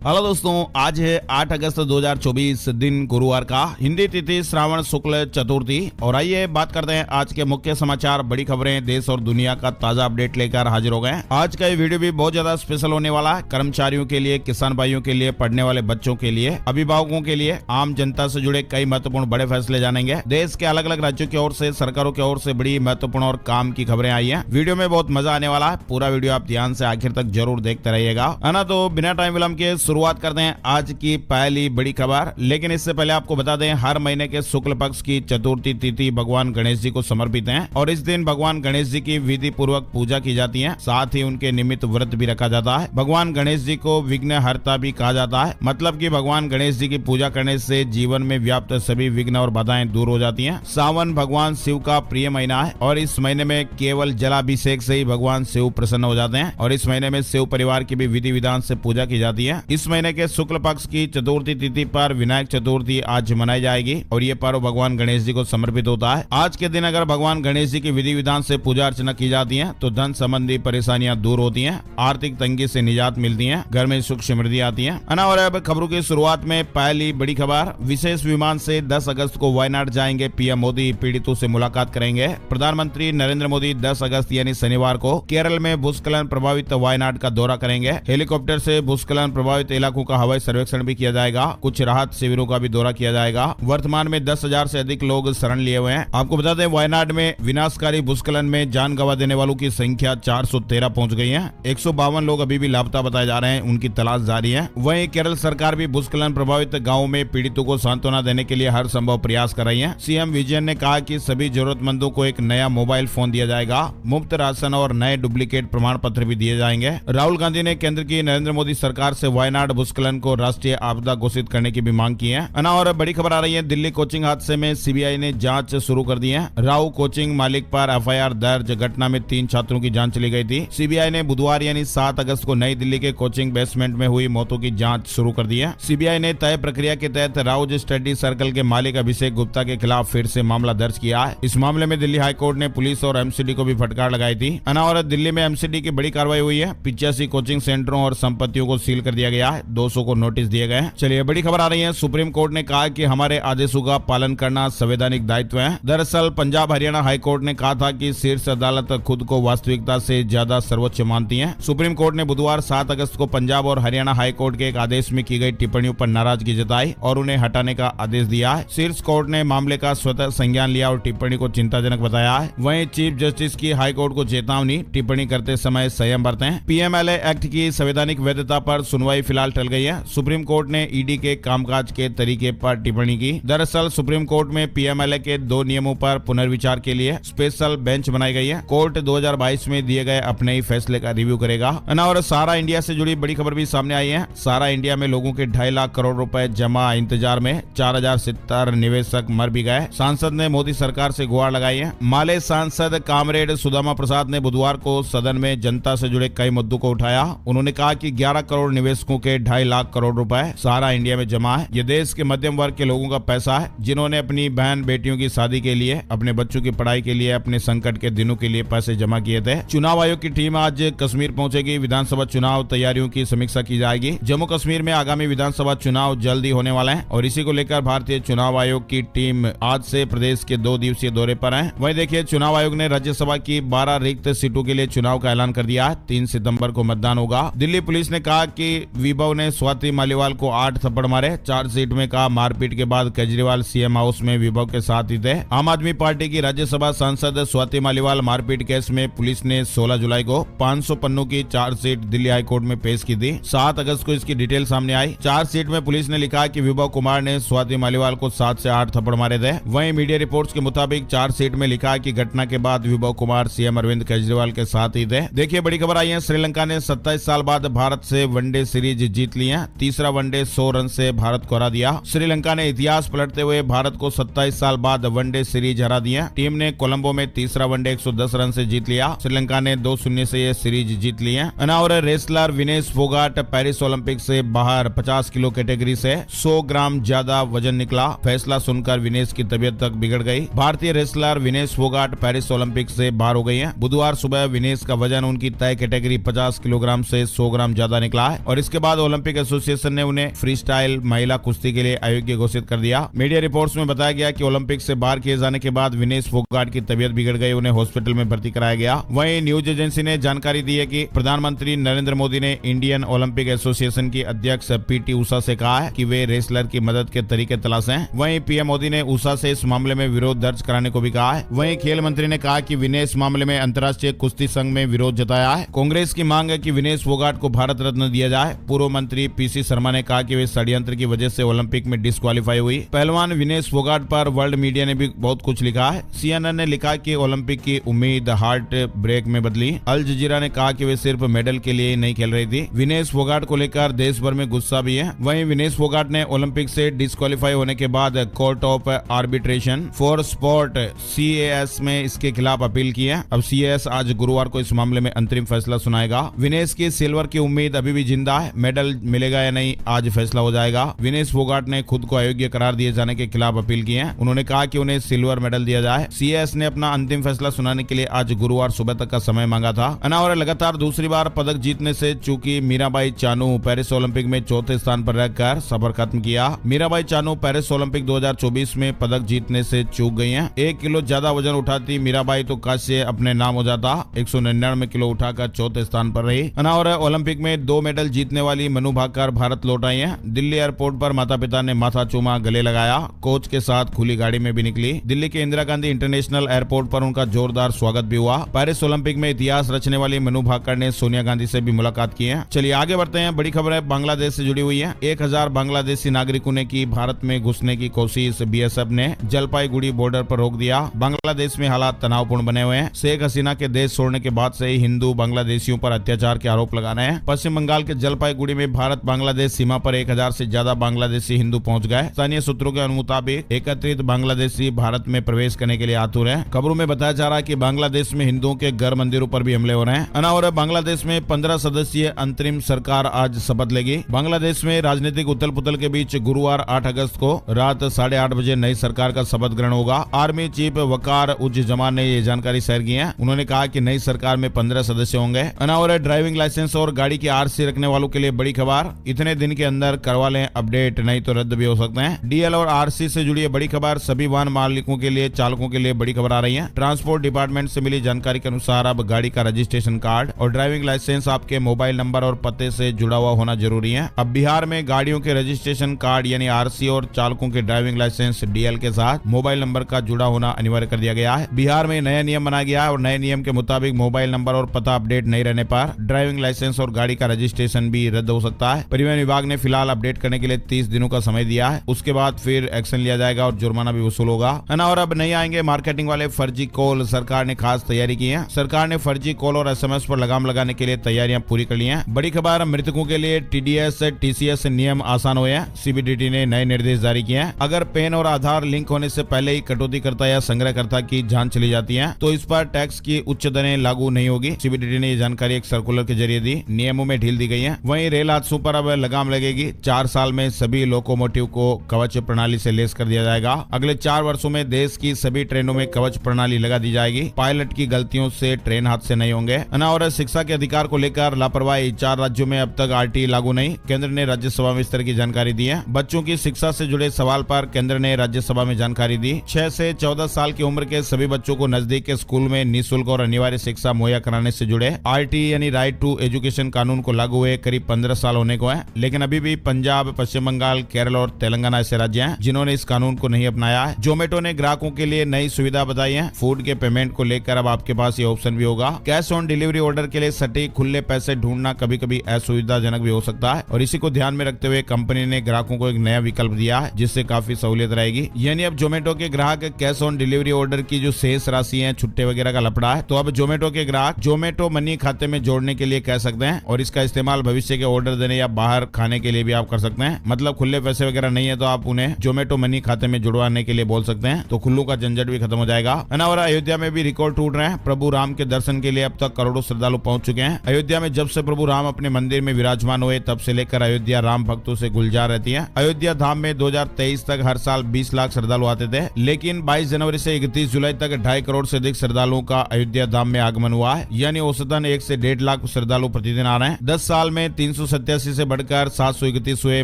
Hello दोस्तों, आज है 8 अगस्त 2024 दिन गुरुवार का, हिंदी तिथि श्रावण शुक्ल चतुर्थी। और आइए बात करते हैं आज के मुख्य समाचार, बड़ी खबरें, देश और दुनिया का ताजा अपडेट लेकर हाजिर हो गए। आज का ये वीडियो भी बहुत ज्यादा स्पेशल होने वाला है। कर्मचारियों के लिए, किसान भाइयों के लिए, पढ़ने वाले बच्चों के लिए, अभिभावकों के लिए, आम जनता से जुड़े कई महत्वपूर्ण बड़े फैसले जानेंगे। देश के अलग अलग राज्यों की ओर से, सरकारों की ओर से बड़ी महत्वपूर्ण और काम की खबरें आई है। वीडियो में बहुत मजा आने वाला है। पूरा वीडियो आप ध्यान से आखिर तक जरूर देखते रहिएगा, है ना। तो बिना टाइम विलंब के शुरुआत करते हैं आज की पहली बड़ी खबर। लेकिन इससे पहले आपको बता दें, हर महीने के शुक्ल पक्ष की चतुर्थी तिथि भगवान गणेश जी को समर्पित है और इस दिन भगवान गणेश जी की विधि पूर्वक पूजा की जाती है। साथ ही उनके निमित्त व्रत भी रखा जाता है। भगवान गणेश जी को विघ्नहर्ता भी कहा जाता है। मतलब कि भगवान गणेश जी की पूजा करने से जीवन में व्याप्त सभी विघ्न और बाधाएं दूर हो जाती हैं। सावन भगवान शिव का प्रिय महीना है और इस महीने में केवल जलाभिषेक से ही भगवान शिव प्रसन्न हो जाते हैं और इस महीने में शिव परिवार की भी विधि विधान से पूजा की जाती है। इस महीने के शुक्ल पक्ष की चतुर्थी तिथि पर विनायक चतुर्थी आज मनाई जाएगी और ये पर्व भगवान गणेश जी को समर्पित होता है। आज के दिन अगर भगवान गणेश जी की विधि विधान से पूजा अर्चना की जाती है तो धन संबंधी परेशानियां दूर होती हैं, आर्थिक तंगी से निजात मिलती है, घर में सुख समृद्धि आती है, ना। और अब खबरों की शुरुआत में पहली बड़ी खबर, विशेष विमान से 10 अगस्त को वायनाड जाएंगे पीएम मोदी, पीड़ितों से मुलाकात करेंगे। प्रधानमंत्री नरेंद्र मोदी 10 अगस्त यानी शनिवार को केरल में भूस्खलन प्रभावित वायनाड का दौरा करेंगे। हेलीकॉप्टर से भूस्खलन प्रभावित इलाकों का हवाई सर्वेक्षण भी किया जाएगा। कुछ राहत शिविरों का भी दौरा किया जाएगा। वर्तमान में 10,000 से अधिक लोग शरण लिए हुए हैं। आपको बता दें, वायनाड में विनाशकारी भूस्खलन में जान गंवा देने वालों की संख्या 413 पहुंच गई है। 152 लोग अभी भी लापता बताए जा रहे हैं, उनकी तलाश जारी है। वहीं केरल सरकार भी भूस्खलन प्रभावित गाँव में पीड़ितों को सांत्वना देने के लिए हर संभव प्रयास कर रही है। सीएम विजयन ने कहा कि सभी जरूरतमंदों को एक नया मोबाइल फोन दिया जाएगा, मुफ्त राशन और नए डुप्लीकेट प्रमाण पत्र भी दिए जाएंगे। राहुल गांधी ने केंद्र की नरेंद्र मोदी सरकार से वायनाड भूस्खलन को राष्ट्रीय आपदा घोषित करने की भी मांग की है, ना। और बड़ी खबर आ रही है, दिल्ली कोचिंग हादसे में सीबीआई ने जांच शुरू कर दी है। राव कोचिंग मालिक पर एफआईआर दर्ज, घटना में 3 छात्रों की जान चली गई थी। सीबीआई ने बुधवार यानी 7 अगस्त को नई दिल्ली के कोचिंग बेसमेंट में हुई मौतों की जांच शुरू कर दी है। सीबीआई ने तय प्रक्रिया के तहत राउज स्टडी सर्कल के मालिक अभिषेक गुप्ता के खिलाफ फिर से मामला दर्ज किया है। इस मामले में दिल्ली हाईकोर्ट ने पुलिस और एमसीडी को भी फटकार लगाई थी, ना। और दिल्ली में एमसीडी की बड़ी कार्रवाई हुई है। 85 कोचिंग सेंटरों और संपत्तियों को सील कर दिया गया है। 200 को नोटिस दिए गए हैं। चलिए, बड़ी खबर आ रही है, सुप्रीम कोर्ट ने कहा कि हमारे आदेशों का पालन करना संवैधानिक दायित्व है। दरअसल पंजाब हरियाणा हाईकोर्ट ने कहा था कि शीर्ष अदालत खुद को वास्तविकता से ज्यादा सर्वोच्च मानती है। सुप्रीम कोर्ट ने बुधवार 7 अगस्त को पंजाब और हरियाणा हाईकोर्ट के एक आदेश में की गई टिप्पणियों पर नाराजगी जताई और उन्हें हटाने का आदेश दिया है। शीर्ष कोर्ट ने मामले का स्वतः संज्ञान लिया और टिप्पणी को चिंताजनक बताया है। वहीं चीफ जस्टिस की हाईकोर्ट को चेतावनी, टिप्पणी करते समय संयम बरतें। पीएमएलए एक्ट की संवैधानिक वैधता पर सुनवाई फिलहाल टल गई है। सुप्रीम कोर्ट ने ईडी के कामकाज के तरीके पर टिप्पणी की। दरअसल सुप्रीम कोर्ट में पीएमएलए के 2 नियमों पर पुनर्विचार के लिए स्पेशल बेंच बनाई गई है। कोर्ट 2022 में दिए गए अपने ही फैसले का रिव्यू करेगा, ना। और सारा इंडिया से जुड़ी बड़ी खबर भी सामने आई है। सारा इंडिया में लोगों के 2.5 लाख करोड़ रुपए जमा इंतजार में 4070 निवेशक मर भी गए। सांसद ने मोदी सरकार से गुहार लगाई है। माले सांसद कामरेड सुदामा प्रसाद ने बुधवार को सदन में जनता से जुड़े कई मुद्दों को उठाया। उन्होंने कहा कि 11 करोड़ निवेशकों के 2.5 लाख करोड़ रुपए सारा इंडिया में जमा है। ये देश के मध्यम वर्ग के लोगों का पैसा है, जिन्होंने अपनी बहन बेटियों की शादी के लिए, अपने बच्चों की पढ़ाई के लिए, अपने संकट के दिनों के लिए पैसे जमा किए थे। चुनाव आयोग की टीम आज कश्मीर पहुंचेगी। विधानसभा चुनाव तैयारियों की समीक्षा की जाएगी। जम्मू कश्मीर में आगामी विधानसभा चुनाव जल्द ही होने वाले हैं और इसी को लेकर भारतीय चुनाव आयोग की टीम आज से प्रदेश के 2 दिवसीय दौरे पर है। वहीं देखिए, चुनाव आयोग ने राज्यसभा की 12 रिक्त सीटों के लिए चुनाव का ऐलान कर दिया है। 3 सितंबर को मतदान होगा। दिल्ली पुलिस ने कहा कि विभव ने स्वाति मालीवाल को 8 थप्पड़ मारे। चार्जशीट में कहा, मारपीट के बाद केजरीवाल सीएम हाउस में विभव के साथ ही थे। आम आदमी पार्टी की राज्यसभा सांसद स्वाति मालीवाल मारपीट केस में पुलिस ने 16 जुलाई को 500 पन्नों की चार्जशीट दिल्ली हाईकोर्ट में पेश की थी। 7 अगस्त को इसकी डिटेल सामने आई। चार्जशीट में पुलिस ने लिखा कि विभव कुमार ने स्वाति मालीवाल को 7 से 8 थप्पड़ मारे थे। वहीं मीडिया रिपोर्ट्स के मुताबिक चार्जशीट में लिखा कि घटना के बाद विभव कुमार सीएम अरविंद केजरीवाल के साथ ही थे। देखिए, बड़ी खबर आई है, श्रीलंका ने 27 साल बाद भारत से वनडे सीरीज जीत ली है। तीसरा वनडे 100 रन से भारत को हरा दिया। श्रीलंका ने इतिहास पलटते हुए भारत को 27 साल बाद वनडे सीरीज हरा दिया। टीम ने कोलंबो में तीसरा वनडे 110 रन से जीत लिया। श्रीलंका ने 2-0 से ये सीरीज जीत ली है। और wrestler Vinesh Phogat Paris Olympic से बाहर, 50 किलो कैटेगरी से 100 ग्राम ज्यादा वजन निकला। फैसला सुनकर विनेश की तबीयत तक बिगड़ गई। भारतीय wrestler Vinesh Phogat Paris Olympic से बाहर हो गई है। बुधवार सुबह विनेश का वजन उनकी तय कैटेगरी 50 किलोग्राम से 100 ग्राम ज्यादा निकला है और इसके बाद बाद ओलंपिक एसोसिएशन ने उन्हें फ्री स्टाइल महिला कुश्ती के लिए अयोग्य घोषित कर दिया। मीडिया रिपोर्ट्स में बताया गया कि ओलंपिक से बाहर किए जाने के बाद विनेश फोगाट की तबीयत बिगड़ गई, उन्हें हॉस्पिटल में भर्ती कराया गया। वहीं न्यूज एजेंसी ने जानकारी दी है कि प्रधानमंत्री नरेंद्र मोदी ने इंडियन ओलंपिक एसोसिएशन की अध्यक्ष पीटी उषा से कहा है कि वे रेसलर की मदद के तरीके तलाशें। वहीं पीएम मोदी ने उषा से इस मामले में विरोध दर्ज कराने को भी कहा है। वहीं खेल मंत्री ने कहा कि विनेश मामले में अंतर्राष्ट्रीय कुश्ती संघ में विरोध जताया है। कांग्रेस की मांग है कि विनेश फोगाट को भारत रत्न दिया जाए। पूर्व मंत्री पीसी शर्मा ने कहा कि वे षड्यंत्र की वजह से ओलंपिक में डिस्क्वालीफाई हुई। पहलवान विनेश फोगाट पर वर्ल्ड मीडिया ने भी बहुत कुछ लिखा है। सीएनएन ने लिखा कि ओलंपिक की उम्मीद हार्ट ब्रेक में बदली। अल जजीरा ने कहा कि वे सिर्फ मेडल के लिए नहीं खेल रही थी। विनेश फोगाट को लेकर देश भर में गुस्सा भी है। वहीं विनेश फोगाट ने ओलंपिक से डिस्क्वालीफाई होने के बाद court of arbitration for sport CAS में इसके खिलाफ अपील की है। अब CAS आज गुरुवार को इस मामले में अंतरिम फैसला सुनाएगा। विनेश की सिल्वर की उम्मीद अभी भी जिंदा है। मेडल मिलेगा या नहीं आज फैसला हो जाएगा। विनेश फोगाट ने खुद को अयोग्य करार दिए जाने के खिलाफ अपील की है। उन्होंने कहा कि उन्हें सिल्वर मेडल दिया जाए। CAS ने अपना अंतिम फैसला सुनाने के लिए आज गुरुवार सुबह तक का समय मांगा था। और लगातार दूसरी बार पदक जीतने से चूकी मीराबाई चानू पेरिस ओलंपिक में चौथे स्थान पर रहकर सफर खत्म किया। मीराबाई चानू पेरिस ओलंपिक 2024 में पदक जीतने से चूक गई हैं। 1 किलो ज्यादा वजन उठाती मीराबाई तो काश से अपने नाम हो जाता। 199 किलो उठाकर चौथे स्थान पर रही। और ओलंपिक में 2 मेडल जीतने वाली मनु भाकर भारत लौट आई है। दिल्ली एयरपोर्ट पर माता पिता ने माथा चूमा, गले लगाया। कोच के साथ खुली गाड़ी में भी निकली। दिल्ली के इंदिरा गांधी इंटरनेशनल एयरपोर्ट पर उनका जोरदार स्वागत भी हुआ। पेरिस ओलंपिक में इतिहास रचने वाली मनु भाकर ने सोनिया गांधी से भी मुलाकात की है। चलिए आगे बढ़ते हैं। बड़ी खबर है बांग्लादेश से जुड़ी हुई है। 1000 बांग्लादेशी नागरिकों ने की भारत में घुसने की कोशिश। बीएसएफ ने जलपाईगुड़ी बॉर्डर पर रोक दिया। बांग्लादेश में हालात तनावपूर्ण बने हुए हैं। शेख हसीना के देश छोड़ने के बाद से ही हिंदू बांग्लादेशियों पर अत्याचार के आरोप लगा रहे हैं। पश्चिम बंगाल के जलपाईगुड़ी में भारत बांग्लादेश सीमा पर 1000 से ज्यादा बांग्लादेशी हिंदू पहुंच गए। स्थानीय सूत्रों के मुताबिक एकत्रित बांग्लादेशी भारत में प्रवेश करने के लिए आतुर हैं। खबरों में बताया जा रहा है कि बांग्लादेश में हिंदुओं के घर मंदिरों पर भी हमले हो रहे हैं। और बांग्लादेश में 15 सदस्यीय अंतरिम सरकार आज शपथ लेगी। बांग्लादेश में राजनीतिक उथल पुथल के बीच गुरुवार 8 अगस्त को रात 8:30 बजे नई सरकार का शपथ ग्रहण होगा। आर्मी चीफ वकार उज जमान ने ये जानकारी शेयर की है। उन्होंने कहा कि नई सरकार में 15 सदस्य होंगे। और ड्राइविंग लाइसेंस और गाड़ी की RC रखने वालों के लिए बड़ी खबर, इतने दिन के अंदर करवा लें अपडेट, नहीं तो रद्द भी हो सकते हैं। DL और RC से जुड़ी बड़ी खबर, सभी वाहन मालिकों के लिए, चालकों के लिए बड़ी खबर आ रही है। ट्रांसपोर्ट डिपार्टमेंट से मिली जानकारी के अनुसार अब गाड़ी का रजिस्ट्रेशन कार्ड और ड्राइविंग लाइसेंस आपके मोबाइल नंबर और पते से जुड़ा हुआ होना जरूरी है। अब बिहार में गाड़ियों के रजिस्ट्रेशन कार्ड यानी RC और चालकों के ड्राइविंग लाइसेंस DL के साथ मोबाइल नंबर का जुड़ा होना अनिवार्य कर दिया गया है। बिहार में नया नियम बनाया गया है और नए नियम के मुताबिक मोबाइल नंबर और पता अपडेट नहीं रहने पर ड्राइविंग लाइसेंस और गाड़ी का रजिस्ट्रेशन भी रद्द हो सकता है। परिवहन विभाग ने फिलहाल अपडेट करने के लिए 30 दिनों का समय दिया है। उसके बाद फिर एक्शन लिया जाएगा और जुर्माना भी वसूल होगा। और अब नहीं आएंगे मार्केटिंग वाले फर्जी कॉल, सरकार ने खास तैयारी की है। सरकार ने फर्जी कॉल और SMS पर लगाम लगाने के लिए तैयारियां पूरी कर ली हैं। बड़ी खबर, मृतकों के लिए TDS TCS नियम आसान हुए हैं। CBDT ने नए निर्देश जारी किए हैं। अगर पैन और आधार लिंक होने से पहले ही कटौतीकर्ता या संग्रहकर्ता की जान चली जाती है तो इस पर टैक्स की उच्च दरें लागू नहीं होगी। CBDT ने ये जानकारी एक सर्कुलर के जरिए दी। नियमों में ढील दी गई है। वहीं रेल हादसों पर अब लगाम लगेगी। 4 साल में सभी लोकोमोटिव को कवच प्रणाली से लेस कर दिया जाएगा। अगले 4 वर्षों में देश की सभी ट्रेनों में कवच प्रणाली लगा दी जाएगी। पायलट की गलतियों से ट्रेन हादसे नहीं होंगे। और शिक्षा के अधिकार को लेकर लापरवाही, 4 राज्यों में अब तक RT लागू नहीं। केंद्र ने राज्यसभा में इस तरह की जानकारी दी है। बच्चों की शिक्षा से जुड़े सवाल पर केंद्र ने राज्यसभा में जानकारी दी। 6 से 14 साल की उम्र के सभी बच्चों को नजदीक के स्कूल में निःशुल्क और अनिवार्य शिक्षा मुहैया कराने से जुड़े RT यानी राइट टू एजुकेशन कानून को लागू हुए करीब 15 साल होने को है। लेकिन अभी भी पंजाब, पश्चिम बंगाल, केरल और तेलंगाना ऐसे राज्य हैं जिन्होंने इस कानून को नहीं अपनाया है। जोमेटो ने ग्राहकों के लिए नई सुविधा बताई है। फूड के पेमेंट को लेकर अब आपके पास ये ऑप्शन भी होगा। कैश ऑन डिलीवरी ऑर्डर के लिए सटीक खुले पैसे ढूंढना कभी कभी असुविधाजनक भी हो सकता है और इसी को ध्यान में रखते हुए कंपनी ने ग्राहकों को एक नया विकल्प दिया है जिससे काफी सहूलियत रहेगी। यानी अब जोमेटो के ग्राहक कैश ऑन डिलीवरी ऑर्डर की जो शेष राशि है, छुट्टे वगैरह का लफड़ा है, तो अब जोमेटो के ग्राहक जोमेटो मनी खाते में जोड़ने के लिए कह सकते हैं और इसका इस्तेमाल भविष्य के ऑर्डर देने या बाहर खाने के लिए भी आप कर सकते हैं। मतलब खुले पैसे वगैरह नहीं है तो आप उन्हें जोमेटो मनी खाते में जुड़वाने के लिए बोल सकते हैं, तो खुल्लू का झंझट भी खत्म हो जाएगा। और अयोध्या में भी रिकॉर्ड टूट रहे हैं। प्रभु राम के दर्शन के लिए अब तक करोड़ों श्रद्धालु पहुंच चुके हैं। अयोध्या में जब से प्रभु राम अपने मंदिर में विराजमान हुए तब से लेकर अयोध्या राम भक्तों से गुलजार रहती है। अयोध्या धाम में 2023 तक हर साल 20 लाख श्रद्धालु आते थे, लेकिन 22 जनवरी से 31 जुलाई तक 2.5 करोड़ से अधिक श्रद्धालुओं का अयोध्या धाम में आगमन हुआ है। यानी औसतन 1 से 1.5 लाख श्रद्धालु प्रतिदिन आ रहे हैं। 10 साल में 187 से बढ़कर 731 हुए।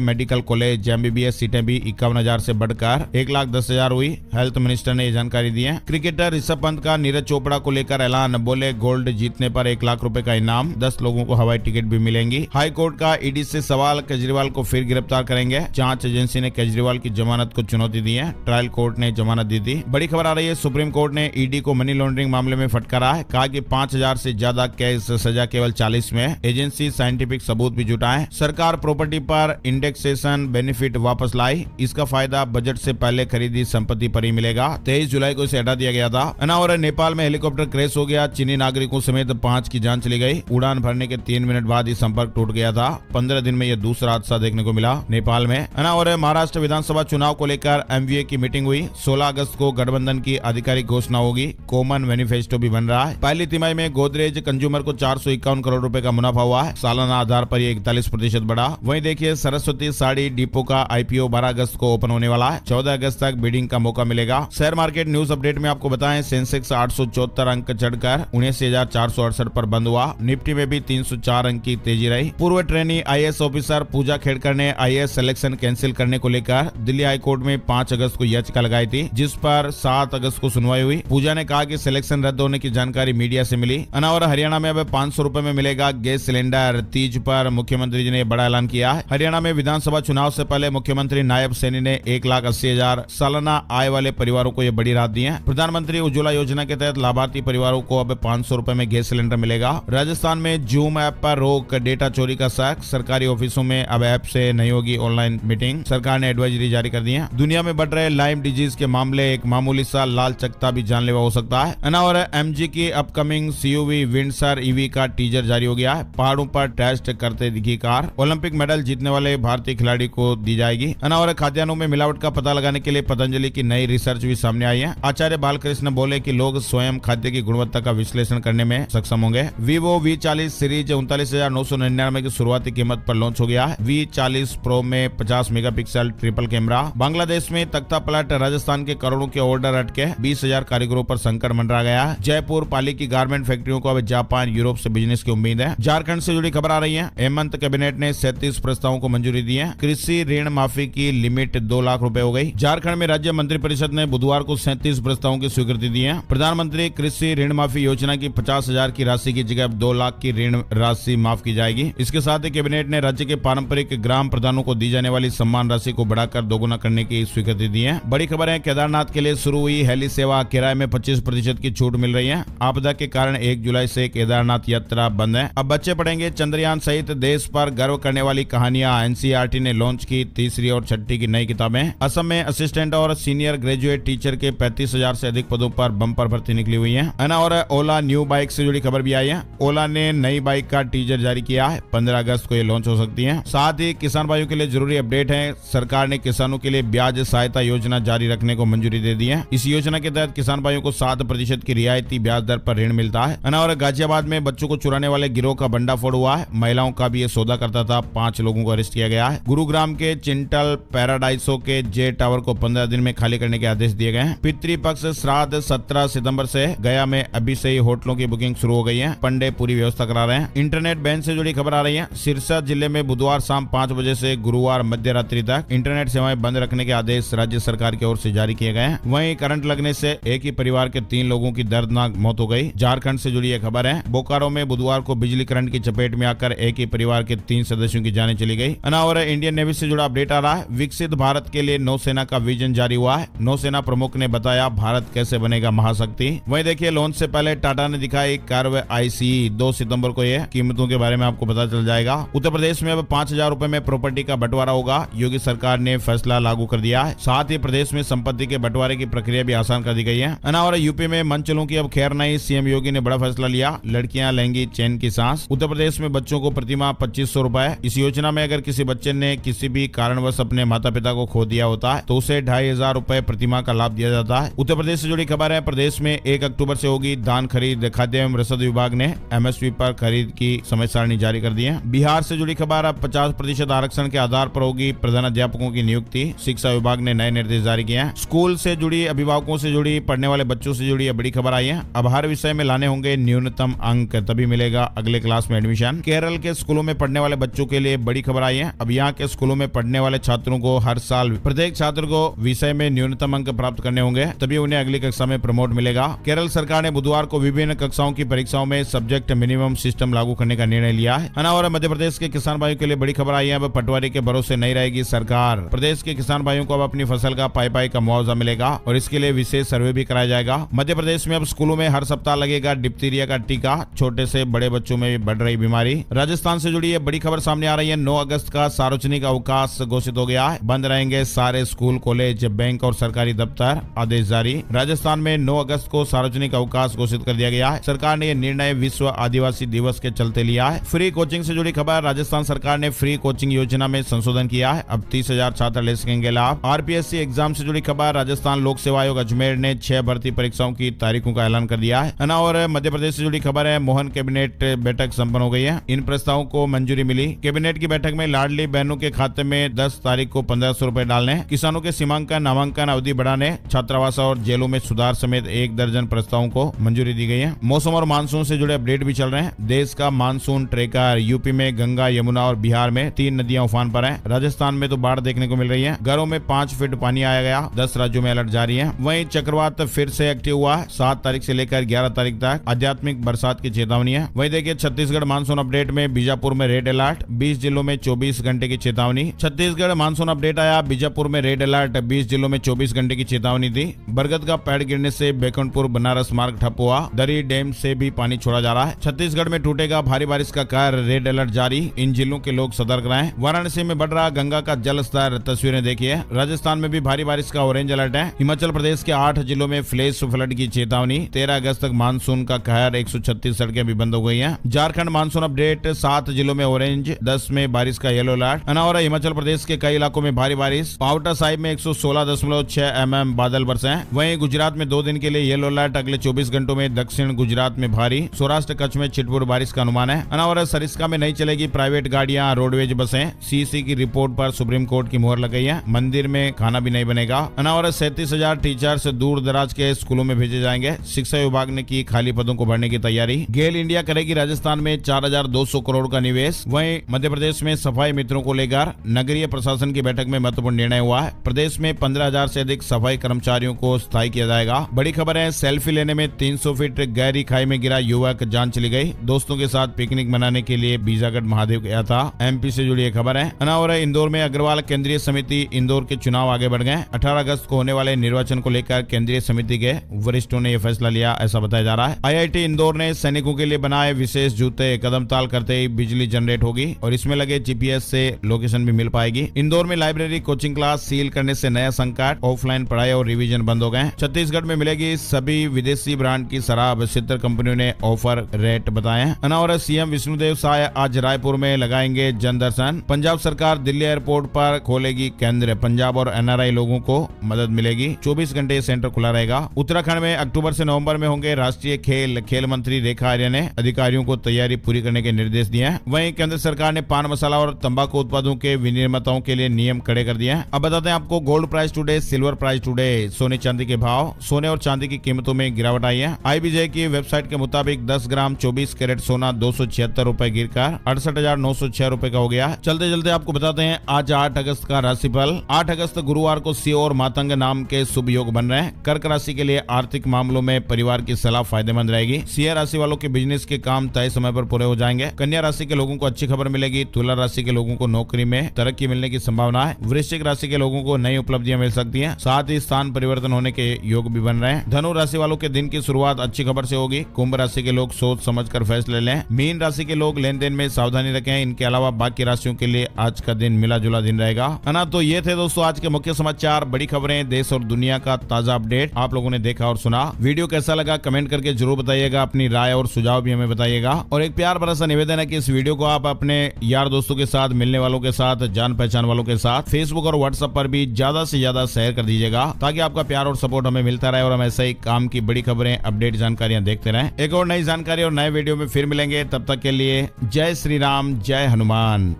मेडिकल कॉलेज MBBS सीटें भी 51,000 से बढ़कर 1,10,000 हुई। हेल्थ मिनिस्टर ने यह जानकारी दी है। क्रिकेटर ऋषभ पंत का नीरज चोपड़ा को लेकर ऐलान, बोले गोल्ड जीतने पर 1 लाख रुपए का इनाम, 10 लोगों को हवाई टिकट भी मिलेंगी। हाई कोर्ट का ईडी से सवाल, केजरीवाल को फिर गिरफ्तार करेंगे। जांच एजेंसी ने केजरीवाल की जमानत को चुनौती दी है। ट्रायल कोर्ट ने जमानत दी थी। बड़ी खबर आ रही है, सुप्रीम कोर्ट ने ईडी को मनी लॉन्ड्रिंग मामले में फटकारा है। कहा कि 5,000 से ज्यादा केस, सजा केवल 40 में। एजेंसी साइंटिफिक सबूत भी जुटाए। सरकार प्रॉपर्टी पर इंडेक्सेशन बेनिफिट वापस लाई। इसका फायदा बजट से पहले खरीदी संपत्ति पर ही मिलेगा। 23 जुलाई को इसे हटा दिया गया था। और नेपाल में हेलीकॉप्टर क्रैश हो गया। चीनी नागरिकों समेत 5 की जान चली गई। उड़ान भरने के 3 मिनट बाद ही संपर्क टूट गया था। 15 दिन में यह दूसरा हादसा देखने को मिला नेपाल में। और महाराष्ट्र विधानसभा चुनाव को लेकर MVA की मीटिंग हुई। 16 अगस्त को गठबंधन की आधिकारिक घोषणा होगी। कॉमन मैनिफेस्टो भी बन रहा है। पहली तिमाही में गोदरेज कंज्यूमर को 451 करोड़ रुपए का मुनाफा हुआ है। सालाना आधार पर यह 41% बढ़ा। वहीं देखिए, सरस्वती साड़ी डिपो का IPO 12 अगस्त को ओपन होने वाला है। 14 अगस्त तक बिडिंग का मौका मिलेगा। शेयर मार्केट न्यूज अपडेट में आपको बताएं, सेंसेक्स 874 अंक चढ़कर 79,468 पर बंद हुआ। निफ्टी में भी 304 अंक की तेजी रही। पूर्व ट्रेनी IAS ऑफिसर पूजा खेड़कर ने IAS सिलेक्शन कैंसिल करने को लेकर दिल्ली हाई कोर्ट में 5 अगस्त को याचिका लगाई थी, जिस पर 7 अगस्त को सुनवाई हुई। पूजा ने कहा कि सिलेक्शन रद्द होने की जानकारी मीडिया से मिली। और हरियाणा में अब 500 रुपए में मिलेगा गैस सिलेंडर। तीज पर मुख्यमंत्री जी ने बड़ा ऐलान किया है। हरियाणा में विधानसभा चुनाव से पहले मुख्यमंत्री नायब सैनी ने 1,80,000 सालाना आय वाले परिवारों को यह बड़ी राहत दी है। प्रधानमंत्री उज्ज्वला योजना के तहत लाभार्थी परिवारों को अब 500 रुपए में गैस सिलेंडर मिलेगा। राजस्थान में जूम ऐप पर रोक, डेटा चोरी का शक। सरकारी ऑफिसों में अब ऐप से नहीं होगी ऑनलाइन मीटिंग। सरकार ने एडवाइजरी जारी कर दी है। दुनिया में बढ़ रहे लाइम डिजीज के मामले, एक मामूली सा लाल चकत्ता भी जानलेवा हो सकता है। और MG की अपकमिंग CUV विंडसर EV का टीजर जारी हो गया है। पहाड़ों पर टेस्ट करते दिखी कार। ओलंपिक मेडल जीतने वाले भारतीय खिलाड़ी को दी जाएगी। और खाद्यान्नों में मिलावट का पता लगाने के लिए पतंजलि की नई रिसर्च भी सामने आई है। आचार्य बालकृष्ण बोले कि लोग स्वयं खाद्य की गुणवत्ता का विश्लेषण करने में सक्षम होंगे। Vivo V40 सीरीज 39,999 की शुरुआती कीमत पर लॉन्च हो गया है। V40 Pro में 50 मेगापिक्सल ट्रिपल कैमरा। बांग्लादेश में तख्ता पलट, राजस्थान के करोड़ों के ऑर्डर अटके। 20,000 कारीगरों पर संकट मंडरा गया है। जयपुर पाली की गारमेंट फैक्ट्रियों को अब जापान, यूरोप से बिजनेस की उम्मीद है। झारखंड से जुड़ी खबर आ रही है। हेमंत कैबिनेट ने 37 प्रस्तावों को मंजूरी दी है। कृषि ऋण माफी की लिमिट 2 लाख रुपए हो गई। झारखंड में राज्य मंत्रिपरिषद ने बुधवार को 37 प्रस्तावों की स्वीकृति दी है। प्रधानमंत्री कृषि ऋण माफी योजना की 50,000 की राशि की जगह 2 लाख की ऋण राशि माफ की जाएगी। इसके साथ ही कैबिनेट ने राज्य के पारंपरिक ग्राम प्रधानों को दी जाने वाली सम्मान राशि को बढ़ाकर दोगुना करने की स्वीकृति दी है। बड़ी खबर है, केदारनाथ के लिए शुरू हुई हेली सेवा। किराए में 25% की छूट मिल रही है। आपदा के कारण 1 जुलाई से केदारनाथ यात्रा बंद है। अब बच्चे पढ़ेंगे चंद्रयान सहित देश पर गर्व करने वाली कहानियां। NCERT ने लॉन्च की 3री और 6ठी की नई किताबें। असम में असिस्टेंट और सीनियर ग्रेजुएट टीचर के 35,000 से अधिक पदों पर बम्पर भर्ती निकली हुई है। और ओला न्यू बाइक से जुड़ी खबर भी आई है। ओला ने नई बाइक का टीजर जारी किया है। 15 अगस्त को ये लॉन्च हो सकती है। साथ ही किसान भाइयों के लिए जरूरी अपडेट है। सरकार ने किसानों के लिए ब्याज सहायता योजना जारी रखने को मंजूरी दे दी है। इस योजना के तहत किसान भाइयों को 7% की रियायती ब्याज दर पर ऋण मिलता है। और गाजियाबाद में बच्चों को चुराने वाले गिरोह का भंडाफोड़ हुआ है। महिलाओं का भी ये सौदा करता था। 5 लोगों को अरेस्ट किया गया है। गुरुग्राम के चिंटल पैराडाइसो के जे टावर को 15 दिन में खाली करने के आदेश दिए गए हैं। पितृपक्ष श्राद्ध 17 सितंबर से। गया में अभी से ही होटलों की बुकिंग शुरू हो गई है। पंडे पूरी व्यवस्था करा रहे हैं। इंटरनेट बैन से जुड़ी खबर आ रही है। सिरसा जिले में बुधवार शाम 5 बजे से गुरुवार मध्य रात्रि तक इंटरनेट सेवाएं बंद रखने के आदेश राज्य सरकार की ओर से जारी किए गए हैं। वहीं करंट लगने से एक ही परिवार के 3 लोगों की दर्दनाक मौत हो गई। झारखंड से जुड़ी यह खबर है। बोकारो में बुधवार को बिजली करंट की चपेट में आकर एक ही परिवार के 3 सदस्यों की जानें चली गई। और इंडियन नेवी से जुड़ा अपडेट आ रहा है। विकसित भारत के लिए नौसेना का विजन जारी हुआ है। नौसेना प्रमुख ने बताया भारत कैसे बनेगा महाशक्ति। वहीं देखिए, लॉन्च से पहले टाटा ने दिखाई कर्व ICE। 2 सितंबर को यह कीमतों के बारे में आपको पता चल जाएगा। उत्तर प्रदेश में अब 5,000 रुपए में प्रॉपर्टी का बंटवारा होगा। योगी सरकार ने फैसला लागू कर दिया है। साथ ही प्रदेश में संपत्ति के बंटवारे की प्रक्रिया भी आसान कर दी गई है। और यूपी में मंचलों की अब खैर नहीं। CM योगी ने बड़ा फैसला लिया। लड़कियां लेंगी चैन की सांस। उत्तर प्रदेश में बच्चों को प्रतिमाह 2500 रुपए। इस योजना में अगर किसी बच्चे ने किसी भी कारणवश अपने माता पिता को खो दिया होता है तो उसे 2,500 रुपए प्रतिमाह का लाभ दिया जाता है। उत्तर प्रदेश से जुड़ी खबर है। प्रदेश में 1 अक्टूबर से होगी धान खरीद। खाद्य एवं रसद विभाग ने MSP पर खरीद की समय सारणी जारी कर दी है। बिहार से जुड़ी खबर, अब 50% आरक्षण के आधार पर होगी प्रधानाध्यापकों की नियुक्ति। शिक्षा विभाग ने नए निर्देश जारी किए हैं। स्कूल से जुड़ी, अभिभावकों से जुड़ी, पढ़ने वाले बच्चों से जुड़ी बड़ी खबर आई है। अब हर विषय में लाने होंगे न्यूनतम अंक, तभी मिलेगा अगले क्लास में एडमिशन। केरल के स्कूलों में पढ़ने वाले बच्चों के लिए बड़ी खबर आई है। अब यहाँ के स्कूलों में पढ़ने वाले छात्रों को हर साल प्रत्येक छात्र को विषय में न्यूनतम अंक प्राप्त करने होंगे, तभी उन्हें अगली कक्षा में प्रमोट मिलेगा। केरल सरकार ने बुधवार को विभिन्न कक्षाओं की परीक्षाओं में सब्जेक्ट मिनिमम सिस्टम लागू करने का निर्णय लिया है ना। और मध्य प्रदेश के किसान भाइयों के लिए बड़ी खबर आई है। अब पटवारी के भरोसे नहीं रहेगी सरकार। प्रदेश के किसान भाइयों को अब अपनी फसल का पाई का मुआवजा मिलेगा और इसके लिए विशेष सर्वे भी कराया जाएगा। मध्य प्रदेश में अब स्कूलों में हर सप्ताह लगेगा डिप्थीरिया का टीका। छोटे से बड़े बच्चों में बढ़ रही बीमारी। राजस्थान से जुड़ी ये बड़ी खबर सामने आ रही है। 9 अगस्त का सार्वजनिक अवकाश घोषित हो गया है। बंद रहेंगे सारे स्कूल, कॉलेज, बैंक और सरकारी दफ्तर। आदेश जारी। राजस्थान में 9 अगस्त को सार्वजनिक अवकाश घोषित कर दिया गया है। सरकार ने यह निर्णय विश्व आदिवासी दिवस के चलते लिया है। फ्री कोचिंग से जुड़ी खबर। राजस्थान सरकार ने फ्री कोचिंग योजना में संशोधन किया है। अब 30,000 छात्र ले सकेंगे लाभ। आरपीएससी एग्जाम से जुड़ी खबर। राजस्थान लोक सेवा आयोग अजमेर ने 6 भर्ती परीक्षाओं की तारीखों का ऐलान कर दिया है ना। और मध्य प्रदेश से जुड़ी खबर है। मोहन कैबिनेट बैठक संपन्न हो गई है। इन प्रस्तावों को मंजूरी मिली। कैबिनेट की बैठक में लाडली बहनों के खाते में 10 तारीख को 1500 रुपए डालने, किसानों के सीमांकन नामांकन अवधि बढ़ाने, छात्रावास और जेलों में सुधार समेत 1 दर्जन प्रस्तावों को मंजूरी दी गई है। मौसम और मानसून से जुड़े अपडेट भी चल रहे हैं। देश का मानसून ट्रेकर। यूपी में गंगा, यमुना और बिहार में 3 नदियां उफान पर हैं। राजस्थान में तो बाढ़ देखने को मिल रही है। घरों में 5 फीट पानी आया गया। 10 राज्यों में अलर्ट जारी है। वहीं चक्रवात फिर से एक्टिव हुआ है। 7 तारीख से लेकर 11 तारीख तक आध्यात्मिक बरसात की चेतावनी है। वहीं देखिए छत्तीसगढ़ मानसून अपडेट में बीजापुर में रेड अलर्ट, 20 जिलों में 24 घंटे की चेतावनी। छत्तीसगढ़ मानसून अपडेट आया। बीजापुर में रेड अलर्ट, 20 जिलों में 24 घंटे की चेतावनी दी। बरगद का पेड़ गिरने से बैकुंठपुर बनारस मार्ग ठप हुआ। दरी डैम से भी पानी छोड़ा जा रहा है। छत्तीसगढ़ में टूटेगा भारी बारिश का कहर, रेड अलर्ट जारी। इन जिलों के लोग सतर्क रहें। वाराणसी में बढ़ रहा गंगा का जल स्तर, तस्वीरें देखिए। राजस्थान में भी भारी बारिश का ऑरेंज अलर्ट है। हिमाचल प्रदेश के 8 जिलों में फ्लैश फ्लड की चेतावनी। 13 अगस्त तक मानसून का कहर, 136 सड़कें भी बंद हो गई हैं। झारखंड मानसून अपडेट, 7 जिलों में ऑरेंज, 10 में बारिश का येलो अलर्ट। और हिमाचल प्रदेश के कई इलाकों में भारी बारिश। पावटा साहिब में 116.6 mm बादल बरसे हैं। वहीं गुजरात में 2 दिन के लिए येलो अलर्ट। अगले 24 घंटों में दक्षिण गुजरात में भारी, सौराष्ट्र कच्छ में छिटपुट बारिश का अनुमान है। और सरिस्का में नहीं चलेगी प्राइवेट गाड़ियां, रोडवेज बसें। सीसी की रिपोर्ट पर सुप्रीम कोर्ट की मुहर लग गई है। मंदिर में खाना भी नहीं बनेगा। और 37,000 टीचर्स दूर दराज के स्कूलों में भेजे जाएंगे। शिक्षा विभाग ने की खाली पदों को भरने की तैयारी। गेल इंडिया करेगी राजस्थान में 4,200 करोड़ का निवेश। वहीं मध्य प्रदेश में सफाई मित्रों को लेकर नगरीय प्रशासन की बैठक में महत्वपूर्ण निर्णय हुआ है। प्रदेश में 15,000 से अधिक सफाई कर्मचारियों को स्थायी किया जाएगा। बड़ी खबर है। सेल्फी लेने में 300 फीट गहरी खाई में गिरा युवक, जान चली गई। दोस्तों के साथ पिकनिक मनाने के लिए बीजागढ़ महादेव गया था। एमपी से जुड़ी खबर है। और इंदौर में अग्रवाल केंद्रीय समिति इंदौर के चुनाव आगे बढ़ गए। 18 अगस्त को होने वाले निर्वाचन को लेकर केंद्रीय समिति के वरिष्ठों ने यह फैसला लिया, ऐसा बताया जा रहा है। आईआईटी इंदौर ने सैनिकों के लिए बनाए विशेष जूते। कदम ताल करते ही बिजली जनरेट होगी और इसमें लगे जीपीएस से लोकेशन भी मिल पाएगी। इंदौर में लाइब्रेरी, कोचिंग क्लास सील करने से नया संकट। ऑफलाइन पढ़ाई और रिवीजन बंद हो गए। छत्तीसगढ़ में मिलेगी सभी विदेशी ब्रांड की शराब। 70 कंपनियों ने ऑफर रेट बताए हैं। और सीएम विष्णुदेव साय आज रायपुर में लगाएंगे जन दर्शन। पंजाब सरकार दिल्ली एयरपोर्ट पर खोलेगी केंद्र। पंजाब और एनआरआई लोगों को मदद मिलेगी। 24 घंटे सेंटर खुला रहेगा। उत्तराखंड में अक्टूबर से नवंबर में होंगे राष्ट्रीय खेल मंत्री रेखा आर्य ने अधिकारियों को तैयारी पूरी करने के निर्देश दिए हैं। वहीं केंद्र सरकार ने पान मसाला और तंबाकू उत्पादों के विनिर्माताओं के लिए नियम कड़े कर दिए हैं। अब बताते हैं आपको gold price today, silver price today. सोने चांदी के भाव। सोने और चांदी की कीमतों में गिरावट आई है। आईबीजे की वेबसाइट के मुताबिक 10 ग्राम 24 कैरेट सोना 276 रुपए गिरकर 68,906 रुपए का हो गया। चलते चलते आपको बताते हैं आज 8 अगस्त का राशिफल। 8 अगस्त गुरुवार को सिंह और मातंग नाम के शुभ योग बन रहे हैं। कर्क राशि के लिए आर्थिक मामलों में परिवार की सलाह फायदेमंद रहेगी। सिंह राशि वालों के बिजनेस के काम तय समय पर पूरे हो जाएंगे। कन्या राशि के लोगों को अच्छी खबर मिलेगी। तुला राशि के लोगों को नौकरी में तरक्की मिलने की संभावना है। वृश्चिक राशि के लोगों को नई उपलब्धियां मिल सकती हैं। साथ ही स्थान परिवर्तन होने के योग भी बन रहे हैं। धनु राशि वालों के दिन की शुरुआत अच्छी खबर से होगी। कुंभ राशि के लोग सोच समझकर फैसले लें। मीन राशि के लोग लेन देन में सावधानी रखें। इनके अलावा बाकी राशियों के लिए आज का दिन मिला जुला दिन रहेगा, है ना। तो ये थे दोस्तों आज के मुख्य समाचार, बड़ी खबरें, देश और दुनिया का ताजा अपडेट आप लोगों ने देखा और सुना। वीडियो कैसा लगा कमेंट करके जरूर बताइएगा। अपनी राय और सुझाव भी हमें बताइएगा। और एक प्यार भरा सा निवेदन है कि इस वीडियो को आप अपने यार दोस्तों के साथ, मिलने वालों के साथ, जान पहचान वालों के साथ फेसबुक और व्हाट्सएप पर भी ज्यादा से ज्यादा शेयर कर दीजिएगा, ताकि आपका प्यार और सपोर्ट हमें मिलता रहे और हम ऐसे ही काम की बड़ी खबरें, अपडेट, जानकारियां देखते रहें। एक और नई जानकारी और नए वीडियो में फिर मिलेंगे। तब तक के लिए जय श्री राम, जय हनुमान।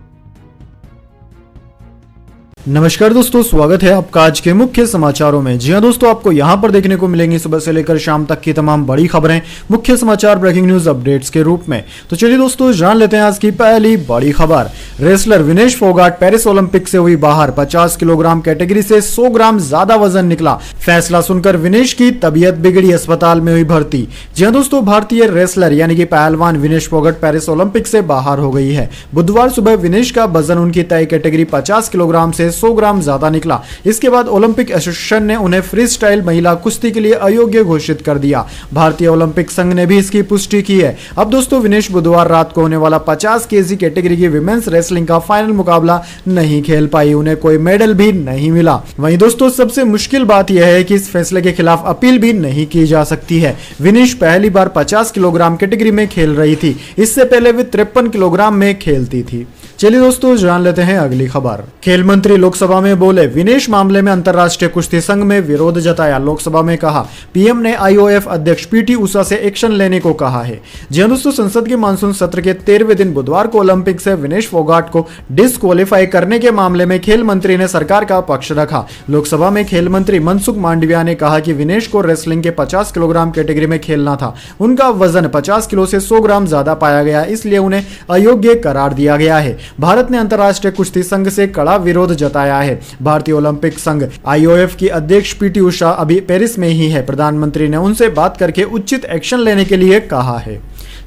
नमस्कार दोस्तों, स्वागत है आपका आज के मुख्य समाचारों में। जी हां दोस्तों, आपको यहां पर देखने को मिलेंगी सुबह से लेकर शाम तक की तमाम बड़ी खबरें मुख्य समाचार ब्रेकिंग न्यूज अपडेट्स के रूप में। तो चलिए दोस्तों, जान लेते हैं आज की पहली बड़ी खबर। Wrestler Vinesh Phogat Paris Olympic से हुई बाहर। 50 किलोग्राम कैटेगरी से 100 ग्राम ज्यादा वजन निकला। फैसला सुनकर विनेश की तबीयत बिगड़ी, अस्पताल में हुई भर्ती। जी हां दोस्तों, भारतीय रेसलर यानी कि पहलवान विनेश फोगाट पेरिस ओलंपिक से बाहर हो गई है। बुधवार सुबह विनेश का वजन उनकी तय कैटेगरी 50 किलोग्राम से 100 ग्राम ज्यादा निकला। इसके बाद ओलंपिक एसोसिएशन ने उन्हें फ्री स्टाइल महिला कुश्ती के लिए अयोग्य घोषित कर दिया। भारतीय ओलंपिक संघ ने भी इसकी पुष्टि की है। अब दोस्तों, विनेश बुधवार रात को होने वाला 50 केजी कैटेगरी की विमेंस रेसलिंग का फाइनल मुकाबला नहीं खेल पाई। उन्हें कोई मेडल भी नहीं मिला। वहीं दोस्तों, सबसे मुश्किल बात यह है कि इस फैसले के खिलाफ अपील भी नहीं की जा सकती है। विनेश पहली बार 50 किलोग्राम कैटेगरी में खेल रही थी। इससे पहले वे 53 किलोग्राम में खेलती थी। चलिए दोस्तों, जान लेते हैं अगली खबर। खेल मंत्री लोकसभा में बोले, विनेश मामले में अंतर्राष्ट्रीय कुश्ती संघ में विरोध जताया। लोकसभा में कहा, पीएम ने आईओएफ अध्यक्ष पीटी उषा से एक्शन लेने को कहा है। जी हां दोस्तों, संसद के मानसून सत्र के 13वें दिन बुधवार को ओलंपिक से विनेश फोगाट को डिस्क्वालीफाई करने के मामले में खेल मंत्री ने सरकार का पक्ष रखा। लोकसभा में खेल मंत्री मनसुख मांडविया ने कहा कि विनेश को रेसलिंग के 50 किलोग्राम कैटेगरी में खेलना था। उनका वजन 50 किलो से 100 ग्राम ज्यादा पाया गया, इसलिए उन्हें अयोग्य करार दिया गया है। भारत ने अंतर्राष्ट्रीय कुश्ती संघ से कड़ा विरोध जताया है। भारतीय ओलंपिक संघ आईओएफ की अध्यक्ष पीटी उषा अभी पेरिस में ही है। प्रधानमंत्री ने उनसे बात करके उचित एक्शन लेने के लिए कहा है।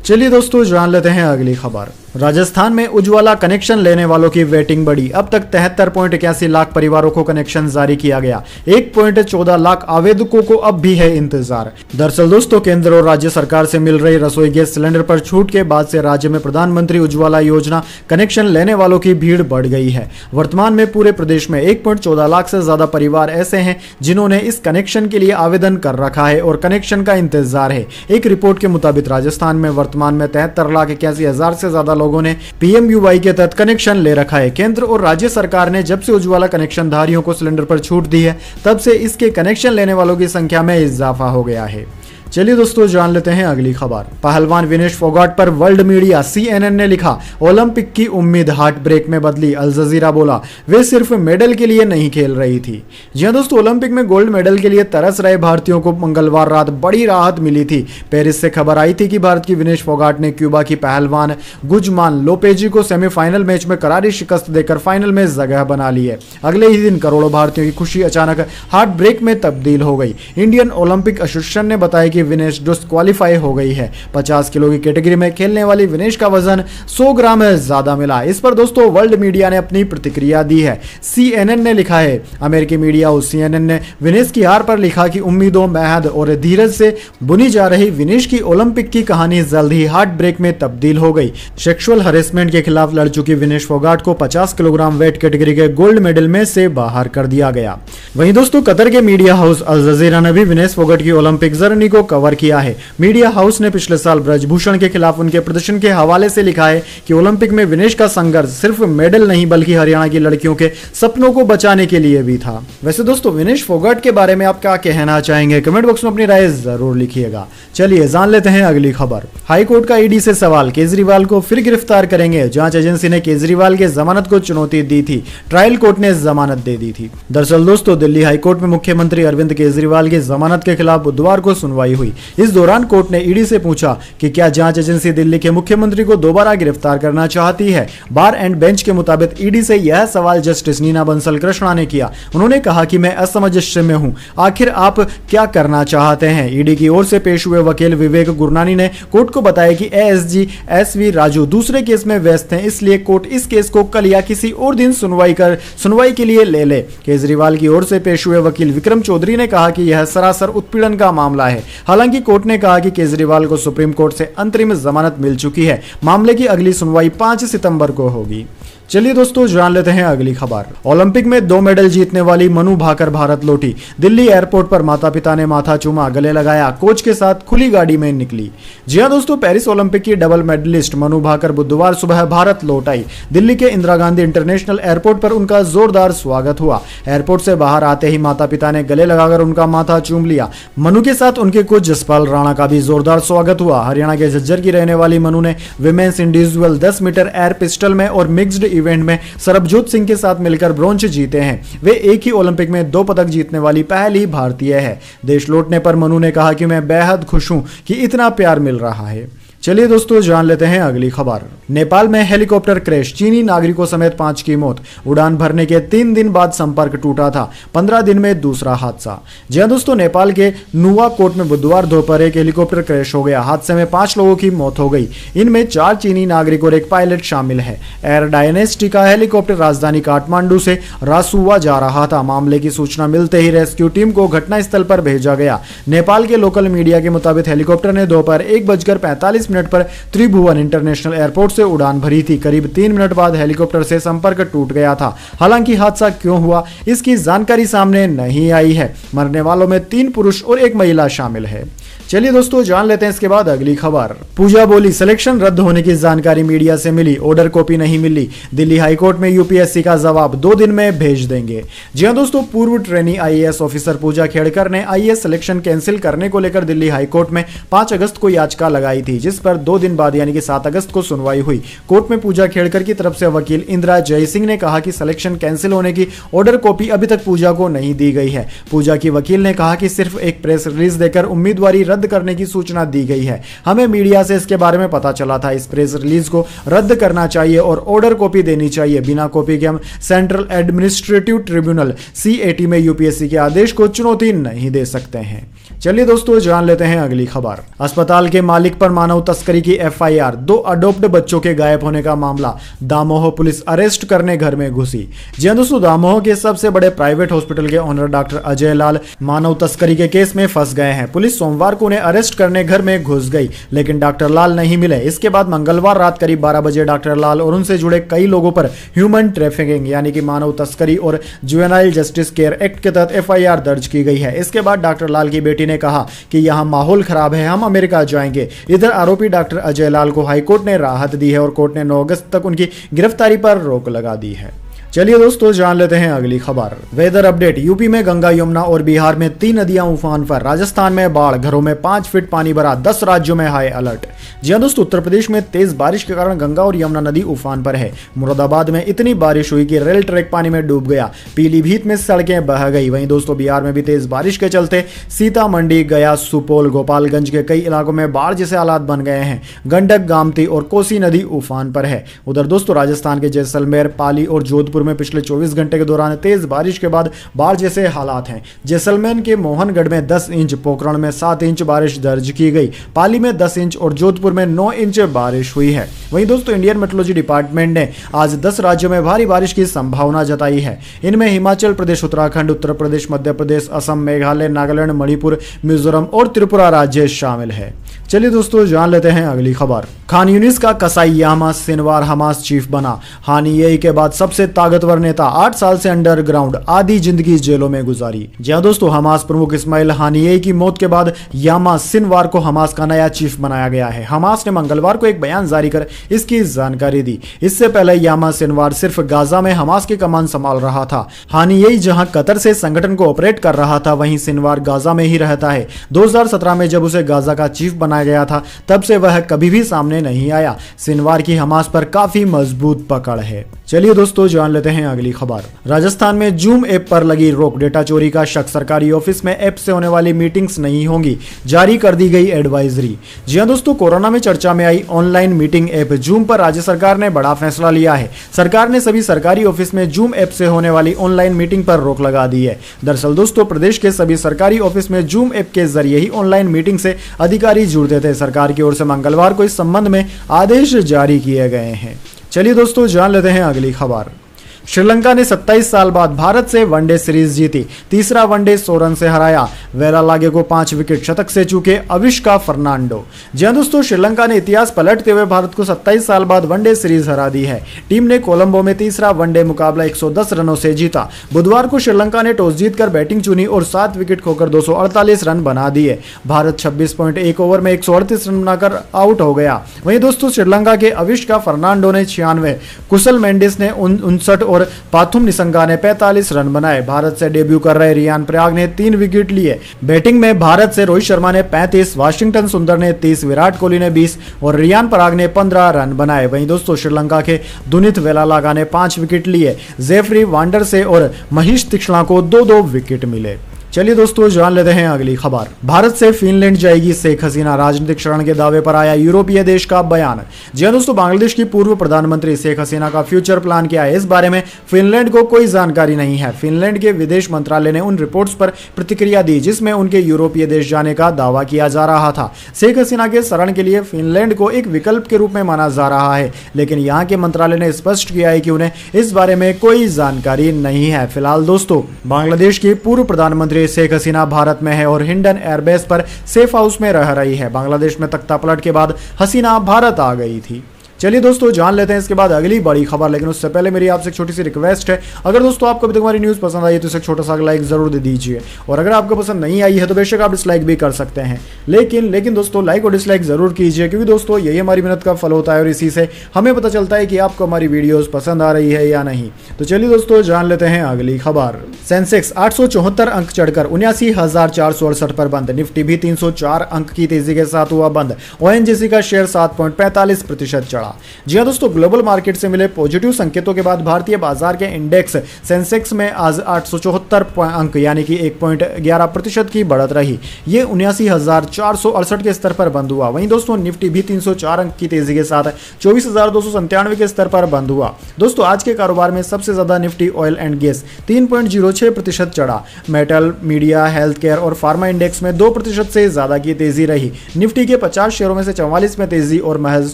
चलिए दोस्तों, जान लेते हैं अगली खबर। राजस्थान में उज्ज्वला कनेक्शन लेने वालों की वेटिंग बढ़ी। अब तक 73.81 लाख परिवारों को कनेक्शन जारी किया गया। 1.14 लाख आवेदकों को अब भी है इंतजार। दरअसल दोस्तों, केंद्र और राज्य सरकार से मिल रही रसोई गैस सिलेंडर पर छूट के बाद से राज्य में प्रधानमंत्री उज्ज्वला योजना कनेक्शन लेने वालों की भीड़ बढ़ गई है। वर्तमान में पूरे प्रदेश में 1.14 लाख से ज्यादा परिवार ऐसे हैं जिन्होंने इस कनेक्शन के लिए आवेदन कर रखा है और कनेक्शन का इंतजार है। एक रिपोर्ट के मुताबिक राजस्थान में वर्तमान में 73,81,000 से ज्यादा लोगों ने पीएमयूवाई के तहत कनेक्शन ले रखा है। केंद्र और राज्य सरकार ने जब से उज्ज्वला कनेक्शन धारियों को सिलेंडर पर छूट दी है, तब से इसके कनेक्शन लेने वालों की संख्या में इजाफा हो गया है। चलिए दोस्तों, जान लेते हैं अगली खबर। पहलवान विनेश फोगाट पर वर्ल्ड मीडिया। सीएनएन ने लिखा, ओलंपिक की उम्मीद हार्ट ब्रेक में बदली। अल जजीरा बोला, वे सिर्फ मेडल के लिए नहीं खेल रही थी। जी हां दोस्तों, ओलंपिक में गोल्ड मेडल के लिए तरस रहे भारतीयों को मंगलवार रात बड़ी राहत मिली थी। पेरिस से खबर आई थी कि भारत की विनेश फोगाट ने क्यूबा की पहलवान गुजमान लोपेजी को सेमीफाइनल मैच में करारी शिकस्त देकर फाइनल में जगह बना ली है। अगले ही दिन करोड़ों भारतीयों की खुशी अचानक हार्ट ब्रेक में तब्दील हो गई। इंडियन ओलंपिक एसोसिएशन ने बताया कि विनेश डिस्क्वालीफाई हो गई है। 50 किलो की कैटेगरी में खेलने वाली विनेश का वजन 100 ग्राम ज्यादा मिला। इस पर दोस्तों वर्ल्ड मीडिया ने अपनी प्रतिक्रिया दी है। सीएनएन ने लिखा है, अमेरिकी मीडिया हाउस सीएनएन ने विनेश की हार पर लिखा कि उम्मीदों, मेहनत और धीरज से बुनी जा रही विनेश की ओलंपिक की कहानी जल्द ही हार्ट ब्रेक में तब्दील हो गई। सेक्सुअल हरेसमेंट के खिलाफ लड़ चुकी विनेश फोगाट को 50 किलोग्राम वेट कैटेगरी के गोल्ड मेडल में से बाहर कर दिया गया। वहीं दोस्तों, कतर के मीडिया हाउस अल जजीरा ने भी विनेश फोगाट की ओलंपिक जर्नी को कवर किया है। मीडिया हाउस ने पिछले साल ब्रजभूषण के खिलाफ उनके प्रदर्शन के हवाले से लिखा है कि ओलंपिक में विनेश का संघर्ष सिर्फ मेडल नहीं बल्कि हरियाणा की लड़कियों के सपनों को बचाने के लिए भी था। वैसे दोस्तों, विनेश फोगाट के बारे में आप क्या कहना चाहेंगे? कमेंट बॉक्स में अपनी राय जरूर लिखिएगा। चलिए जान लेते हैं अगली खबर। हाई कोर्ट का ईडी से सवाल, केजरीवाल को फिर गिरफ्तार करेंगे। जांच एजेंसी ने केजरीवाल के जमानत को चुनौती दी थी। ट्रायल कोर्ट ने जमानत दे दी थी। दरअसल दोस्तों, दिल्ली हाईकोर्ट में मुख्यमंत्री अरविंद केजरीवाल की जमानत के खिलाफ बुधवार को सुनवाई हुई। इस दौरान कोर्ट ने ईडी से पूछा कि क्या जांच एजेंसी दिल्ली के मुख्यमंत्री को दोबारा गिरफ्तार करना चाहती है। बार एंड बेंच के मुताबिक ईडी से यह सवाल जस्टिस नीना बंसल कृष्णा ने किया। उन्होंने कहा कि मैं असमंजस में हूं, आखिर आप क्या करना चाहते हैं। ईडी की ओर से पेश हुए वकील विवेक गुरनानी ने कोर्ट को बताया कि एएसजी एसवी राजू दूसरे केस में व्यस्त हैं, इसलिए कोर्ट इस केस को कल या किसी और दिन सुनवाई के लिए ले ले। केजरीवाल की ओर से पेश हुए वकील विक्रम चौधरी ने कहा कि यह सरासर उत्पीड़न का मामला है। हालांकि कोर्ट ने कहा कि केजरीवाल को सुप्रीम कोर्ट से अंतरिम जमानत मिल चुकी है। मामले की अगली सुनवाई 5 सितंबर को होगी। चलिए दोस्तों, जान लेते हैं अगली खबर। ओलंपिक में 2 मेडल जीतने वाली मनु भाकर भारत लौटी। दिल्ली एयरपोर्ट पर माता पिता ने माथा चूमा, गले लगाया, कोच के साथ खुली गाड़ी में निकली। जी हां दोस्तों, पेरिस ओलंपिक की डबल मेडलिस्ट मनु भाकर बुधवार सुबह भारत लौट आई। दिल्ली के इंदिरा गांधी इंटरनेशनल एयरपोर्ट पर उनका जोरदार स्वागत हुआ। एयरपोर्ट से बाहर आते ही माता पिता ने गले लगाकर उनका माथा चूम लिया। मनु के साथ उनके कोच जसपाल राणा का भी जोरदार स्वागत हुआ। हरियाणा के झज्जर की रहने वाली मनु ने women's individual 10 metre air pistol में और मिक्स्ड इवेंट में सरबजोत सिंह के साथ मिलकर ब्रॉन्ज जीते हैं। वे एक ही ओलंपिक में 2 पदक जीतने वाली पहली भारतीय है। देश लौटने पर मनु ने कहा कि मैं बेहद खुश हूं कि इतना प्यार मिल रहा है। चलिए दोस्तों जान लेते हैं अगली खबर। नेपाल में हेलीकॉप्टर क्रैश, चीनी नागरिकों समेत 5 की मौत। उड़ान भरने के 3 दिन बाद संपर्क टूटा था, 15 दिन में दूसरा हादसा। जी हां दोस्तों, नेपाल के नुवाकोट में बुधवार दोपहर एक हेलीकॉप्टर क्रैश हो गया। हादसे में 5 लोगों की मौत हो गई। इनमें 4 चीनी नागरिक और एक पायलट शामिल है। एयर डायनेस्टी का हेलीकॉप्टर राजधानी काठमांडू से रासुवा जा रहा था। मामले की सूचना मिलते ही रेस्क्यू टीम को घटनास्थल पर भेजा गया। नेपाल के लोकल मीडिया के मुताबिक हेलीकॉप्टर ने दोपहर 1:45 मिनट पर त्रिभुवन इंटरनेशनल एयरपोर्ट से उड़ान भरी थी। करीब 3 मिनट बाद हेलीकॉप्टर से संपर्क टूट गया था। हालांकि हादसा क्यों हुआ इसकी जानकारी सामने नहीं आई है। मरने वालों में 3 पुरुष और 1 महिला शामिल है। चलिए दोस्तों जान लेते हैं इसके बाद अगली खबर। पूजा बोली सिलेक्शन रद्द होने की जानकारी मीडिया से मिली, ऑर्डर कॉपी नहीं मिली। दिल्ली हाईकोर्ट में यूपीएससी का जवाब 2 दिन में भेज देंगे। जी हां दोस्तों, पूर्व ट्रेनी आईएएस ऑफिसर पूजा खेड़कर ने आईएएस सिलेक्शन कैंसिल करने को लेकर दिल्ली हाईकोर्ट में 5 अगस्त को याचिका लगाई थी, जिस पर 2 दिन बाद यानी कि 7 अगस्त को सुनवाई हुई। कोर्ट में पूजा खेड़कर की तरफ से वकील इंदिरा जयसिंह ने कहा कि सिलेक्शन कैंसिल होने की ऑर्डर कॉपी अभी तक पूजा को नहीं दी गई है। पूजा की वकील ने कहा कि सिर्फ एक प्रेस रिलीज देकर उम्मीदवारी रद्द करने की सूचना दी गई है। हमें मीडिया से इसके बारे में पता चला था। इस प्रेस रिलीज को रद्द करना चाहिए और ऑर्डर कॉपी देनी चाहिए। बिना कॉपी के हम सेंट्रल एडमिनिस्ट्रेटिव ट्रिब्यूनल सीएटी में यूपीएससी के आदेश को चुनौती नहीं दे सकते हैं। चलिए दोस्तों जान लेते हैं अगली खबर। अस्पताल के मालिक पर मानव तस्करी की एफआईआर, 2 अडॉप्ट बच्चों के गायब होने का मामला। दामोह पुलिस अरेस्ट करने घर में घुसी। जी हां दोस्तों, दामोह के सबसे बड़े प्राइवेट हॉस्पिटल के ओनर डॉक्टर अजय लाल मानव तस्करी के केस में फंस गए हैं। पुलिस सोमवार को उन्हें अरेस्ट करने घर में घुस गई, लेकिन डॉक्टर लाल नहीं मिले। इसके बाद मंगलवार रात करीब 12 बजे डॉक्टर लाल और उनसे जुड़े कई लोगों पर ह्यूमन ट्रैफिकिंग यानी कि मानव तस्करी और जुवेनाइल जस्टिस केयर एक्ट के तहत एफआईआर दर्ज की गई है। इसके बाद डॉक्टर लाल की बेटी ने कहा कि यहां माहौल खराब है, हम अमेरिका जाएंगे। इधर आरोपी डॉक्टर अजय लाल को हाईकोर्ट ने राहत दी है और कोर्ट ने 9 अगस्त तक उनकी गिरफ्तारी पर रोक लगा दी है। चलिए दोस्तों जान लेते हैं अगली खबर। Weather update. यूपी में गंगा, यमुना और बिहार में 3 नदियां उफान पर। राजस्थान में बाढ़, घरों में 5 फीट पानी भरा। 10 राज्यों में हाई अलर्ट। जी हां दोस्तों, उत्तर प्रदेश में तेज बारिश के कारण गंगा और यमुना नदी उफान पर है। मुरादाबाद में इतनी बारिश हुई कि रेल ट्रैक पानी में डूब गया। पीलीभीत में सड़कें बह गई। वहीं दोस्तों बिहार में भी तेज बारिश के चलते सीतामढ़ी, गया, सुपौल, गोपालगंज के कई इलाकों में बाढ़ जैसे हालात बन गए हैं। गंडक, गामती और कोसी नदी उफान पर है। उधर दोस्तों राजस्थान के जैसलमेर, पाली और जोधपुर में पिछले 24 घंटे के दौरान तेज बारिश के बाद बाढ़ जैसे हालात हैं। जैसलमेर के मोहनगढ़ में 10 इंच, पोखरण में 7 इंच बारिश दर्ज की गई। पाली में 10 इंच और जोधपुर में 9 इंच बारिश हुई है। वहीं दोस्तों इंडियन मेट्रोलॉजी डिपार्टमेंट ने आज 10 राज्यों में भारी बारिश की संभावना जताई है। इनमें हिमाचल प्रदेश, उत्तराखंड, उत्तर प्रदेश, मध्य प्रदेश, असम, मेघालय, नागालैंड, मणिपुर, मिजोरम और त्रिपुरा राज्य शामिल है। चलिए दोस्तों जान लेते हैं अगली खबर। खान यूनिस का कसाई यामा सिनवार हमास चीफ बना। हानियई के बाद सबसे ताकतवर नेता, 8 साल से अंडरग्राउंड, आधी जिंदगी जेलों में गुजारी। जी हां दोस्तों, हमास प्रमुख इस्माइल हानियई की मौत के बाद यामा सिनवार को हमास का नया चीफ बनाया गया है। हमास ने मंगलवार को एक बयान जारी कर इसकी जानकारी दी। इससे पहले यामा सिनवार सिर्फ गाजा में हमास की कमान संभाल रहा था। हानियई जहां कतर से संगठन को ऑपरेट कर रहा था, वहीं सिनवार गाजा में ही रहता है। 2017 में जब उसे गाजा का चीफ बनाया गया था, तब से वह कभी भी सामने नहीं आया। सिनवार की हमास पर काफी मजबूत पकड़ है। चलिए दोस्तों जान लेते हैं अगली खबर। राजस्थान में जूम ऐप पर लगी रोक, डेटा चोरी का शक। सरकारी ऑफिस में ऐप से होने वाली मीटिंग्स नहीं होंगी, जारी कर दी गई एडवाइजरी। जी हां दोस्तों, कोरोना में चर्चा में आई ऑनलाइन मीटिंग ऐप जूम पर राज्य सरकार ने बड़ा फैसला लिया है। सरकार ने सभी सरकारी ऑफिस में जूम ऐप से होने वाली ऑनलाइन मीटिंग पर रोक लगा दी है। दरअसल दोस्तों प्रदेश के सभी सरकारी ऑफिस में जूम ऐप के जरिए ही ऑनलाइन मीटिंग से अधिकारी जुड़ते थे। सरकार की ओर से मंगलवार को इस संबंध में आदेश जारी किए गए हैं। चलिए दोस्तों जान लेते हैं अगली खबर। श्रीलंका ने 27 साल बाद भारत से वनडे सीरीज जीती। तीसरा वनडे 100 रन से हराया। वेलालागे को 5 विकेट, शतक से चूके अविष्का फर्नांडो। जी हां दोस्तों, श्रीलंका ने इतिहास पलटते हुए भारत को 27 साल बाद वनडे सीरीज हरा दी है। टीम ने कोलंबो में तीसरा वनडे मुकाबला 110 रनों से जीता। बुधवार को श्रीलंका ने टॉस जीतकर बैटिंग चुनी और 7 विकेट खोकर 248 रन बना दिए। भारत 26.1 ओवर में 138 रन बनाकर आउट हो गया। वहीं दोस्तों श्रीलंका के अविष्का फर्नांडो ने 96, कुशल मेंडिस ने 59 और और पाथुम निसंगा ने 45 रन बनाए। भारत से डेब्यू कर रहे रियान पराग ने 3 विकेट लिए। बैटिंग में भारत से रोहित शर्मा ने 35, वाशिंगटन सुंदर ने 30, विराट कोहली ने 20 और रियान पराग ने 15 रन बनाए। वहीं दोस्तों श्रीलंका के दुनित वेलालागा ने 5 विकेट लिए। जेफरी वांडरसे और महेश तीक्ष्णा को 2-2 विकेट मिले। चलिए दोस्तों जान लेते हैं अगली खबर। भारत से फिनलैंड जाएगी शेख हसीना, राजनीतिक शरण के दावे पर आया यूरोपीय देश का बयान। जी हां दोस्तों, बांग्लादेश की पूर्व प्रधानमंत्री शेख हसीना का फ्यूचर प्लान क्या है, इस बारे में फिनलैंड को कोई जानकारी नहीं है। फिनलैंड के विदेश मंत्रालय ने उन रिपोर्ट्स पर प्रतिक्रिया दी जिसमें उनके यूरोपीय देश जाने का दावा किया जा रहा था। शेख हसीना के शरण के लिए फिनलैंड को एक विकल्प के रूप में माना जा रहा है, लेकिन यहाँ के मंत्रालय ने स्पष्ट किया है कि उन्हें इस बारे में कोई जानकारी नहीं है। फिलहाल दोस्तों बांग्लादेश की पूर्व प्रधानमंत्री शेख हसीना भारत में है और हिंडन एयरबेस पर सेफ हाउस में रह रही है। बांग्लादेश में तख्तापलट के बाद हसीना भारत आ गई थी। चलिए दोस्तों जान लेते हैं इसके बाद अगली बड़ी खबर, लेकिन उससे पहले मेरी आपसे एक छोटी सी रिक्वेस्ट है, अगर दोस्तों आपको अभी तक हमारी न्यूज़ पसंद आई है तो इसे छोटा सा लाइक जरूर दे दीजिए, और अगर आपको पसंद नहीं आई है तो बेशक आप डिसलाइक भी कर सकते हैं, लेकिन दोस्तों लाइक और डिसलाइक जरूर कीजिए, क्योंकि दोस्तों यही हमारी मेहनत का फल होता है और इसी से हमें पता चलता है कि आपको हमारी वीडियोज़ पसंद आ रही है या नहीं। तो चलिए दोस्तों जान लेते हैं अगली खबर। सेंसेक्स 874 अंक चढ़कर 79,468 पर बंद। निफ्टी भी 304 अंक की तेजी के साथ हुआ बंद। ओएनजीसी का शेयर 7.45% चढ़ा। जी हां दोस्तों, ग्लोबल मार्केट से मिले पॉजिटिव संकेतों के बाद भारतीय बाजार के इंडेक्स सेंसेक्स में आज 874 अंक यानी कि 1.11% की बढ़त रही। ये 79,468 के स्तर पर बंद हुआ। वहीं दोस्तों निफ्टी भी 304 अंक की तेजी के साथ 24,297 के स्तर पर बंद हुआ। दोस्तों आज के कारोबार में सबसे ज्यादा निफ्टी ऑयल एंड गैस 3.06% चढ़ा। मेटल, मीडिया, हेल्थ केयर और फार्मा इंडेक्स में 2% से ज्यादा की तेजी रही। निफ्टी के 50 शेयरों में से 44 में तेजी और महज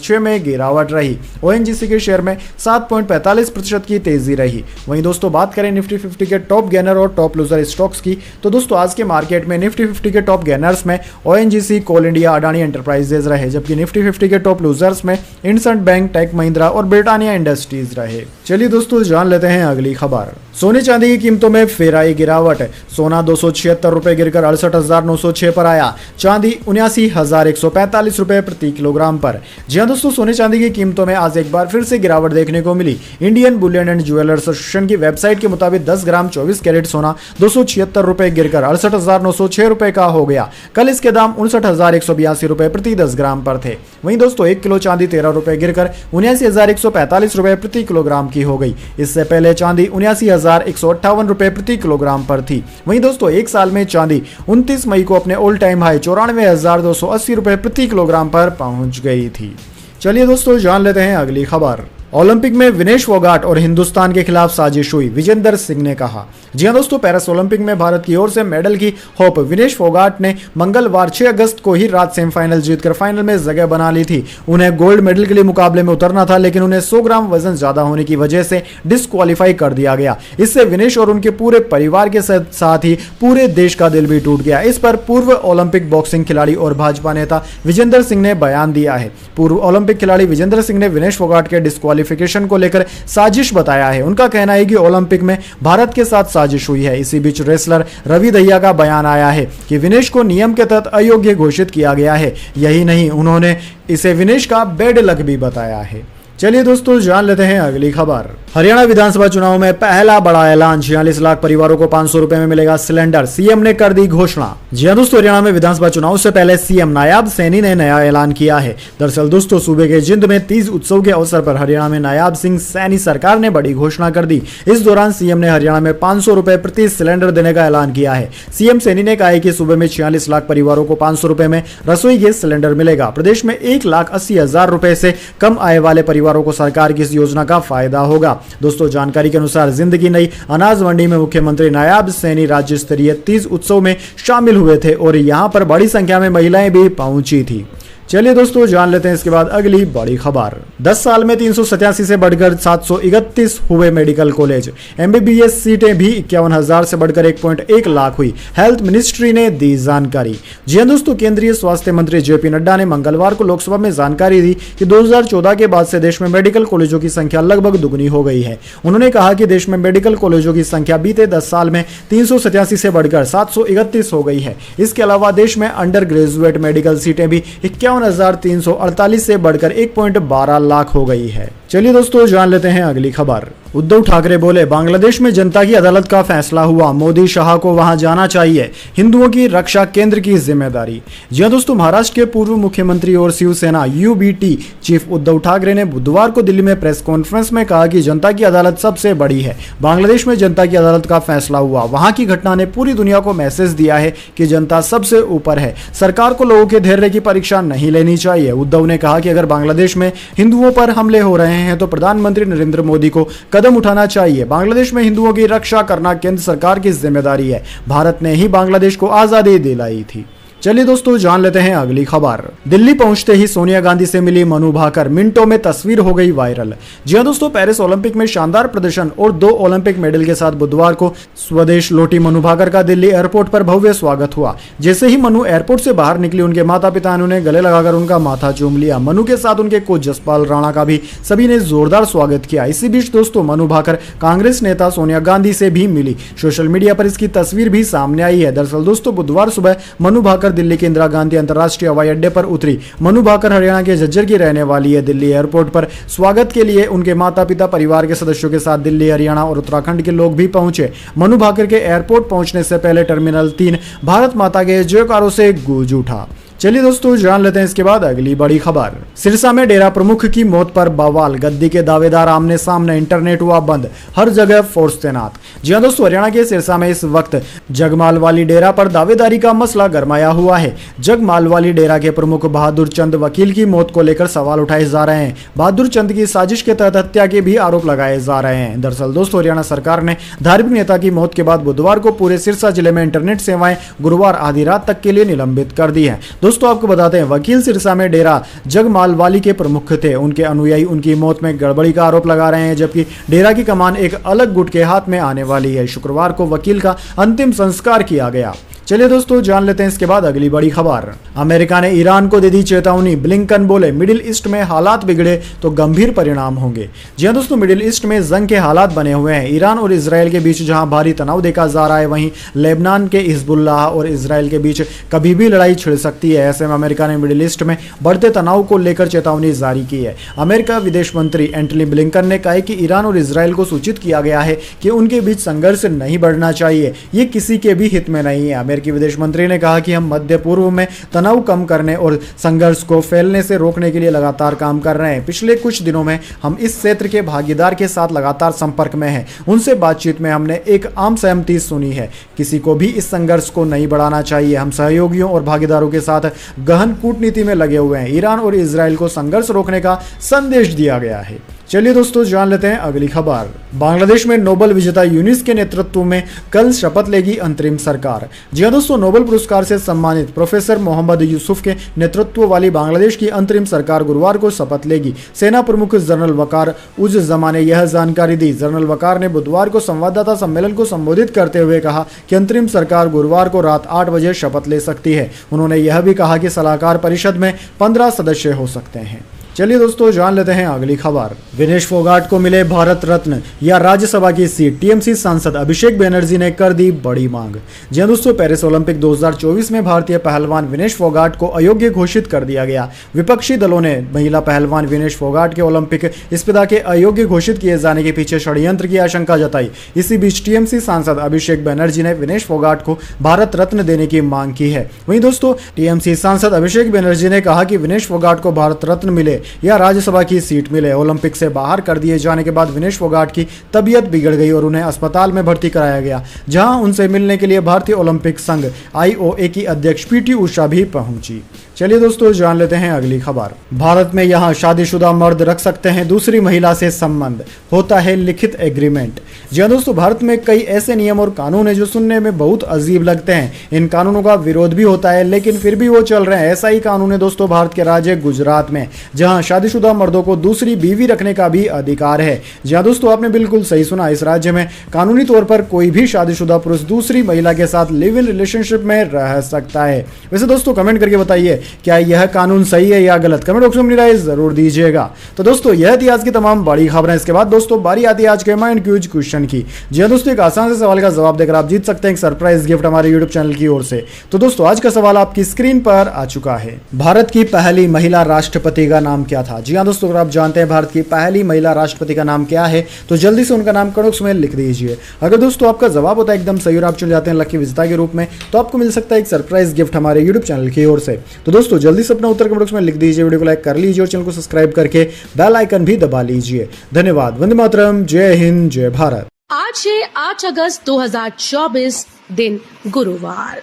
6 में गिरावट रही। ओएनजीसी के शेयर में 7.45% की तेजी रही। वहीं दोस्तों बात करें निफ्टी 50 के टॉप गेनर और टॉप लूजर स्टॉक्स की, तो दोस्तों आज के मार्केट में निफ्टी 50 के टॉप गेनर्स में ओएनजीसी, कोल इंडिया, अडानी एंटरप्राइजेज रहे, जबकि निफ्टी 50 के टॉप लूजर्स में इंडसइंड बैंक, टेक महिंद्रा और ब्रिटानिया इंडस्ट्रीज रहे। चलिए दोस्तों जान लेते हैं अगली खबर। सोने चांदी की कीमतों में फिर आई गिरावट। सोना 276 रुपए गिरकर 68,906 पर आया। चांदी 79,145 रुपए प्रति किलोग्राम पर। जी हां दोस्तों, सोने चांदी की कीमतों में आज एक बार फिर से गिरावट देखने को मिली। Indian bullion and jewellers association की वेबसाइट के मुताबिक 10 ग्राम 24 कैरेट सोना 276 रुपए गिरकर 68,906 रुपए का हो गया। कल इसके दाम 59,182 रुपए प्रति 10 ग्राम पर थे। वहीं दोस्तों 1 किलो चांदी 13 रुपए गिरकर 79,145 रुपए प्रति किलोग्राम की हो गई। इससे पहले चांदी 79,158 रुपए प्रति किलोग्राम पर थी। वहीं दोस्तों एक साल में चांदी 29 मई को अपने ऑल टाइम हाई 94,280 रुपए प्रति किलोग्राम पर पहुंच गई थी। चलिए दोस्तों जान लेते हैं अगली खबर। ओलंपिक में विनेश फोगाट और हिंदुस्तान के खिलाफ साजिश हुई, विजेंदर सिंह ने कहा। जी हां दोस्तों, पेरिस ओलंपिक में भारत की ओर से मेडल की होप विनेश फोगाट ने मंगलवार 6 अगस्त को ही रात सेमीफाइनल जीतकर फाइनल में जगह बना ली थी। उन्हें गोल्ड मेडल के लिए मुकाबले में उतरना था, लेकिन उन्हें 100 ग्राम वजन ज्यादा होने की वजह से डिस्क्वालीफाई कर दिया गया। इससे विनेश और उनके पूरे परिवार के साथ ही पूरे देश का दिल भी टूट गया। इस पर पूर्व ओलंपिक बॉक्सिंग खिलाड़ी और भाजपा नेता विजेंदर सिंह ने बयान दिया है। पूर्व ओलंपिक खिलाड़ी विजेंदर सिंह ने विनेश फोगाट के क्वालिफिकेशन को लेकर साजिश बताया है। उनका कहना है कि ओलंपिक में भारत के साथ साजिश हुई है। इसी बीच रेसलर रवि दहिया का बयान आया है कि विनेश को नियम के तहत अयोग्य घोषित किया गया है। यही नहीं, उन्होंने इसे विनेश का बैड लक भी बताया है। चलिए दोस्तों जान लेते हैं अगली खबर। हरियाणा विधानसभा चुनाव में पहला बड़ा ऐलान, 46 लाख परिवारों को 500 रुपए में मिलेगा सिलेंडर, सीएम ने कर दी घोषणा। जी हां दोस्तों, हरियाणा में विधानसभा चुनाव से पहले सीएम नायाब सैनी ने नया ऐलान किया है। दरअसल दोस्तों सूबे के जिंद में तीज उत्सव के अवसर पर हरियाणा में नायाब सिंह सैनी सरकार ने बड़ी घोषणा कर दी। इस दौरान सीएम ने हरियाणा में 500 रुपए प्रति सिलेंडर देने का ऐलान किया है। सीएम सैनी ने कहा है कि सूबे में 46 लाख परिवारों को 500 रुपए में रसोई गैस सिलेंडर मिलेगा। प्रदेश में 1,80,000 रुपए से कम आय वाले परिवारों को सरकार की इस योजना का फायदा होगा। दोस्तों जानकारी के अनुसार जिंदगी नई अनाज मंडी में मुख्यमंत्री नायाब सैनी राज्य स्तरीय तीज उत्सव में शामिल हुए थे और यहां पर बड़ी संख्या में महिलाएं भी पहुंची थी। चलिए दोस्तों जान लेते हैं इसके बाद अगली बड़ी खबर। 10 साल में 387 से बढ़कर 731 हुए मेडिकल कॉलेज। एमबीबीएस सीटें भी 51,000 से बढ़कर 1.1 लाख हुई। हेल्थ मिनिस्ट्री ने दी जानकारी। जी हां दोस्तों, केंद्रीय स्वास्थ्य मंत्री जेपी नड्डा ने मंगलवार को लोकसभा में जानकारी दी कि 2014 के बाद से देश में मेडिकल कॉलेजों की संख्या लगभग दुगनी हो गई है। उन्होंने कहा कि देश में मेडिकल कॉलेजों की संख्या बीते 10 साल में 387 से बढ़कर 731 हो गई है। इसके अलावा देश में अंडर ग्रेजुएट मेडिकल सीटें भी 51,348 से बढ़कर 1.12 लाख हो गई है। चलिए दोस्तों जान लेते हैं अगली खबर। उद्धव ठाकरे बोले बांग्लादेश में जनता की अदालत का फैसला हुआ, मोदी शाह को वहां जाना चाहिए, हिंदुओं की रक्षा केंद्र की जिम्मेदारी। जी हां दोस्तों, महाराष्ट्र के पूर्व मुख्यमंत्री और शिवसेना यूबीटी चीफ उद्धव ठाकरे ने बुधवार को दिल्ली में प्रेस कॉन्फ्रेंस में कहा कि जनता की अदालत सबसे बड़ी है। बांग्लादेश में जनता की अदालत का फैसला हुआ, वहां की घटना ने पूरी दुनिया को मैसेज दिया है कि जनता सबसे ऊपर है, सरकार को लोगों के धैर्य की परीक्षा नहीं लेनी चाहिए। उद्धव ने कहा कि अगर बांग्लादेश में हिंदुओं पर हमले हो रहे हैं तो प्रधानमंत्री नरेंद्र मोदी को कदम उठाना चाहिए। बांग्लादेश में हिंदुओं की रक्षा करना केंद्र सरकार की जिम्मेदारी है। भारत ने ही बांग्लादेश को आजादी दिलाई थी। चलिए दोस्तों जान लेते हैं अगली खबर। दिल्ली पहुंचते ही सोनिया गांधी से मिली मनु भाकर, मिनटों में तस्वीर हो गई वायरल। जी हां दोस्तों, पेरिस ओलंपिक में शानदार प्रदर्शन और 2 ओलंपिक मेडल के साथ बुधवार को स्वदेश लौटी मनु भाकर का दिल्ली एयरपोर्ट पर भव्य स्वागत हुआ। जैसे ही मनु एयरपोर्ट से बाहर निकली, उनके माता पिता ने उन्हें गले लगाकर उनका माथा चूम लिया। मनु के साथ उनके कोच जसपाल राणा का भी सभी ने जोरदार स्वागत किया। इसी बीच दोस्तों मनु भाकर कांग्रेस नेता सोनिया गांधी से भी मिली। सोशल मीडिया पर इसकी तस्वीर भी सामने आई है। दरअसल दोस्तों बुधवार सुबह मनु भाकर दिल्ली के इंदिरा गांधी अंतर्राष्ट्रीय हवाई अड्डे पर उतरी। मनु भाकर हरियाणा के झज्जर की रहने वाली है। दिल्ली एयरपोर्ट पर स्वागत के लिए उनके माता पिता, परिवार के सदस्यों के साथ दिल्ली, हरियाणा और उत्तराखंड के लोग भी पहुंचे। मनु भाकर के एयरपोर्ट पहुंचने से पहले टर्मिनल 3 भारत माता के जयकारों से गूंज उठा। चलिए दोस्तों जान लेते हैं इसके बाद अगली बड़ी खबर। सिरसा में डेरा प्रमुख की मौत पर बवाल, गद्दी के दावेदार आमने सामने, इंटरनेट हुआ बंद, हर जगह फोर्स तैनात। जी हां दोस्तों, हरियाणा के सिरसा में इस वक्त जगमालवाली डेरा पर दावेदारी का मसला गरमाया हुआ है। जगमालवाली डेरा के प्रमुख बहादुर चंद वकील की मौत को लेकर सवाल उठाए जा रहे हैं। बहादुर चंद की साजिश के तहत हत्या के भी आरोप लगाए जा रहे हैं। दरअसल दोस्तों हरियाणा सरकार ने धार्मिक नेता की मौत के बाद बुधवार को पूरे सिरसा जिले में इंटरनेट सेवाएं गुरुवार आधी रात तक के लिए निलंबित कर दी है। दोस्तों आपको बताते हैं, वकील सिरसा में डेरा जगमालवाली के प्रमुख थे। उनके अनुयायी उनकी मौत में गड़बड़ी का आरोप लगा रहे हैं, जबकि डेरा की कमान एक अलग गुट के हाथ में आने वाली है। शुक्रवार को वकील का अंतिम संस्कार किया गया। चलिए दोस्तों जान लेते हैं इसके बाद अगली बड़ी खबर। अमेरिका ने ईरान को दे दी चेतावनी, ब्लिंकन बोले मिडिल ईस्ट में हालात बिगड़े तो गंभीर परिणाम होंगे। जी हां दोस्तों, मिडिल ईस्ट में जंग के हालात बने हुए हैं। ईरान और इजराइल के बीच जहां भारी तनाव देखा जा रहा है, वहीं लेबनान के हिजबुल्लाह और इजराइल के बीच कभी भी लड़ाई छिड़ सकती है। ऐसे में अमेरिका ने मिडिल ईस्ट में बढ़ते तनाव को लेकर चेतावनी जारी की है। अमेरिका विदेश मंत्री एंटनी ब्लिंकन ने कहा कि ईरान और इजराइल को सूचित किया गया है कि उनके बीच संघर्ष नहीं बढ़ना चाहिए, ये किसी के भी हित में नहीं है। अमेरिकी विदेश मंत्री ने कहा कि हम मध्य पूर्व में तनाव कम करने और संघर्ष को फैलने से रोकने के लिए लगातार काम कर रहे हैं। पिछले कुछ दिनों में हम इस क्षेत्र के भागीदार के साथ लगातार संपर्क में हैं। उनसे बातचीत में हमने एक आम सहमति सुनी है, किसी को भी इस संघर्ष को नहीं बढ़ाना चाहिए। हम सहयोगियों और भागीदारों के साथ गहन कूटनीति में लगे हुए हैं। ईरान और इजराइल को संघर्ष रोकने का संदेश दिया गया है। चलिए दोस्तों जान लेते हैं अगली खबर। बांग्लादेश में नोबेल विजेता यूनिस के नेतृत्व में कल शपथ लेगी अंतरिम सरकार। जी हां दोस्तों, नोबेल पुरस्कार से सम्मानित प्रोफेसर मोहम्मद यूसुफ के नेतृत्व वाली बांग्लादेश की अंतरिम सरकार गुरुवार को शपथ लेगी। सेना प्रमुख जनरल वकार उज जमा ने यह जानकारी दी। जनरल वकार ने बुधवार को संवाददाता सम्मेलन को संबोधित करते हुए कहा कि अंतरिम सरकार गुरुवार को रात 8 बजे शपथ ले सकती है। उन्होंने यह भी कहा कि सलाहकार परिषद में 15 सदस्य हो सकते हैं। चलिए दोस्तों जान लेते हैं अगली खबर। विनेश फोगाट को मिले भारत रत्न या राज्यसभा की सीट, टीएमसी सांसद अभिषेक बनर्जी ने कर दी बड़ी मांग। जी हां दोस्तों, पेरिस ओलंपिक 2024 में भारतीय पहलवान विनेश फोगाट को अयोग्य घोषित कर दिया गया। विपक्षी दलों ने महिला पहलवान विनेश फोगाट के ओलंपिक स्पर्धा के अयोग्य घोषित किए जाने के पीछे षड्यंत्र की आशंका जताई। इसी बीच टीएमसी सांसद अभिषेक बनर्जी ने विनेश फोगाट को भारत रत्न देने की मांग की है। वहीं दोस्तों टीएमसी सांसद अभिषेक बनर्जी ने कहा कि विनेश फोगाट को भारत रत्न मिले या राज्यसभा की सीट मिले। ओलंपिक से बाहर कर दिए जाने के बाद विनेश फोगाट की तबीयत बिगड़ गई और उन्हें अस्पताल में भर्ती कराया गया, जहां उनसे मिलने के लिए भारतीय ओलंपिक संघ आईओए की अध्यक्ष पीटी उषा भी पहुंची। चलिए दोस्तों जान लेते हैं अगली खबर। भारत में यहां शादीशुदा मर्द रख सकते हैं दूसरी महिला से संबंध, होता है लिखित एग्रीमेंट। जी हां दोस्तों, भारत में कई ऐसे नियम और कानून हैं जो सुनने में बहुत अजीब लगते हैं। इन कानूनों का विरोध भी होता है, लेकिन फिर भी वो चल रहे हैं। ऐसा ही कानून है दोस्तों भारत के राज्य गुजरात में, जहां शादीशुदा मर्दों को दूसरी बीवी रखने का भी अधिकार है। जी हां दोस्तों, आपने बिल्कुल सही सुना। इस राज्य में कानूनी तौर पर कोई भी शादीशुदा पुरुष दूसरी महिला के साथ लिव इन रिलेशनशिप में रह सकता है। वैसे दोस्तों कमेंट करके बताइए क्या यह कानून सही है या गलत, कमेंट बॉक्स में अपनी राय जरूर दीजिएगा। तो दोस्तों यह थी आज की तमाम बड़ी खबरें। इसके बाद दोस्तों बारी आती है आज के माइंड क्यूज क्वेश्चन की। जी हाँ दोस्तों, एक आसान से सवाल का जवाब देकर आप जीत सकते हैं एक सरप्राइज गिफ्ट हमारे यूट्यूब चैनल की ओर से। तो दोस्तों आज का सवाल आपकी स्क्रीन पर आ चुका है। भारत की पहली महिला राष्ट्रपति का नाम क्या था? जी हाँ दोस्तों, अगर आप जानते हैं भारत की पहली महिला राष्ट्रपति का नाम क्या है तो जल्दी से उनका नाम कमेंट बॉक्स में लिख दीजिए। अगर दोस्तों आपका जवाब होता है एकदम सही और आप चुन जाते हैं लकी विजेता के रूप में तो आपको मिल सकता है एक सरप्राइज गिफ्ट हमारे यूट्यूब चैनल की ओर से। तो दोस्तों जल्दी से अपना उत्तर कमेंट बॉक्स में लिख दीजिए, वीडियो को लाइक कर लीजिए और चैनल को सब्सक्राइब करके बेल आइकन भी दबा लीजिए। धन्यवाद। वंदे मातरम। जय हिंद, जय भारत। आज है 8 अगस्त 2024, दिन गुरुवार।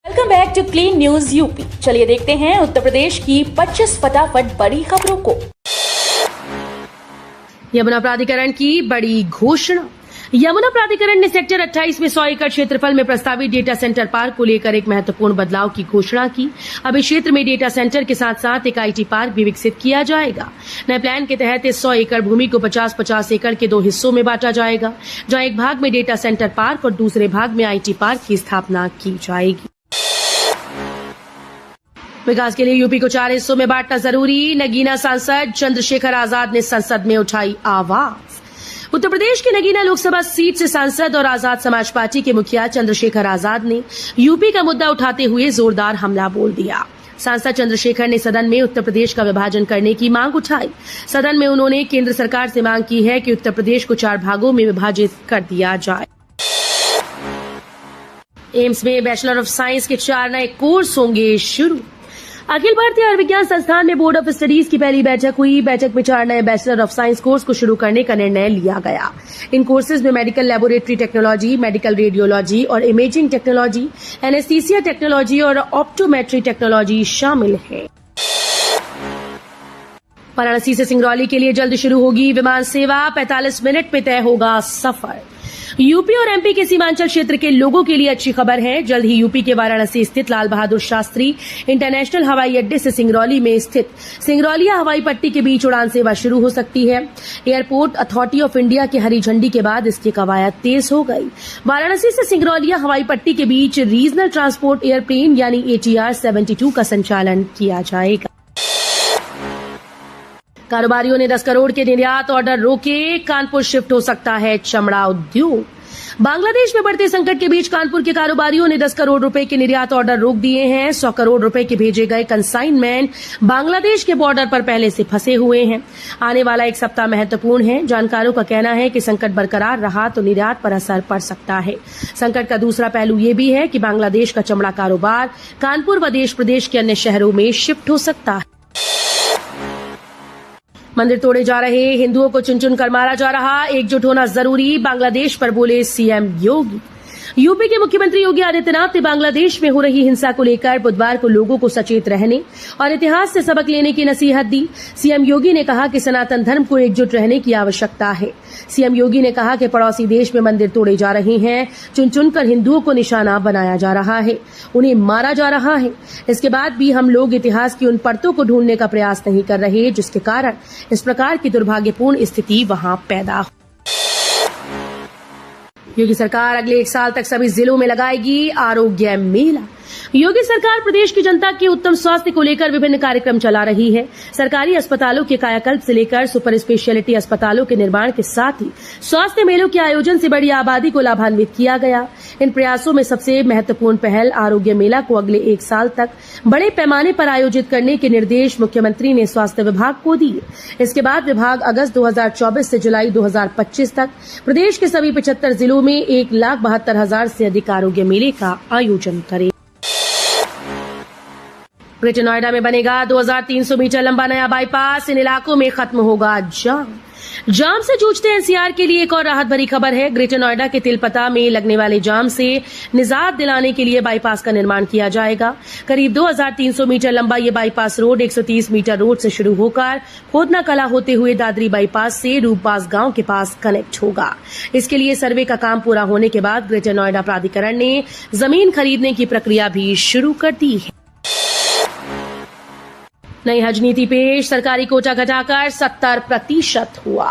Welcome back to clean news UP. चलिए देखते हैं उत्तर प्रदेश की 25 फटाफट बड़ी खबरों को। यमुना प्राधिकरण की बड़ी घोषणा। यमुना प्राधिकरण ने सेक्टर 28 में 100 एकड़ क्षेत्रफल में प्रस्तावित डेटा सेंटर पार्क को लेकर एक महत्वपूर्ण बदलाव की घोषणा की। अब इस क्षेत्र में डेटा सेंटर के साथ साथ एक आईटी पार्क भी विकसित किया जाएगा। नए प्लान के तहत इस 100 एकड़ भूमि को 50-50 एकड़ के 2 हिस्सों में बांटा जाएगा, जहां एक भाग में डेटा सेंटर पार्क और दूसरे भाग में आईटी पार्क की स्थापना की जाएगी। विकास के लिए यूपी को 4 हिस्सों में बांटना जरूरी। नगीना सांसद चंद्रशेखर आजाद ने संसद में उठाई आवाज। उत्तर प्रदेश की नगीना लोकसभा सीट से सांसद और आजाद समाज पार्टी के मुखिया चंद्रशेखर आजाद ने यूपी का मुद्दा उठाते हुए जोरदार हमला बोल दिया। सांसद चंद्रशेखर ने सदन में उत्तर प्रदेश का विभाजन करने की मांग उठाई। सदन में उन्होंने केंद्र सरकार से मांग की है कि उत्तर प्रदेश को 4 भागों में विभाजित कर दिया जाए। एम्स में बैचलर ऑफ साइंस के 4 नए कोर्स होंगे शुरू। अखिल भारतीय आयुर्विज्ञान संस्थान में बोर्ड ऑफ स्टडीज की पहली बैठक हुई। बैठक में 4 नए बैचलर ऑफ साइंस कोर्स को शुरू करने का निर्णय लिया गया। इन कोर्सेज में medical laboratory technology, medical radiology और इमेजिंग टेक्नोलॉजी, एनेस्थीसिया टेक्नोलॉजी और ऑप्टोमेट्री टेक्नोलॉजी शामिल है। वाराणसी से सिंगरौली के लिए जल्द शुरू होगी विमान सेवा। 45 मिनट में तय होगा सफर। यूपी और एमपी के सीमांचल क्षेत्र के लोगों के लिए अच्छी खबर है। जल्द ही यूपी के वाराणसी स्थित लाल बहादुर शास्त्री इंटरनेशनल हवाई अड्डे से सिंगरौली में स्थित सिंगरौलिया हवाई पट्टी के बीच उड़ान सेवा शुरू हो सकती है। एयरपोर्ट अथॉरिटी ऑफ इंडिया की हरी झंडी के बाद इसकी कवायद तेज हो गई। वाराणसी से सिंगरौलिया हवाई पट्टी के बीच रीजनल ट्रांसपोर्ट एयरप्लेन यानी ATR 72 का संचालन किया जाएगा। कारोबारियों ने 10 करोड़ के निर्यात ऑर्डर रोके। कानपुर शिफ्ट हो सकता है चमड़ा उद्योग। बांग्लादेश में बढ़ते संकट के बीच कानपुर के कारोबारियों ने 10 करोड़ रुपए के निर्यात ऑर्डर रोक दिए हैं। 100 करोड़ रुपए के भेजे गए कंसाइनमेंट बांग्लादेश के बॉर्डर पर पहले से फंसे हुए हैं। आने वाला एक सप्ताह महत्वपूर्ण है। जानकारों का कहना है कि संकट बरकरार रहा तो निर्यात पर असर पड़ सकता है। संकट का दूसरा पहलू ये भी है कि बांग्लादेश का चमड़ा कारोबार कानपुर व देश प्रदेश के अन्य शहरों में शिफ्ट हो सकता है। मंदिर तोड़े जा रहे, हिंदुओं को चुन चुन कर मारा जा रहा, एकजुट होना जरूरी, बांग्लादेश पर बोले सीएम योगी। यूपी के मुख्यमंत्री योगी आदित्यनाथ ने बांग्लादेश में हो रही हिंसा को लेकर बुधवार को लोगों को सचेत रहने और इतिहास से सबक लेने की नसीहत दी। सीएम योगी ने कहा कि सनातन धर्म को एकजुट रहने की आवश्यकता है। सीएम योगी ने कहा कि पड़ोसी देश में मंदिर तोड़े जा रहे हैं, चुन चुनकर हिंदुओं को निशाना बनाया जा रहा है, उन्हें मारा जा रहा है। इसके बाद भी हम लोग इतिहास की उन परतों को ढूंढने का प्रयास नहीं कर रहे जिसके कारण इस प्रकार की दुर्भाग्यपूर्ण स्थिति वहां पैदा हो। योगी सरकार अगले 1 साल तक सभी जिलों में लगाएगी आरोग्य मेला। योगी सरकार प्रदेश की जनता के उत्तम स्वास्थ्य को लेकर विभिन्न कार्यक्रम चला रही है। सरकारी अस्पतालों के कायाकल्प से लेकर सुपर स्पेशलिटी अस्पतालों के निर्माण के साथ ही स्वास्थ्य मेलों के आयोजन से बड़ी आबादी को लाभान्वित किया गया। इन प्रयासों में सबसे महत्वपूर्ण पहल आरोग्य मेला को अगले 1 साल तक बड़े पैमाने पर आयोजित करने के निर्देश मुख्यमंत्री ने स्वास्थ्य विभाग को दिए। इसके बाद विभाग अगस्त 2024 से जुलाई 2025 तक प्रदेश के सभी 75 जिलों में 1,72,000 से अधिक आरोग्य मेले का आयोजन करे। ग्रेटर नोएडा में बनेगा 2300 मीटर लंबा नया बाईपास। इन इलाकों में खत्म होगा जाम से जूझते एनसीआर के लिए एक और राहत भरी खबर है। ग्रेटर नोएडा के तिलपता में लगने वाले जाम से निजात दिलाने के लिए बाईपास का निर्माण किया जाएगा। करीब 2300 मीटर लंबा ये बाईपास रोड 130 मीटर रोड से शुरू होकर खोदना कला होते हुए दादरी बाईपास से रूपबास गांव के पास कनेक्ट होगा। इसके लिए सर्वे का काम पूरा होने के बाद ग्रेटर नोएडा प्राधिकरण ने जमीन खरीदने की प्रक्रिया भी शुरू कर दी है। नई हज नीति पेश। सरकारी कोटा घटाकर 70% हुआ।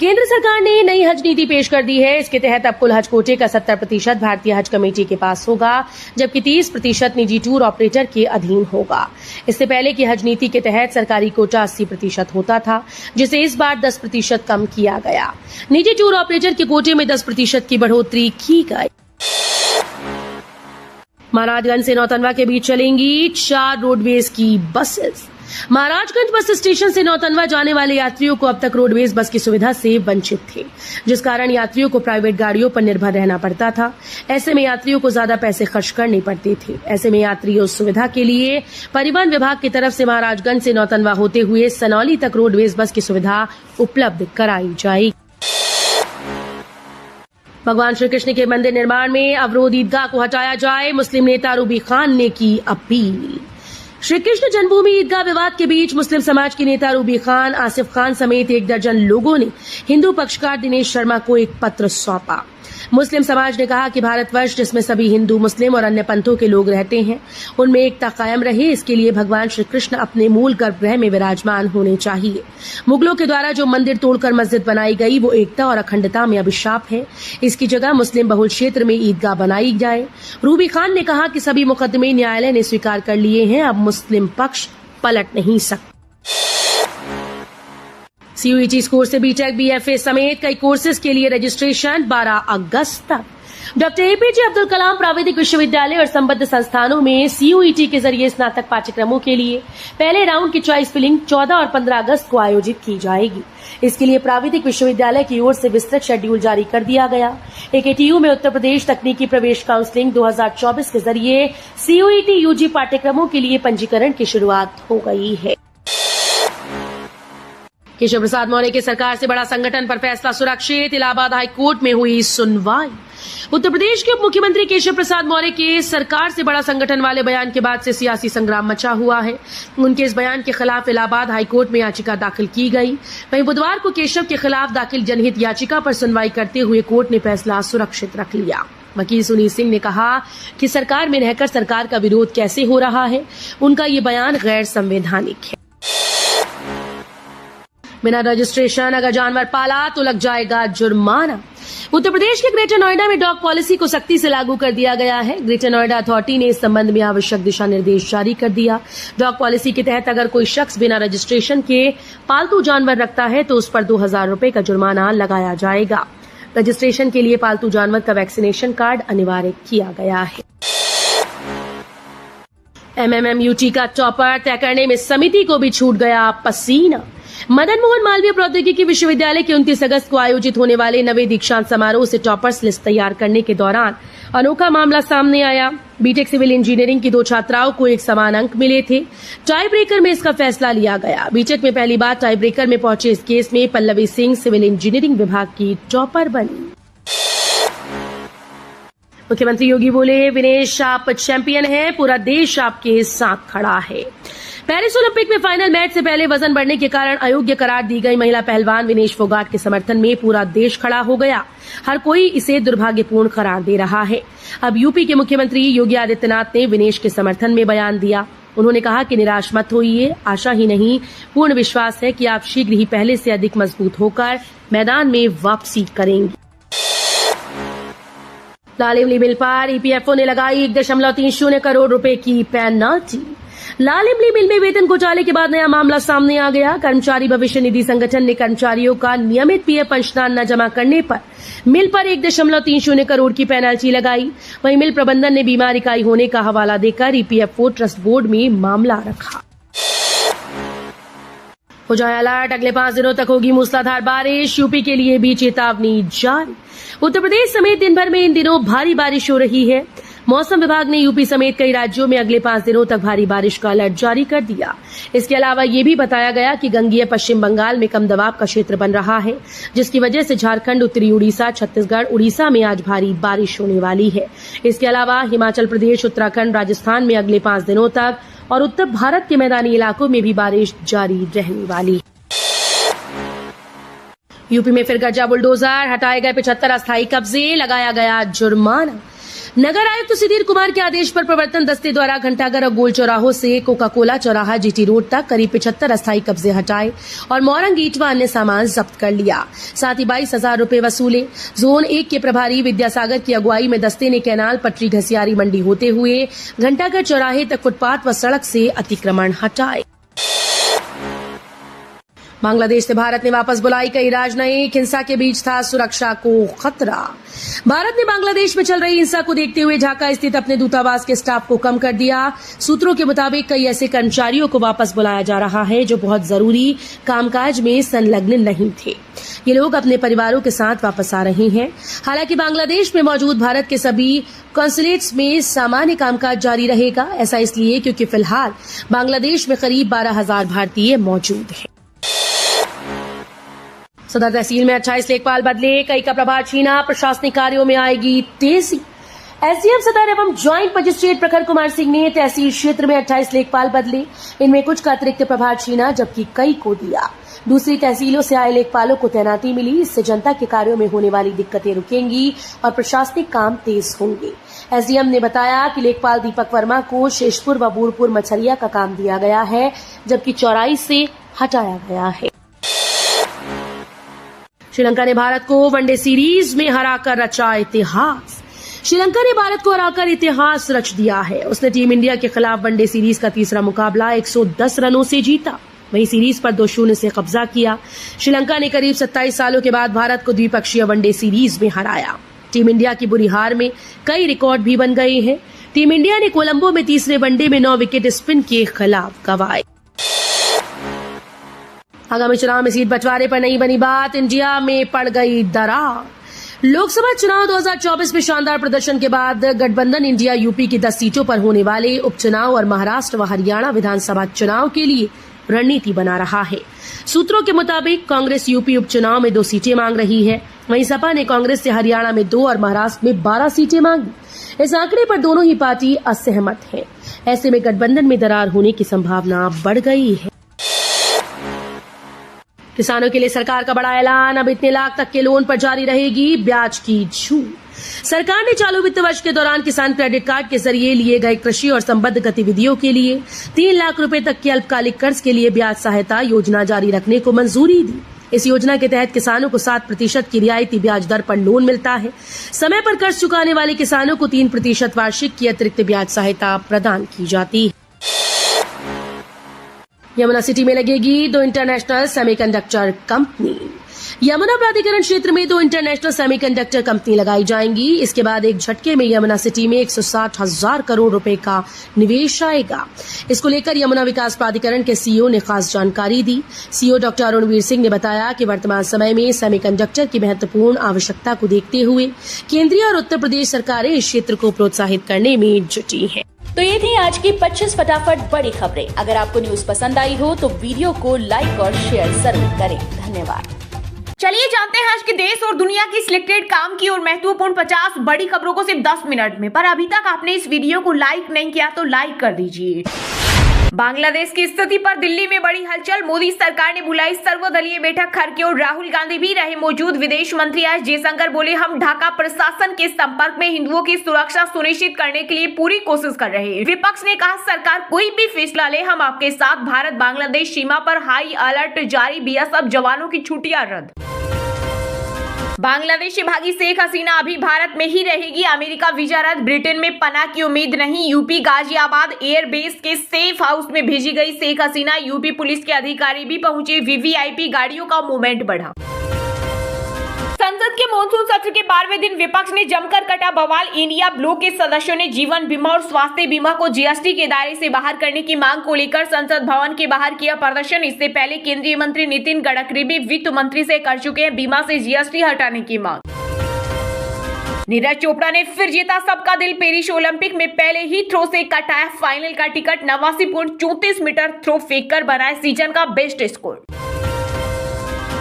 केंद्र सरकार ने नई हज नीति पेश कर दी है। इसके तहत अब कुल हज कोटे का 70% भारतीय हज कमेटी के पास होगा, जबकि 30% निजी टूर ऑपरेटर के अधीन होगा। इससे पहले की हज नीति के तहत सरकारी कोटा 80% होता था, जिसे इस बार 10% कम किया गया। निजी टूर ऑपरेटर के कोटे में 10% की बढ़ोतरी की गई। महाराजगंज से नौतनवा के बीच चलेंगी 4 रोडवेज की बसेस। महाराजगंज बस स्टेशन से नौतनवा जाने वाले यात्रियों को अब तक रोडवेज बस की सुविधा से वंचित थे, जिस कारण यात्रियों को प्राइवेट गाड़ियों पर निर्भर रहना पड़ता था। ऐसे में यात्रियों को ज्यादा पैसे खर्च करने पड़ते थे। ऐसे में यात्रियों सुविधा के लिए परिवहन विभाग की तरफ से महाराजगंज से नौतनवा होते हुए सनौली तक रोडवेज बस की सुविधा उपलब्ध कराई जाएगी। भगवान श्री कृष्ण के मंदिर निर्माण में अवरोध ईदगाह को हटाया जाए, मुस्लिम नेता रूबी खान ने की अपील। श्री कृष्ण जन्मभूमि ईदगाह विवाद के बीच मुस्लिम समाज के नेता रूबी खान, आसिफ खान समेत 1 दर्जन लोगों ने हिंदू पक्षकार दिनेश शर्मा को एक पत्र सौंपा। मुस्लिम समाज ने कहा कि भारतवर्ष जिसमें सभी हिंदू, मुस्लिम और अन्य पंथों के लोग रहते हैं, उनमें एकता कायम रहे। इसके लिए भगवान श्री कृष्ण अपने मूल गर्भगृह में विराजमान होने चाहिए। मुगलों के द्वारा जो मंदिर तोड़कर मस्जिद बनाई गई, वो एकता और अखंडता में अभिशाप है। इसकी जगह मुस्लिम बहुल क्षेत्र में ईदगाह बनाई जाए। रूबी खान ने कहा कि सभी मुकदमे न्यायालय ने स्वीकार कर लिए हैं, अब मुस्लिम पक्ष पलट नहीं सकता। सीयूईटी स्कोर से बीटेक, बीएफए समेत कई कोर्सेज के लिए रजिस्ट्रेशन 12 अगस्त तक। डॉक्टर एपीजे अब्दुल कलाम प्राविधिक विश्वविद्यालय और संबद्ध संस्थानों में सीयूईटी के जरिए स्नातक पाठ्यक्रमों के लिए पहले राउंड की चॉइस फिलिंग 14 और 15 अगस्त को आयोजित की जाएगी। इसके लिए प्राविधिक विश्वविद्यालय की ओर से विस्तृत शेड्यूल जारी कर दिया गया। एकेटीयू में उत्तर प्रदेश तकनीकी प्रवेश काउंसलिंग 2024 के जरिए सीयूईटी यूजी पाठ्यक्रमों के लिए पंजीकरण की शुरुआत हो गई है। केशव प्रसाद मौर्य के सरकार से बड़ा संगठन पर फैसला सुरक्षित, इलाहाबाद हाई कोर्ट में हुई सुनवाई। उत्तर प्रदेश के उप मुख्यमंत्री केशव प्रसाद मौर्य के सरकार से बड़ा संगठन वाले बयान के बाद से सियासी संग्राम मचा हुआ है। उनके इस बयान के खिलाफ इलाहाबाद हाई कोर्ट में याचिका दाखिल की गई। वहीं बुधवार को केशव के खिलाफ दाखिल जनहित याचिका पर सुनवाई करते हुए कोर्ट ने फैसला सुरक्षित रख लिया। वकील सुनील सिंह ने कहा कि सरकार में रहकर सरकार का विरोध कैसे हो रहा है, उनका ये बयान गैर संवैधानिक है। बिना रजिस्ट्रेशन अगर जानवर पाला तो लग जाएगा जुर्माना। उत्तर प्रदेश के ग्रेटर नोएडा में डॉग पॉलिसी को सख्ती से लागू कर दिया गया है। ग्रेटर नोएडा अथॉरिटी ने इस संबंध में आवश्यक दिशा निर्देश जारी कर दिया। डॉग पॉलिसी के तहत अगर कोई शख्स बिना रजिस्ट्रेशन के पालतू जानवर रखता है तो उस पर 2000 रुपए का जुर्माना लगाया जाएगा। रजिस्ट्रेशन के लिए पालतू जानवर का वैक्सीनेशन कार्ड अनिवार्य किया गया है। एमएमएमयूटी का टॉपर तय करने में समिति को भी छूट गया पसीना। मदन मोहन मालवीय प्रौद्योगिकी विश्वविद्यालय के 29 अगस्त को आयोजित होने वाले नवे दीक्षांत समारोह से टॉपर्स लिस्ट तैयार करने के दौरान अनोखा मामला सामने आया। बीटेक सिविल इंजीनियरिंग की 2 छात्राओं को एक समान अंक मिले थे। टाई ब्रेकर में इसका फैसला लिया गया। बीटेक में पहली बार टाई ब्रेकर में पहुंचे इस केस में पल्लवी सिंह सिविल इंजीनियरिंग विभाग की टॉपर बनी। मुख्यमंत्री योगी बोले, विनेश आप चैंपियन हैं, पूरा देश आपके साथ खड़ा है। पेरिस ओलंपिक में फाइनल मैच से पहले वजन बढ़ने के कारण अयोग्य करार दी गई महिला पहलवान विनेश फोगाट के समर्थन में पूरा देश खड़ा हो गया। हर कोई इसे दुर्भाग्यपूर्ण करार दे रहा है। अब यूपी के मुख्यमंत्री योगी आदित्यनाथ ने विनेश के समर्थन में बयान दिया। उन्होंने कहा कि निराश मत होइए, आशा ही नहीं पूर्ण विश्वास है कि आप शीघ्र ही पहले से अधिक मजबूत होकर मैदान में वापसी करेंगे। लाल इमली मिल पर ईपीएफओ ने लगाई 1.30 करोड़ रुपए की पेनल्टी। लाल इमली मिल में वेतन घोटाले के बाद नया मामला सामने आ गया। कर्मचारी भविष्य निधि संगठन ने कर्मचारियों का नियमित पीएफ पंचदान न जमा करने पर मिल पर 1.30 करोड़ की पेनल्टी लगाई। वहीं मिल प्रबंधन ने बीमार इकाई होने का हवाला देकर ईपीएफओ ट्रस्ट बोर्ड में मामला रखा। हो जाए अलर्ट, अगले 5 दिनों तक होगी मूसलाधार बारिश। यूपी के लिए भी चेतावनी जारी। उत्तर प्रदेश समेत दिन भर में इन दिनों भारी बारिश हो रही है। मौसम विभाग ने यूपी समेत कई राज्यों में अगले 5 दिनों तक भारी बारिश का अलर्ट जारी कर दिया। इसके अलावा ये भी बताया गया कि गंगीय पश्चिम बंगाल में कम दबाव का क्षेत्र बन रहा है, जिसकी वजह से झारखंड, उत्तरी उड़ीसा, छत्तीसगढ़, उड़ीसा में आज भारी बारिश होने वाली है। इसके अलावा हिमाचल प्रदेश, उत्तराखंड, राजस्थान में अगले 5 दिनों तक और उत्तर भारत के मैदानी इलाकों में भी बारिश जारी रहने वाली है। यूपी में फिर गरजा बुलडोजर, हटाए गए 75 अस्थायी कब्जे, लगाया गया जुर्माना। नगर आयुक्त सुधीर कुमार के आदेश पर प्रवर्तन दस्ते द्वारा घंटाघर और गोल चौराहों से कोका कोला चौराहा जीटी रोड तक करीब 75 अस्थायी कब्जे हटाए और मोरंग ईंट व अन्य सामान जब्त कर लिया। साथ ही 22,000 रुपए वसूले। जोन 1 के प्रभारी विद्यासागर की अगुवाई में दस्ते ने कैनाल पटरी घसियारी मंडी होते हुए घंटाघर चौराहे तक फुटपाथ व सड़क से अतिक्रमण हटाए। बांग्लादेश से भारत ने वापस बुलाई कई राजनयिक। हिंसा के बीच था सुरक्षा को खतरा। भारत ने बांग्लादेश में चल रही हिंसा को देखते हुए ढाका स्थित अपने दूतावास के स्टाफ को कम कर दिया। सूत्रों के मुताबिक कई ऐसे कर्मचारियों को वापस बुलाया जा रहा है जो बहुत जरूरी कामकाज में संलग्न नहीं थे। ये लोग अपने परिवारों के साथ वापस आ रहे हैं। हालांकि बांग्लादेश में मौजूद भारत के सभी कॉन्सुलेट्स में सामान्य कामकाज जारी रहेगा। ऐसा इसलिए क्योंकि फिलहाल बांग्लादेश में करीब 12,000 भारतीय मौजूद हैं। सदर तहसील में 28 लेखपाल बदले, कई का प्रभार छीना, प्रशासनिक कार्यों में आएगी तेजी। एसडीएम सदर एवं ज्वाइंट मजिस्ट्रेट प्रखर कुमार सिंह ने तहसील क्षेत्र में 28 लेखपाल बदले। इनमें कुछ का अतिरिक्त प्रभार छीना जबकि कई को दिया। दूसरी तहसीलों से आए लेखपालों को तैनाती मिली। इससे जनता के कार्यों में होने वाली दिक्कतें रुकेंगी और प्रशासनिक काम तेज होंगे। एसडीएम ने बताया कि लेखपाल दीपक वर्मा को शेषपुर व बूरपुर मछलिया का काम दिया गया है जबकि चौराई से हटाया गया है। श्रीलंका ने भारत को वनडे सीरीज में हराकर रचा इतिहास। श्रीलंका ने भारत को हराकर इतिहास रच दिया है। उसने टीम इंडिया के खिलाफ वनडे सीरीज का तीसरा मुकाबला 110 रनों से जीता। वहीं सीरीज पर 2-0 से कब्जा किया। श्रीलंका ने करीब 27 सालों के बाद भारत को द्विपक्षीय वनडे सीरीज में हराया। टीम इंडिया की बुरी हार में कई रिकॉर्ड भी बन गए हैं। टीम इंडिया ने कोलंबो में तीसरे वनडे में 9 विकेट स्पिन के खिलाफ गंवाए। आगामी चुनाव में सीट बंटवारे पर नहीं बनी बात। इंडिया में पड़ गई दरार। लोकसभा चुनाव 2024 में शानदार प्रदर्शन के बाद गठबंधन इंडिया यूपी की 10 सीटों पर होने वाले उपचुनाव और महाराष्ट्र व हरियाणा विधानसभा चुनाव के लिए रणनीति बना रहा है। सूत्रों के मुताबिक कांग्रेस यूपी उपचुनाव में 2 सीटें मांग रही है। वहीं सपा ने कांग्रेस से हरियाणा में 2 और महाराष्ट्र में 12 सीटें मांगी। इस आंकड़े पर दोनों ही पार्टी असहमत है। ऐसे में गठबंधन में दरार होने की संभावना बढ़ गई है। किसानों के लिए सरकार का बड़ा ऐलान। अब इतने लाख तक के लोन पर जारी रहेगी ब्याज की छूट। सरकार ने चालू वित्त वर्ष के दौरान किसान क्रेडिट कार्ड के जरिए लिए गए कृषि और संबद्ध गतिविधियों के लिए 3 लाख रुपए तक की अल्पकालिक कर्ज के लिए ब्याज सहायता योजना जारी रखने को मंजूरी दी। इस योजना के तहत किसानों को 7% की रियायती ब्याज दर पर लोन मिलता है। समय पर कर्ज चुकाने वाले किसानों को 3% वार्षिक की अतिरिक्त ब्याज सहायता प्रदान की जाती है। यमुना सिटी में लगेगी 2 इंटरनेशनल सेमीकंडक्टर कंपनी। यमुना प्राधिकरण क्षेत्र में 2 इंटरनेशनल सेमीकंडक्टर कंपनी लगाई जाएंगी। इसके बाद एक झटके में यमुना सिटी में 160,000 करोड़ रुपए का निवेश आएगा। इसको लेकर यमुना विकास प्राधिकरण के सीईओ ने खास जानकारी दी। सीईओ डॉक्टर अरुणवीर सिंह ने बताया कि वर्तमान समय में सेमीकंडक्टर की महत्वपूर्ण आवश्यकता को देखते हुए केंद्रीय और उत्तर प्रदेश सरकारें इस क्षेत्र को प्रोत्साहित करने में जुटी हैं। तो ये थी आज की 25 फटाफट बड़ी खबरें। अगर आपको न्यूज पसंद आई हो तो वीडियो को लाइक और शेयर जरूर करें। धन्यवाद। चलिए जानते हैं आज के देश और दुनिया की सिलेक्टेड काम की और महत्वपूर्ण 50 बड़ी खबरों को सिर्फ 10 मिनट में। पर अभी तक आपने इस वीडियो को लाइक नहीं किया तो लाइक कर दीजिए। बांग्लादेश की स्थिति पर दिल्ली में बड़ी हलचल। मोदी सरकार ने बुलाई सर्वदलीय बैठक। खड़गे और राहुल गांधी भी रहे मौजूद। विदेश मंत्री एस जयशंकर बोले, हम ढाका प्रशासन के संपर्क में हिंदुओं की सुरक्षा सुनिश्चित करने के लिए पूरी कोशिश कर रहे हैं। विपक्ष ने कहा, सरकार कोई भी फैसला ले हम आपके साथ। भारत बांग्लादेश सीमा पर हाई अलर्ट जारी। बीएसएफ जवानों की छुट्टियां रद्द। बांग्लादेश से भागी शेख हसीना अभी भारत में ही रहेगी। अमेरिका वीजा रद्द। ब्रिटेन में पनाह की उम्मीद नहीं। यूपी गाजियाबाद एयरबेस के सेफ हाउस में भेजी गई शेख हसीना। यूपी पुलिस के अधिकारी भी पहुंचे। वीवीआईपी गाड़ियों का मूवमेंट बढ़ा। संसद के मॉनसून सत्र के 12वें दिन विपक्ष ने जमकर कटा बवाल। इंडिया ब्लॉक के सदस्यों ने जीवन बीमा और स्वास्थ्य बीमा को जीएसटी के दायरे से बाहर करने की मांग को लेकर संसद भवन के बाहर किया प्रदर्शन। इससे पहले केंद्रीय मंत्री नितिन गडकरी भी वित्त मंत्री से कर चुके हैं बीमा से जीएसटी हटाने की मांग। नीरज चोपड़ा ने फिर जीता सबका दिल। पेरिस ओलंपिक में पहले ही थ्रो से कटाया फाइनल का टिकट। 89.34 मीटर थ्रो फेंक कर बनाया सीजन का बेस्ट स्कोर।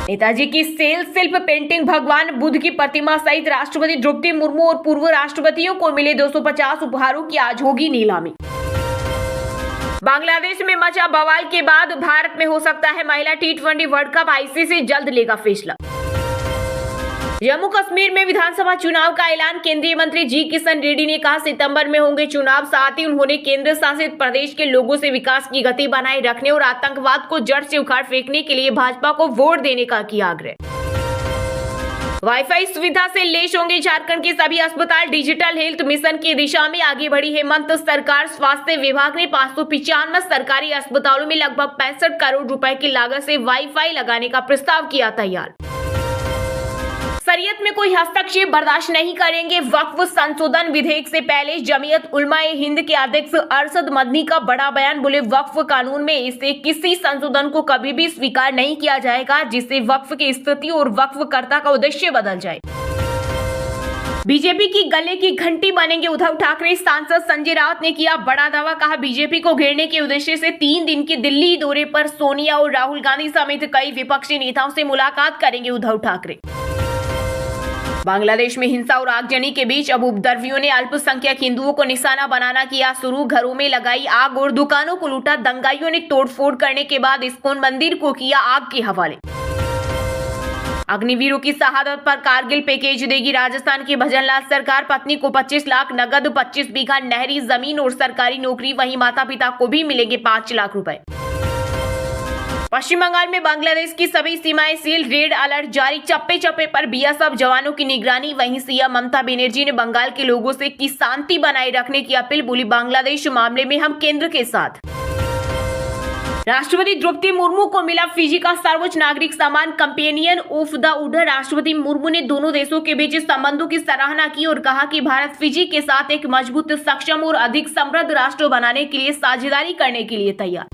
नेताजी की सेल शिल्प पेंटिंग भगवान बुद्ध की प्रतिमा सहित राष्ट्रपति द्रौपदी मुर्मू और पूर्व राष्ट्रपतियों को मिले 250 उपहारों की आज होगी नीलामी। बांग्लादेश में मचा बवाल के बाद भारत में हो सकता है महिला T20 वर्ल्ड कप। आईसीसी जल्द लेगा फैसला। जम्मू कश्मीर में विधानसभा चुनाव का ऐलान। केंद्रीय मंत्री जी किशन रेड्डी ने कहा सितंबर में होंगे चुनाव। साथ ही उन्होंने केंद्र शासित प्रदेश के लोगों से विकास की गति बनाए रखने और आतंकवाद को जड़ से उखाड़ फेंकने के लिए भाजपा को वोट देने का किया आग्रह। वाईफाई सुविधा से लैस होंगे झारखंड के सभी अस्पताल। डिजिटल हेल्थ मिशन की दिशा में आगे बढ़ी हेमंत सरकार। स्वास्थ्य विभाग ने 595 सरकारी अस्पतालों में लगभग 65 करोड़ रुपए की लागत से वाईफाई लगाने का प्रस्ताव किया तैयार। शरीयत में कोई हस्तक्षेप बर्दाश्त नहीं करेंगे। वक्फ संशोधन विधेयक से पहले जमीयत उलमाए हिंद के अध्यक्ष अरशद मदनी का बड़ा बयान। बोले वक्फ कानून में इसे किसी संशोधन को कभी भी स्वीकार नहीं किया जाएगा जिससे वक्फ की स्थिति और वक्फकर्ता का उद्देश्य बदल जाए। बीजेपी की गले की घंटी बनेंगे उद्धव ठाकरे। सांसद संजय राउत ने किया बड़ा दावा। कहा बीजेपी को घेरने के उद्देश्य से 3 दिन के दिल्ली दौरे पर सोनिया और राहुल गांधी समेत कई विपक्षी नेताओं से मुलाकात करेंगे उद्धव ठाकरे। बांग्लादेश में हिंसा और आगजनी के बीच अब उपद्रवियों ने अल्पसंख्यक हिंदुओं को निशाना बनाना किया शुरू। घरों में लगाई आग और दुकानों को लूटा। दंगाइयों ने तोड़फोड़ करने के बाद इस्कॉन मंदिर को किया आग के हवाले। अग्निवीरों की शहादत पर कारगिल पैकेज देगी राजस्थान की भजनलाल सरकार। पत्नी को 25 लाख नगद, 25 बीघा नहरी जमीन और सरकारी नौकरी। वहीं माता पिता को भी मिलेंगे 5 लाख रुपए। पश्चिम बंगाल में बांग्लादेश की सभी सीमाएं सील। रेड अलर्ट जारी। चप्पे चप्पे पर बीएसएफ जवानों की निगरानी। वहीं सीएम ममता बनर्जी ने बंगाल के लोगों से की शांति बनाए रखने की अपील। बोली बांग्लादेश मामले में हम केंद्र के साथ। राष्ट्रपति द्रौपदी मुर्मू को मिला फिजी का सर्वोच्च नागरिक सम्मान कंपेनियन ऑफ द ऑर्डर। राष्ट्रपति मुर्मू ने दोनों देशों के बीच संबंधों की सराहना की और कहा कि भारत फिजी के साथ एक मजबूत, सक्षम और अधिक समृद्ध राष्ट्र बनाने के लिए साझेदारी करने के लिए तैयार।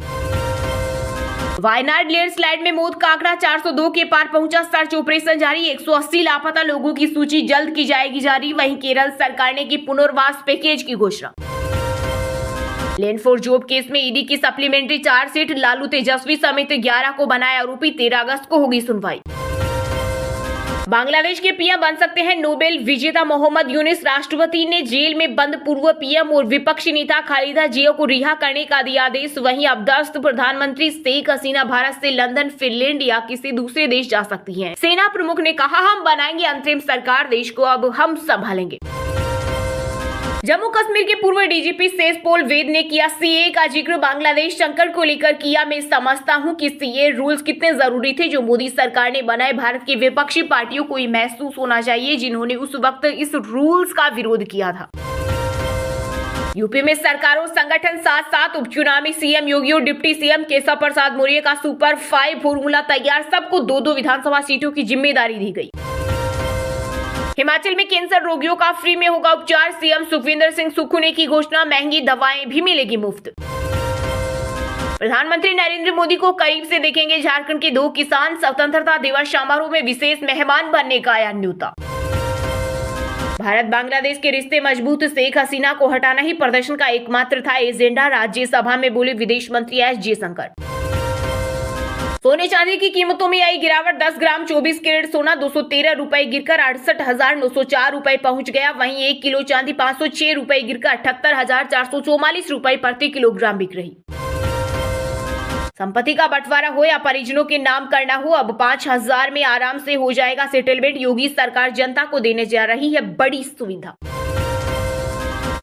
वायनाड लैंडस्लाइड में मौत का आंकड़ा 402 के पार पहुंचा। सर्च ऑपरेशन जारी। 180 लापता लोगों की सूची जल्द की जाएगी जारी। वहीं केरल सरकार ने की पुनर्वास पैकेज की घोषणा। लैंड फॉर जॉब केस में ईडी की सप्लीमेंट्री चार्जशीट। लालू तेजस्वी समेत 11 को बनाया आरोपी। 13 अगस्त को होगी सुनवाई। बांग्लादेश के पीएम बन सकते हैं नोबेल विजेता मोहम्मद यूनिस। राष्ट्रपति ने जेल में बंद पूर्व पीएम और विपक्षी नेता खालिदा जिया को रिहा करने का दिया आदेश। वहीं अब्दस्त प्रधानमंत्री शेख हसीना भारत से लंदन, फिनलैंड या किसी दूसरे देश जा सकती हैं। सेना प्रमुख ने कहा हम बनाएंगे अंतरिम सरकार, देश को अब हम संभालेंगे। जम्मू कश्मीर के पूर्व डीजीपी शेषपोल वेद ने किया सीए का जिक्र। बांग्लादेश संकट को लेकर किया। मैं समझता हूं कि सीए रूल्स कितने जरूरी थे जो मोदी सरकार ने बनाए। भारत की विपक्षी पार्टियों को ये महसूस होना चाहिए जिन्होंने उस वक्त इस रूल्स का विरोध किया था। यूपी में सरकार और संगठन साथ साथ। उपचुनाव में सीएम योगी और डिप्टी सीएम केशव प्रसाद मौर्य का सुपर 5 फॉर्मूला तैयार। सबको 2-2 विधानसभा सीटों की जिम्मेदारी दी गई। हिमाचल में कैंसर रोगियों का फ्री में होगा उपचार। सीएम सुखविंदर सिंह सुक्खू ने की घोषणा। महंगी दवाएं भी मिलेगी मुफ्त। प्रधानमंत्री नरेंद्र मोदी को करीब से देखेंगे झारखंड के 2 किसान। स्वतंत्रता दिवस समारोह में विशेष मेहमान बनने का आया न्योता। भारत बांग्लादेश के रिश्ते मजबूत। शेख हसीना को हटाना ही प्रदर्शन का एकमात्र था एजेंडा। राज्यसभा में बोले विदेश मंत्री एस जयशंकर। सोने चांदी की कीमतों में आई गिरावट। 10 ग्राम 24 कैरेट सोना 213 रुपए गिरकर 68,904 रुपए पहुंच गया। वहीं 1 किलो चांदी 506 रुपए गिरकर 78,444 रुपए प्रति किलोग्राम बिक रही। संपत्ति का बंटवारा हो या परिजनों के नाम करना हो, अब 5,000 में आराम से हो जाएगा सेटलमेंट। योगी सरकार जनता को देने जा रही है बड़ी सुविधा।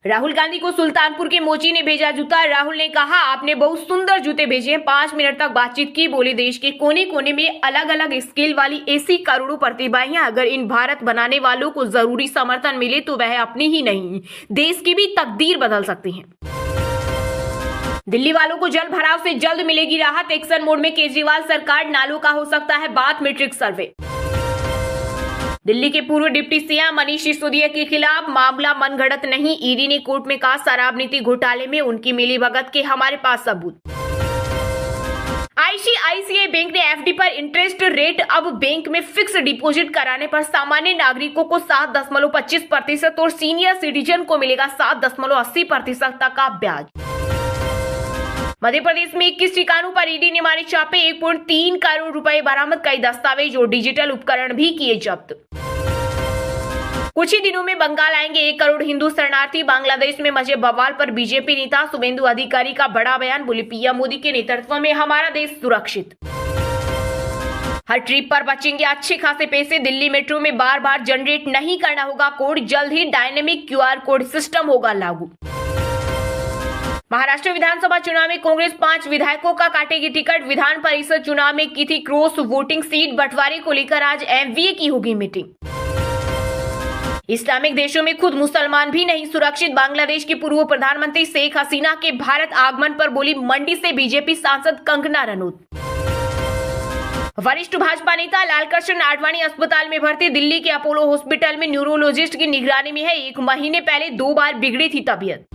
राहुल गांधी को सुल्तानपुर के मोची ने भेजा जूता। राहुल ने कहा आपने बहुत सुंदर जूते भेजे। 5 मिनट तक बातचीत की। बोले देश के कोने कोने में अलग अलग स्किल वाली ऐसी करोड़ों प्रतिभाएं हैं। अगर इन भारत बनाने वालों को जरूरी समर्थन मिले तो वह अपनी ही नहीं देश की भी तकदीर बदल सकती हैं। दिल्ली वालों को जल भराव से जल्द मिलेगी राहत। एक्शन मोड में केजरीवाल सरकार। नालों का हो सकता है बात मैट्रिक सर्वे। दिल्ली के पूर्व डिप्टी सीएम मनीष सिसोदिया के खिलाफ मामला मनगढ़ंत नहीं। ईडी ने कोर्ट में कहा शराब नीति घोटाले में उनकी मिलीभगत के हमारे पास सबूत। आईसीआईसीआई बैंक ने एफडी पर इंटरेस्ट रेट अब बैंक में फिक्स डिपॉजिट कराने पर सामान्य नागरिकों को 7.25% और सीनियर सिटीजन को मिलेगा 7.80% तक का ब्याज। मध्य प्रदेश में 21 ठिकानों पर ईडी ने मारे छापे। 1.3 करोड़ रुपए बरामद। कई दस्तावेज और डिजिटल उपकरण भी किए जब्त। कुछ ही दिनों में बंगाल आएंगे 1 करोड़ हिंदू शरणार्थी। बांग्लादेश में मचे बवाल पर बीजेपी नेता शुभेंदु अधिकारी का बड़ा बयान। बोले पीएम मोदी के नेतृत्व में हमारा देश सुरक्षित। हर ट्रिप पर बचेंगे अच्छे खासे पैसे। दिल्ली मेट्रो में बार बार जनरेट नहीं करना होगा कोड, जल्द ही डायनेमिक QR कोड सिस्टम होगा लागू। महाराष्ट्र विधानसभा चुनाव में कांग्रेस 5 विधायकों का काटेगी टिकट। विधान परिषद चुनाव में की थी क्रॉस वोटिंग, सीट बंटवारे को लेकर आज MVA की होगी मीटिंग। इस्लामिक देशों में खुद मुसलमान भी नहीं सुरक्षित। बांग्लादेश की पूर्व प्रधानमंत्री शेख हसीना के भारत आगमन पर बोली मंडी से बीजेपी सांसद कंगना रनौत। वरिष्ठ भाजपा नेता लालकृष्ण आडवाणी अस्पताल में भर्ती। दिल्ली के अपोलो हॉस्पिटल में न्यूरोलॉजिस्ट की निगरानी में है। 1 महीने पहले 2 बार बिगड़ी थी तबीयत।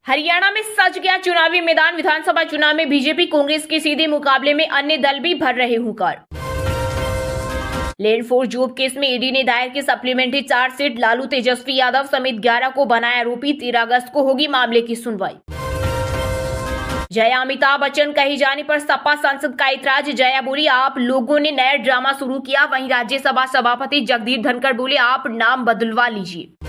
हरियाणा में सज गया चुनावी मैदान। विधानसभा चुनाव में बीजेपी कांग्रेस के सीधे मुकाबले में अन्य दल भी भर रहे हुंकार। लैंड फॉर जॉब केस में ईडी ने दायर की सप्लीमेंट्री चार्जशीट। लालू तेजस्वी यादव समेत 11 को बनाया आरोपी। 13 अगस्त को होगी मामले की सुनवाई। जया अमिताभ बच्चन कहे जाने पर सपा सांसद का ऐतराज। जया बोली आप लोगों ने नया ड्रामा शुरू किया। वहीं राज्यसभा सभापति जगदीप धनखड़ बोले आप नाम बदलवा लीजिए।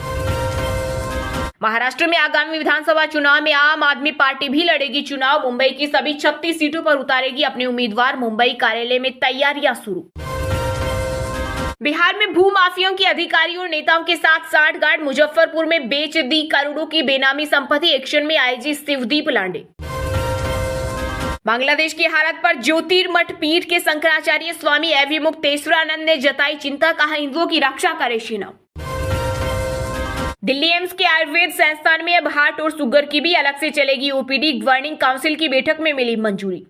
महाराष्ट्र में आगामी विधानसभा चुनाव में आम आदमी पार्टी भी लड़ेगी चुनाव। मुंबई की सभी 36 सीटों पर उतारेगी अपने उम्मीदवार। मुंबई कार्यालय में तैयारियां शुरू। बिहार में भूमाफियों के अधिकारियों और नेताओं के साथ सांठगांठ। मुजफ्फरपुर में बेच दी करोड़ों की बेनामी संपत्ति। एक्शन में आईजी शिवदीप लांडे। बांग्लादेश की हालत पर ज्योतिर्मठ पीठ के शंकराचार्य स्वामी अभिमुक्तेश्वरानंद ने जताई चिंता। कहा हिंदुओं की रक्षा करे सेना। दिल्ली एम्स के आयुर्वेद संस्थान में अब हार्ट और शुगर की भी अलग से चलेगी ओपीडी। गवर्निंग काउंसिल की बैठक में मिली मंजूरी।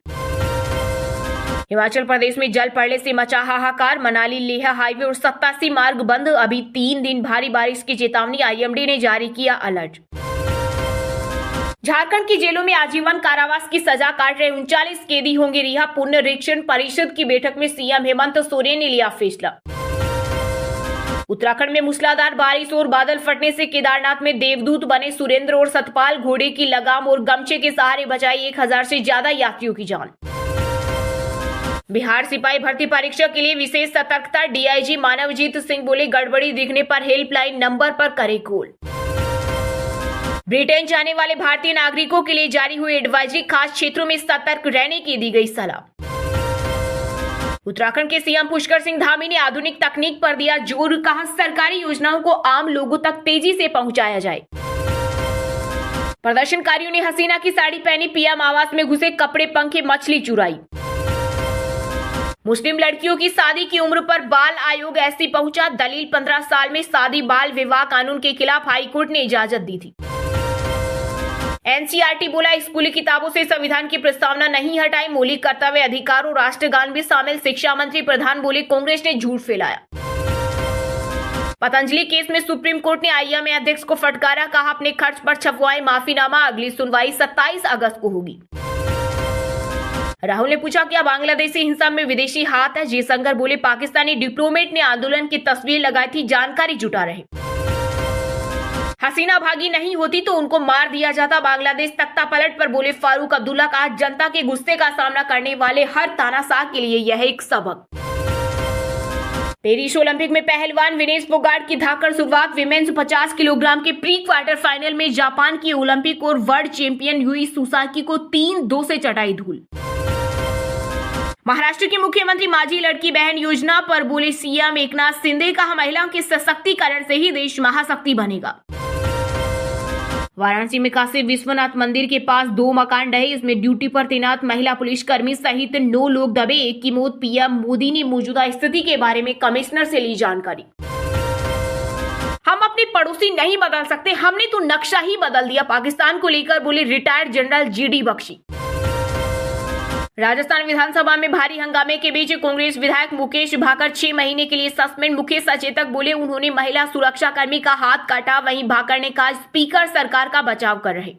हिमाचल प्रदेश में जल पड़ने से मचा हाहाकार। मनाली लेह हाईवे और 87 मार्ग बंद। अभी 3 दिन भारी बारिश की चेतावनी। IMD ने जारी किया अलर्ट। झारखंड की जेलों में आजीवन कारावास की सजा काट रहे 39 कैदी होंगे रिहा। पुनरीक्षण परिषद की बैठक में CM हेमंत सोरेन ने लिया फैसला। उत्तराखंड में मूसलाधार बारिश और बादल फटने से केदारनाथ में देवदूत बने सुरेंद्र और सतपाल। घोड़े की लगाम और गमछे के सहारे बचाई 1000 से ज्यादा यात्रियों की जान। बिहार सिपाही भर्ती परीक्षा के लिए विशेष सतर्कता। DIG मानवजीत सिंह बोले गड़बड़ी दिखने पर हेल्पलाइन नंबर पर करे कॉल। ब्रिटेन जाने वाले भारतीय नागरिकों के लिए जारी हुई एडवाइजरी। खास क्षेत्रों में सतर्क रहने की दी गई सलाह। उत्तराखंड के CM पुष्कर सिंह धामी ने आधुनिक तकनीक पर दिया जोर। कहा सरकारी योजनाओं को आम लोगों तक तेजी से पहुंचाया जाए। प्रदर्शनकारियों ने हसीना की साड़ी पहनी। PM आवास में घुसे कपड़े पंखे मछली चुराई। मुस्लिम लड़कियों की शादी की उम्र पर बाल आयोग SC पहुंचा। दलील 15 साल में शादी बाल विवाह कानून के खिलाफ हाईकोर्ट ने इजाजत दी थी। NCERT बोला स्कूली किताबों से संविधान की प्रस्तावना नहीं हटाई। मौलिक कर्तव्य अधिकार और राष्ट्रगान भी शामिल। शिक्षा मंत्री प्रधान बोले कांग्रेस ने झूठ फैलाया। पतंजलि केस में सुप्रीम कोर्ट ने IMA अध्यक्ष को फटकारा। कहा अपने खर्च पर छपवाए माफीनामा। अगली सुनवाई 27 अगस्त को होगी। राहुल ने पूछा क्या बांग्लादेशी हिंसा में विदेशी हाथ है। जयशंकर बोले पाकिस्तानी डिप्लोमेट ने आंदोलन की तस्वीर लगाई थी, जानकारी जुटा रहे। हसीना भागी नहीं होती तो उनको मार दिया जाता। बांग्लादेश तख्ता पलट पर बोले फारूक अब्दुल्ला। कहा जनता के गुस्से का सामना करने वाले हर तानाशाह के लिए यह एक सबक। पेरिस ओलंपिक में पहलवान विनेश फोगाट की धाकड़ शुरुआत। विमेन्स 50 किलोग्राम के प्री क्वार्टर फाइनल में जापान की ओलंपिक और वर्ल्ड चैंपियन यूई सुसाकी को 3-2 से चटाई धूल। महाराष्ट्र के मुख्यमंत्री माझी लड़की बहन योजना पर बोले CM एकनाथ शिंदे। कहा महिलाओं के सशक्तिकरण से ही देश महाशक्ति बनेगा। वाराणसी में काशी विश्वनाथ मंदिर के पास 2 मकान ढहे। इसमें ड्यूटी पर तैनात महिला पुलिसकर्मी सहित 9 लोग दबे। 1 की मौत। PM मोदी ने मौजूदा स्थिति के बारे में कमिश्नर से ली जानकारी। हम अपने पड़ोसी नहीं बदल सकते, हमने तो नक्शा ही बदल दिया। पाकिस्तान को लेकर बोले retired general GD Bakshi. Rajasthan विधानसभा में भारी हंगामे के बीच कांग्रेस विधायक मुकेश भाकर 6 महीने के लिए सस्पेंड। मुख्य सचेतक बोले उन्होंने महिला सुरक्षा कर्मी का हाथ काटा। वहीं भाकर ने कहा स्पीकर सरकार का बचाव कर रहे।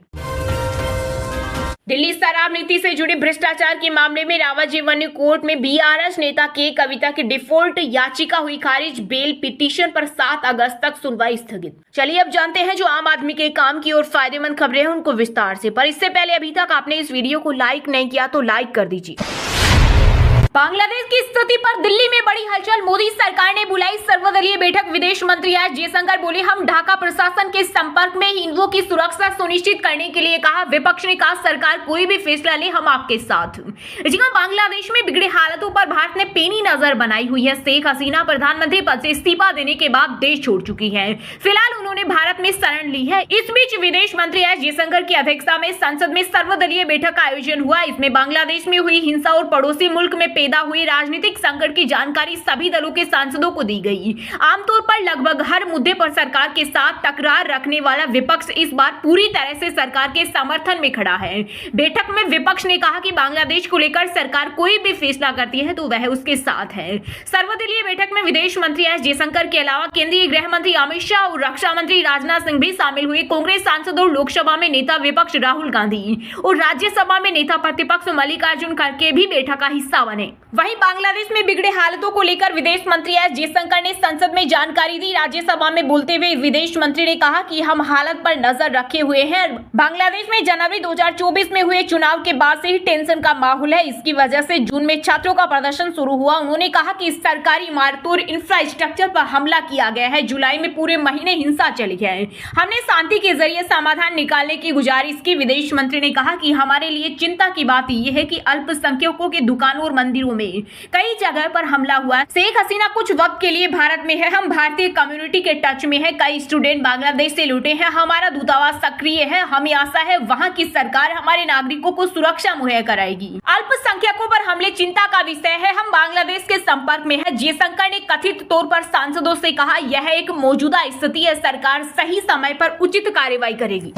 दिल्ली शराब नीति से जुड़े भ्रष्टाचार के मामले में रावत कोर्ट में BRS नेता के कविता की डिफॉल्ट याचिका हुई खारिज। बेल पिटीशन पर 7 अगस्त तक सुनवाई स्थगित। चलिए अब जानते हैं जो आम आदमी के काम की और फायदेमंद खबरें हैं उनको विस्तार से। पर इससे पहले अभी तक आपने इस वीडियो को लाइक नहीं किया तो लाइक कर दीजिए। बांग्लादेश की स्थिति पर दिल्ली में बड़ी हलचल। मोदी सरकार ने बुलाई सर्वदलीय बैठक। विदेश मंत्री एस जयशंकर बोले, हम ढाका प्रशासन के संपर्क में हिंदुओं की सुरक्षा सुनिश्चित करने के लिए कहा। विपक्ष ने कहा, सरकार कोई भी फैसला ले, हम आपके साथ। जी हां, बांग्लादेश में बिगड़े हालातों पर भारत ने पेनी नजर बनाई हुई है। शेख हसीना प्रधानमंत्री पद से इस्तीफा देने के बाद देश छोड़ चुकी है। फिलहाल उन्होंने भारत में शरण ली है। इस बीच विदेश मंत्री एस जयशंकर की अध्यक्षता में संसद में सर्वदलीय बैठक का आयोजन हुआ। इसमें बांग्लादेश में हुई हिंसा और पड़ोसी मुल्क में पैदा हुई राजनीतिक संकट की जानकारी सभी दलों के सांसदों को दी गई। आमतौर पर लगभग हर मुद्दे पर सरकार के साथ तकरार रखने वाला विपक्ष इस बार पूरी तरह से सरकार के समर्थन में खड़ा है। बैठक में विपक्ष ने कहा कि बांग्लादेश को लेकर सरकार कोई भी फैसला करती है तो वह उसके साथ है। सर्वदलीय बैठक में विदेश मंत्री एस जयशंकर के अलावा केंद्रीय गृह मंत्री अमित शाह और रक्षा मंत्री राजनाथ सिंह भी शामिल हुए। कांग्रेस सांसद और लोकसभा में नेता विपक्ष राहुल गांधी और राज्यसभा में नेता प्रतिपक्ष मल्लिकार्जुन खड़गे भी बैठक का हिस्सा बने। वहीं बांग्लादेश में बिगड़े हालातों को लेकर विदेश मंत्री एस जयशंकर ने संसद में जानकारी दी। राज्यसभा में बोलते हुए विदेश मंत्री ने कहा कि हम हालत पर नजर रखे हुए हैं। बांग्लादेश में जनवरी 2024 में हुए चुनाव के बाद से ही टेंशन का माहौल है। इसकी वजह से जून में छात्रों का प्रदर्शन शुरू हुआ। उन्होंने कहा कि सरकारी इमारतों और इंफ्रास्ट्रक्चर पर हमला किया गया है। जुलाई में पूरे महीने हिंसा चली है। हमने शांति के जरिए समाधान निकालने की गुजारिश की। विदेश मंत्री ने कहा कि हमारे लिए चिंता की बात यह है कि अल्पसंख्यकों के दुकानों और मंदिरों में कई जगह पर हमला हुआ। शेख हसीना कुछ वक्त के लिए भारत में है। हम भारतीय कम्युनिटी के टच में है। कई स्टूडेंट बांग्लादेश से लौटे हैं। हमारा दूतावास सक्रिय है। हमें आशा है वहां की सरकार हमारे नागरिकों को सुरक्षा मुहैया कराएगी। अल्पसंख्यकों पर हमले चिंता का विषय है। हम बांग्लादेश के संपर्क में है। जयशंकर ने कथित तौर पर सांसदों से कहा, यह एक मौजूदा स्थिति है। सरकार सही समय पर उचित कार्रवाई करेगी।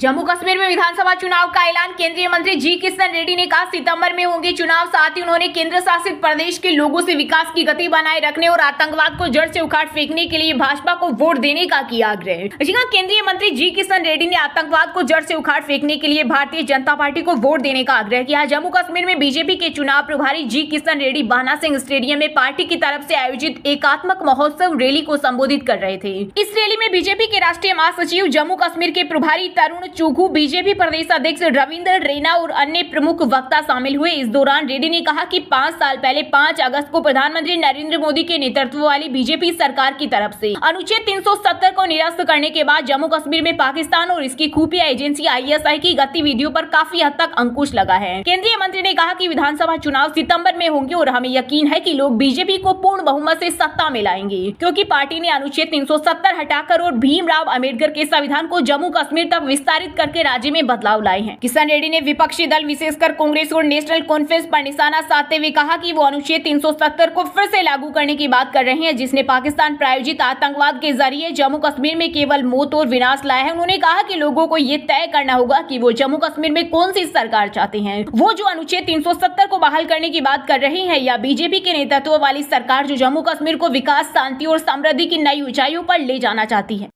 जम्मू कश्मीर में विधानसभा चुनाव का ऐलान। केंद्रीय मंत्री जी किशन रेड्डी ने कहा, सितंबर में होंगे चुनाव। साथ ही उन्होंने केंद्र शासित प्रदेश के लोगों से विकास की गति बनाए रखने और आतंकवाद को जड़ से उखाड़ फेंकने के लिए भाजपा को वोट देने का किया आग्रह। केंद्रीय मंत्री जी किशन रेड्डी ने आतंकवाद को जड़ से उखाड़ फेंकने के लिए भारतीय जनता पार्टी को वोट देने का आग्रह किया। जम्मू कश्मीर में बीजेपी के चुनाव प्रभारी जी किशन रेड्डी बाना सिंह स्टेडियम में पार्टी की तरफ से आयोजित एकात्मक महोत्सव रैली को संबोधित कर रहे थे। इस रैली में बीजेपी के राष्ट्रीय महासचिव जम्मू कश्मीर के प्रभारी तरुण चुघू, बीजेपी प्रदेश अध्यक्ष रविंद्र रैना और अन्य प्रमुख वक्ता शामिल हुए। इस दौरान रेड्डी ने कहा कि 5 साल पहले 5 अगस्त को प्रधानमंत्री नरेंद्र मोदी के नेतृत्व वाली बीजेपी सरकार की तरफ से अनुच्छेद 370 को निरस्त करने के बाद जम्मू कश्मीर में पाकिस्तान और इसकी खुफिया एजेंसी ISI की गतिविधियों पर काफी हद तक अंकुश लगा है। केंद्रीय मंत्री ने कहा कि विधानसभा चुनाव सितंबर में होंगे और हमें यकीन है कि लोग बीजेपी को पूर्ण बहुमत से सत्ता में लाएंगे, क्योंकि पार्टी ने अनुच्छेद 370 हटाकर और भीमराव अम्बेडकर के संविधान को जम्मू कश्मीर तक विस्तारित करके राज्य में बदलाव लाए हैं। किशन रेड्डी ने विपक्षी दल विशेषकर कांग्रेस और नेशनल कॉन्फ्रेंस पर निशाना साधते हुए कहा कि वो अनुच्छेद 370 को फिर से लागू करने की बात कर रहे हैं, जिसने पाकिस्तान प्रायोजित आतंकवाद के जरिए जम्मू कश्मीर में केवल मौत और विनाश लाया है। उन्होंने कहा कि लोगों को ये तय करना होगा कि वो जम्मू कश्मीर में कौन सी सरकार चाहते हैं, वो जो अनुच्छेद 370 को बहाल करने की बात कर रहे हैं, या बीजेपी के नेतृत्व वाली सरकार जो जम्मू कश्मीर को विकास, शांति और समृद्धि की नई ऊंचाइयों पर ले जाना चाहती है।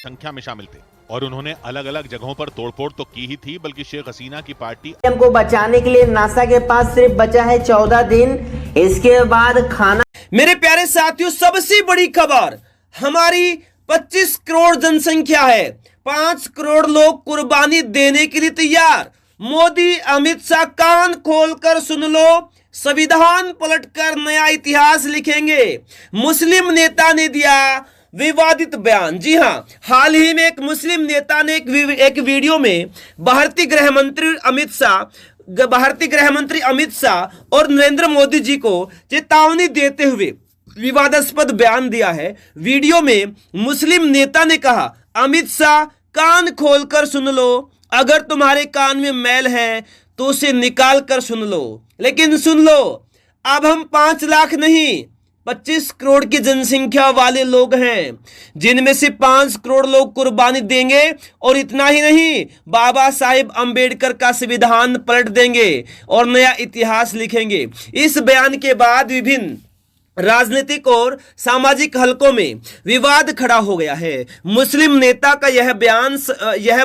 संख्या में शामिल थे और उन्होंने अलग अलग जगहों पर तोड़फोड़ तो की ही थी, बल्कि शेख हसीना की पार्टी को बचाने के लिए नासा के पास सिर्फ बचा है 14 दिन। इसके बाद खाना। मेरे प्यारे साथियों, सबसे बड़ी खबर, हमारी 25 करोड़ जनसंख्या है, 5 करोड़ लोग कुर्बानी देने के लिए तैयार। मोदी अमित शाह कान खोलकर सुन लो, संविधान पलटकर नया इतिहास लिखेंगे। मुस्लिम नेता ने दिया विवादित बयान। जी हां, हाल ही में एक मुस्लिम नेता ने एक वीडियो में भारतीय गृह मंत्री अमित शाह और नरेंद्र मोदी जी को चेतावनी देते हुए विवादास्पद बयान दिया है। वीडियो में मुस्लिम नेता ने कहा, अमित शाह कान खोलकर सुन लो, अगर तुम्हारे कान में मैल है तो उसे निकाल कर सुन लो, लेकिन सुन लो, अब हम 5 लाख नहीं 25 करोड़ की जनसंख्या वाले लोग हैं, जिनमें से 5 करोड़ लोग कुर्बानी देंगे। और इतना ही नहीं, बाबा साहिब अंबेडकर का संविधान पलट देंगे और नया इतिहास लिखेंगे। इस बयान के बाद विभिन्न राजनीतिक और सामाजिक हलकों में विवाद खड़ा हो गया है। मुस्लिम नेता का यह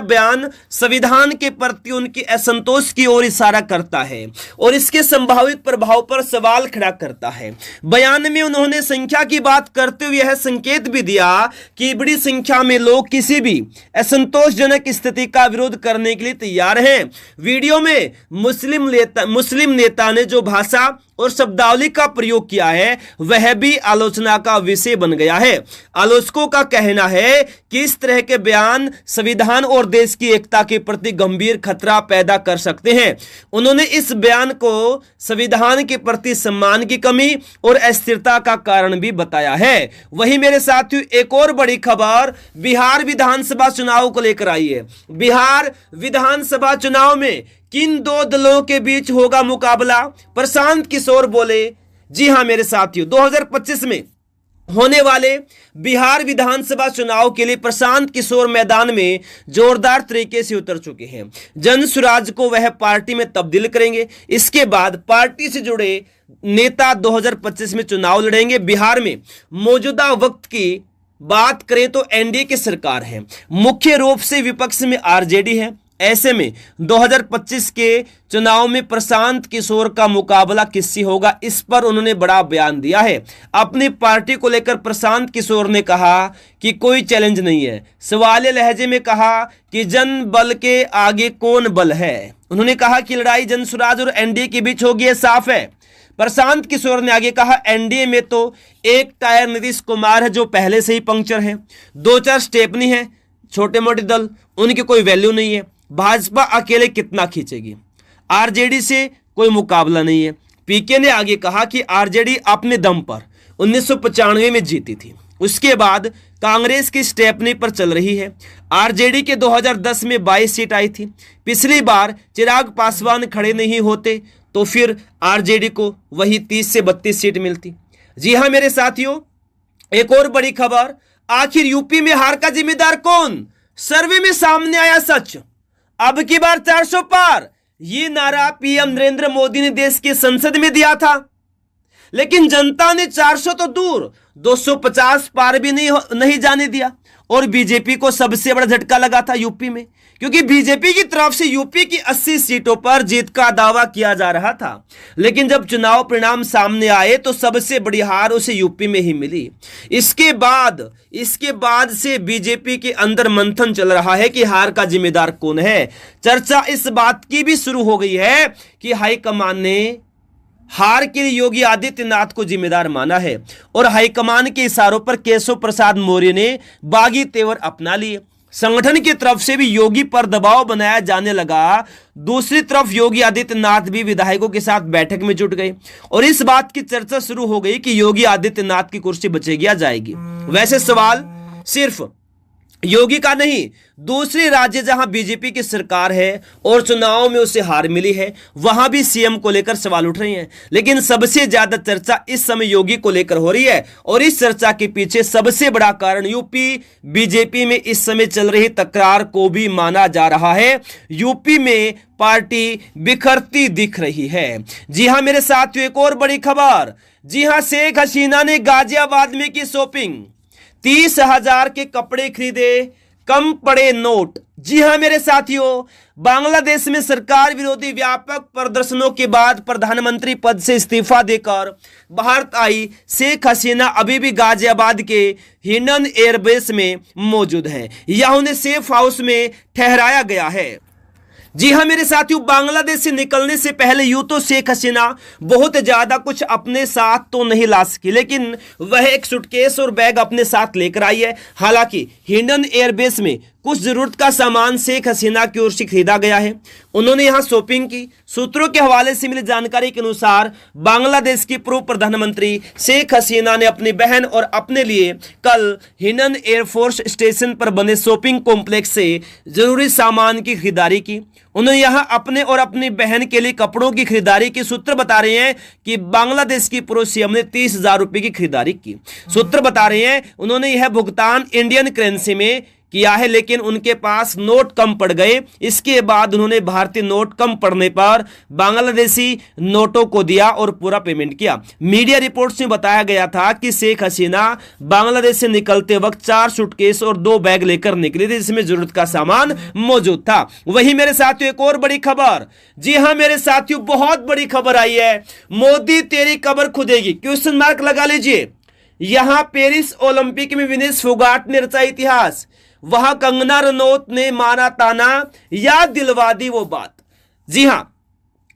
बयान संविधान के प्रति उनकी असंतोष की ओर इशारा करता है और इसके संभावित प्रभाव पर सवाल खड़ा करता है। बयान में उन्होंने संख्या की बात करते हुए यह संकेत भी दिया कि बड़ी संख्या में लोग किसी भी असंतोषजनक स्थिति का विरोध करने के लिए तैयार हैं। वीडियो में मुस्लिम नेता ने जो भाषा और शब्दावली का प्रयोग किया है वह भी आलोचना का विषय बन गया है। आलोचकों का कहना है कि इस तरह के बयान संविधान और देश की एकता के प्रति गंभीर खतरा पैदा कर सकते हैं। उन्होंने इस बयान को संविधान के प्रति सम्मान की कमी और अस्थिरता का कारण भी बताया है। वहीं मेरे साथियों, एक और बड़ी खबर बिहार विधानसभा चुनाव को लेकर आई है। बिहार विधानसभा चुनाव में किन दो दलों के बीच होगा मुकाबला? प्रशांत किशोर बोले, जी हां मेरे साथियों, 2025 में होने वाले बिहार विधानसभा चुनाव के लिए प्रशांत किशोर मैदान में जोरदार तरीके से उतर चुके हैं। जन स्वराज को वह पार्टी में तब्दील करेंगे। इसके बाद पार्टी से जुड़े नेता 2025 में चुनाव लड़ेंगे। बिहार में मौजूदा वक्त की बात करें तो एनडीए की सरकार है, मुख्य रूप से विपक्ष में आरजेडी है। ऐसे में 2025 के चुनाव में प्रशांत किशोर का मुकाबला किससे होगा, इस पर उन्होंने बड़ा बयान दिया है। अपनी पार्टी को लेकर प्रशांत किशोर ने कहा कि कोई चैलेंज नहीं है। सवालिया लहजे में कहा कि जन बल के आगे कौन बल है। उन्होंने कहा कि लड़ाई जन स्वराज और एनडीए के बीच होगी, यह साफ है। प्रशांत किशोर ने आगे कहा, एनडीए में तो एक टायर नीतीश कुमार है जो पहले से ही पंक्चर है, 2-4 स्टेपनी है, छोटे मोटे दल, उनकी कोई वैल्यू नहीं है। भाजपा अकेले कितना खींचेगी, आरजेडी से कोई मुकाबला नहीं है। पीके ने आगे कहा कि आरजेडी अपने दम पर 1995 में जीती थी, उसके बाद कांग्रेस की स्टेपनी पर चल रही है। आरजेडी के 2010 में 22 सीट आई थी। पिछली बार चिराग पासवान खड़े नहीं होते तो फिर आरजेडी को वही 30 से 32 सीट मिलती। जी हां मेरे साथियों, एक और बड़ी खबर, आखिर यूपी में हार का जिम्मेदार कौन? सर्वे में सामने आया सच, अब की बार 400 पार। ये नारा पीएम नरेंद्र मोदी ने देश की संसद में दिया था, लेकिन जनता ने 400 तो दूर 250 पार भी नहीं जाने दिया। और बीजेपी को सबसे बड़ा झटका लगा था यूपी में, क्योंकि बीजेपी की तरफ से यूपी की 80 सीटों पर जीत का दावा किया जा रहा था, लेकिन जब चुनाव परिणाम सामने आए तो सबसे बड़ी हार उसे यूपी में ही मिली। इसके बाद से बीजेपी के अंदर मंथन चल रहा है कि हार का जिम्मेदार कौन है। चर्चा इस बात की भी शुरू हो गई है कि हाईकमान ने हार के लिए योगी आदित्यनाथ को जिम्मेदार माना है और हाईकमान के इशारों पर केशव प्रसाद मौर्य ने बागी तेवर अपना लिए। संगठन की तरफ से भी योगी पर दबाव बनाया जाने लगा। दूसरी तरफ योगी आदित्यनाथ भी विधायकों के साथ बैठक में जुट गए और इस बात की चर्चा शुरू हो गई कि योगी आदित्यनाथ की कुर्सी बचेगी या जाएगी। वैसे सवाल सिर्फ योगी का नहीं, दूसरे राज्य जहां बीजेपी की सरकार है और चुनाव में उसे हार मिली है, वहां भी सीएम को लेकर सवाल उठ रहे हैं। लेकिन सबसे ज्यादा चर्चा इस समय योगी को लेकर हो रही है और इस चर्चा के पीछे सबसे बड़ा कारण यूपी बीजेपी में इस समय चल रही तकरार को भी माना जा रहा है। यूपी में पार्टी बिखरती दिख रही है। जी हां मेरे साथियों, एक और बड़ी खबर, जी हां, शेख हसीना ने गाजियाबाद में की शॉपिंग, 30,000 के कपड़े खरीदे, कम पड़े नोट। जी हां मेरे साथियों, बांग्लादेश में सरकार विरोधी व्यापक प्रदर्शनों के बाद प्रधानमंत्री पद से इस्तीफा देकर भारत आई शेख हसीना अभी भी गाजियाबाद के हिंडन एयरबेस में मौजूद हैं। यहां उन्हें सेफ हाउस में ठहराया गया है। जी हां मेरे साथियों, बांग्लादेश से निकलने से पहले यूं तो शेख हसीना बहुत ज्यादा कुछ अपने साथ तो नहीं ला सकी, लेकिन वह एक सूटकेस और बैग अपने साथ लेकर आई है। हालांकि हिंडन एयरबेस में कुछ जरूरत का सामान शेख हसीना की ओर से खरीदा गया है। उन्होंने यहां शॉपिंग की। सूत्रों के हवाले से मिली जानकारी के अनुसार बांग्लादेश की पूर्व प्रधानमंत्री शेख हसीना ने अपनी बहन और अपने लिए कल हिंडन एयरफोर्स स्टेशन पर बने शॉपिंग कॉम्प्लेक्स से जरूरी सामान की खरीदारी की। उन्होंने यहां अपने और अपनी बहन के लिए कपड़ों की खरीदारी की। सूत्र बता रहे हैं कि बांग्लादेश की पूर्व सीएम ने 30,000 रुपए की खरीदारी की। सूत्र बता रहे हैं उन्होंने यह भुगतान इंडियन करेंसी में किया है, लेकिन उनके पास नोट कम पड़ गए। इसके बाद उन्होंने भारतीय नोट कम पड़ने पर बांग्लादेशी नोटों को दिया और पूरा पेमेंट किया। मीडिया रिपोर्ट्स में बताया गया था कि शेख हसीना बांग्लादेश से निकलते वक्त 4 सूटकेस और 2 बैग लेकर निकली थी, जिसमें जरूरत का सामान मौजूद था। वहीं मेरे साथियों एक और बड़ी खबर, जी हां मेरे साथियों बहुत बड़ी खबर आई है, मोदी तेरी कब्र खुदेगी, क्वेश्चन मार्क लगा लीजिए। यहां पेरिस ओलंपिक में विनेश फोगाट ने रचा इतिहास, वहां कंगना रनौत ने मारा ताना या दिलवा दी वो बात। जी हां,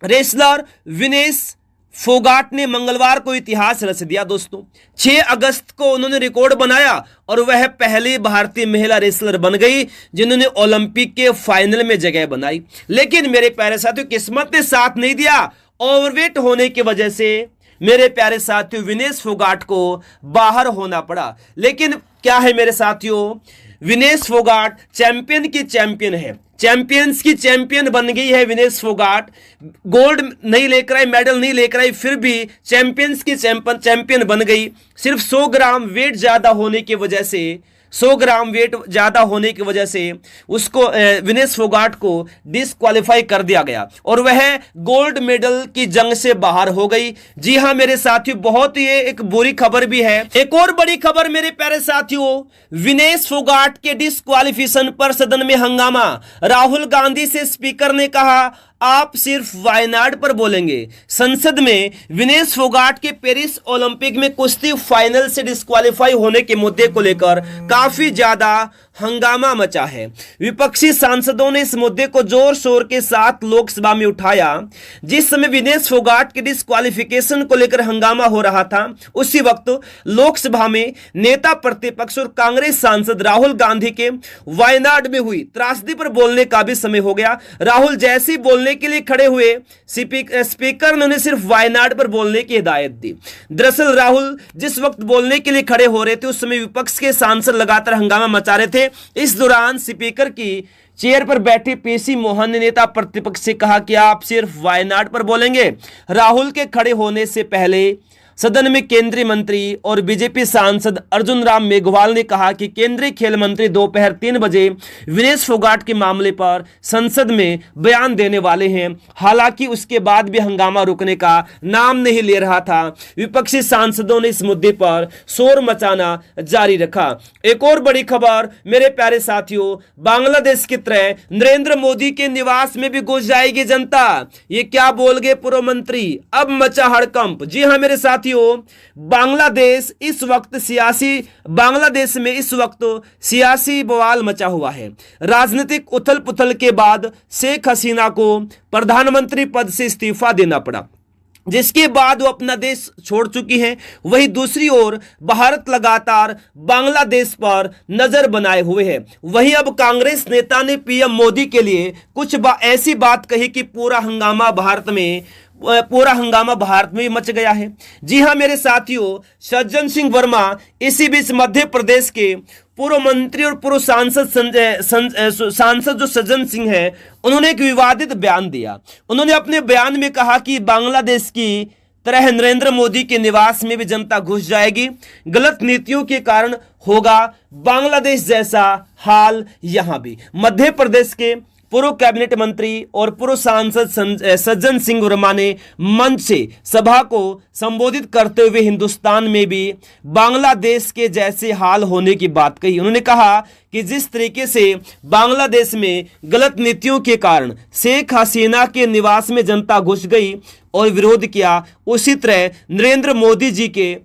रेसलर विनेश फोगाट ने मंगलवार को इतिहास रच दिया दोस्तों। 6 अगस्त को उन्होंने रिकॉर्ड बनाया और वह पहली भारतीय महिला रेसलर बन गई जिन्होंने ओलंपिक के फाइनल में जगह बनाई। लेकिन मेरे प्यारे साथियों किस्मत ने साथ नहीं दिया, ओवरवेट होने की वजह से मेरे प्यारे साथियों विनेश फोगाट को बाहर होना पड़ा। लेकिन क्या है मेरे साथियों, विनेश फोगाट चैंपियन की चैंपियन है, चैंपियंस की चैंपियन बन गई है विनेश फोगाट। गोल्ड नहीं लेकर आई, मेडल नहीं लेकर आई, फिर भी चैंपियंस की चैंपियन बन गई। सिर्फ 100 ग्राम वेट ज्यादा होने की वजह से, 100 ग्राम वेट ज्यादा होने की वजह से उसको विनेश फोगाट को डिस्क्वालीफाई कर दिया गया और वह गोल्ड मेडल की जंग से बाहर हो गई। जी हां मेरे साथियों, बहुत ही एक बुरी खबर भी है। एक और बड़ी खबर मेरे प्यारे साथियों, विनेश फोगाट के डिस्क्वालिफिकेशन पर सदन में हंगामा। राहुल गांधी से स्पीकर ने कहा आप सिर्फ वायनाड पर बोलेंगे। संसद में विनेश फोगाट के पेरिस ओलंपिक में कुश्ती फाइनल से डिस्क्वालीफाई होने के मुद्दे को लेकर काफी ज्यादा हंगामा मचा है। विपक्षी सांसदों ने इस मुद्दे को जोर शोर के साथ लोकसभा में उठाया। जिस समय विनेश फोगाट के डिस्क्वालिफिकेशन को लेकर हंगामा हो रहा था, उसी वक्त लोकसभा में नेता प्रतिपक्ष और कांग्रेस सांसद राहुल गांधी के वायनाड में हुई त्रासदी पर बोलने का भी समय हो गया। राहुल जैसे ही बोलने के लिए खड़े हुए, स्पीकर ने उन्हें सिर्फ वायनाड पर बोलने की हिदायत दी। दरअसल राहुल जिस वक्त बोलने के लिए खड़े हो रहे थे, उस समय विपक्ष के सांसद लगातार हंगामा मचा रहे थे। इस दौरान स्पीकर की चेयर पर बैठे पीसी मोहन ने नेता प्रतिपक्ष से कहा कि आप सिर्फ वायनाड पर बोलेंगे। राहुल के खड़े होने से पहले सदन में केंद्रीय मंत्री और बीजेपी सांसद अर्जुन राम मेघवाल ने कहा कि केंद्रीय खेल मंत्री दोपहर 3 बजे विनेश फोगाट के मामले पर संसद में बयान देने वाले हैं। हालांकि उसके बाद भी हंगामा रुकने का नाम नहीं ले रहा था। विपक्षी सांसदों ने इस मुद्दे पर शोर मचाना जारी रखा। एक और बड़ी खबर मेरे प्यारे साथियों, बांग्लादेश की तरह नरेंद्र मोदी के निवास में भी घुस जाएगी जनता। ये क्या बोल गए पूर्व मंत्री, अब मचा हड़कंप। जी हां मेरे साथियों, बांग्लादेश में इस वक्त सियासी बवाल मचा हुआ है। राजनीतिक उथल पुथल के बाद शेख हसीना को प्रधानमंत्री पद से इस्तीफा देना पड़ा, जिसके बाद वो अपना देश छोड़ चुकी हैं। वहीं दूसरी ओर भारत लगातार बांग्लादेश पर नजर बनाए हुए है। वहीं अब कांग्रेस नेता ने पीएम मोदी के लिए कुछ ऐसी बात कही कि पूरा हंगामा भारत में मच गया है। जी हां मेरे साथियों, सज्जन सिंह वर्मा इसी बीच मध्य प्रदेश के पूर्व मंत्री और पूर्व सांसद जो सज्जन सिंह है, उन्होंने एक विवादित बयान दिया। उन्होंने अपने बयान में कहा कि बांग्लादेश की तरह नरेंद्र मोदी के निवास में भी जनता घुस जाएगी। गलत नीतियों के कारण होगा बांग्लादेश जैसा हाल यहां भी। मध्य प्रदेश के पूर्व कैबिनेट मंत्री और पूर्व सांसद सज्जन सिंह वर्मा ने मंच से सभा को संबोधित करते हुए हिंदुस्तान में भी बांग्लादेश के जैसे हाल होने की बात कही। उन्होंने कहा कि जिस तरीके से बांग्लादेश में गलत नीतियों के कारण शेख हसीना के निवास में जनता घुस गई और विरोध किया, उसी तरह नरेंद्र मोदी जी के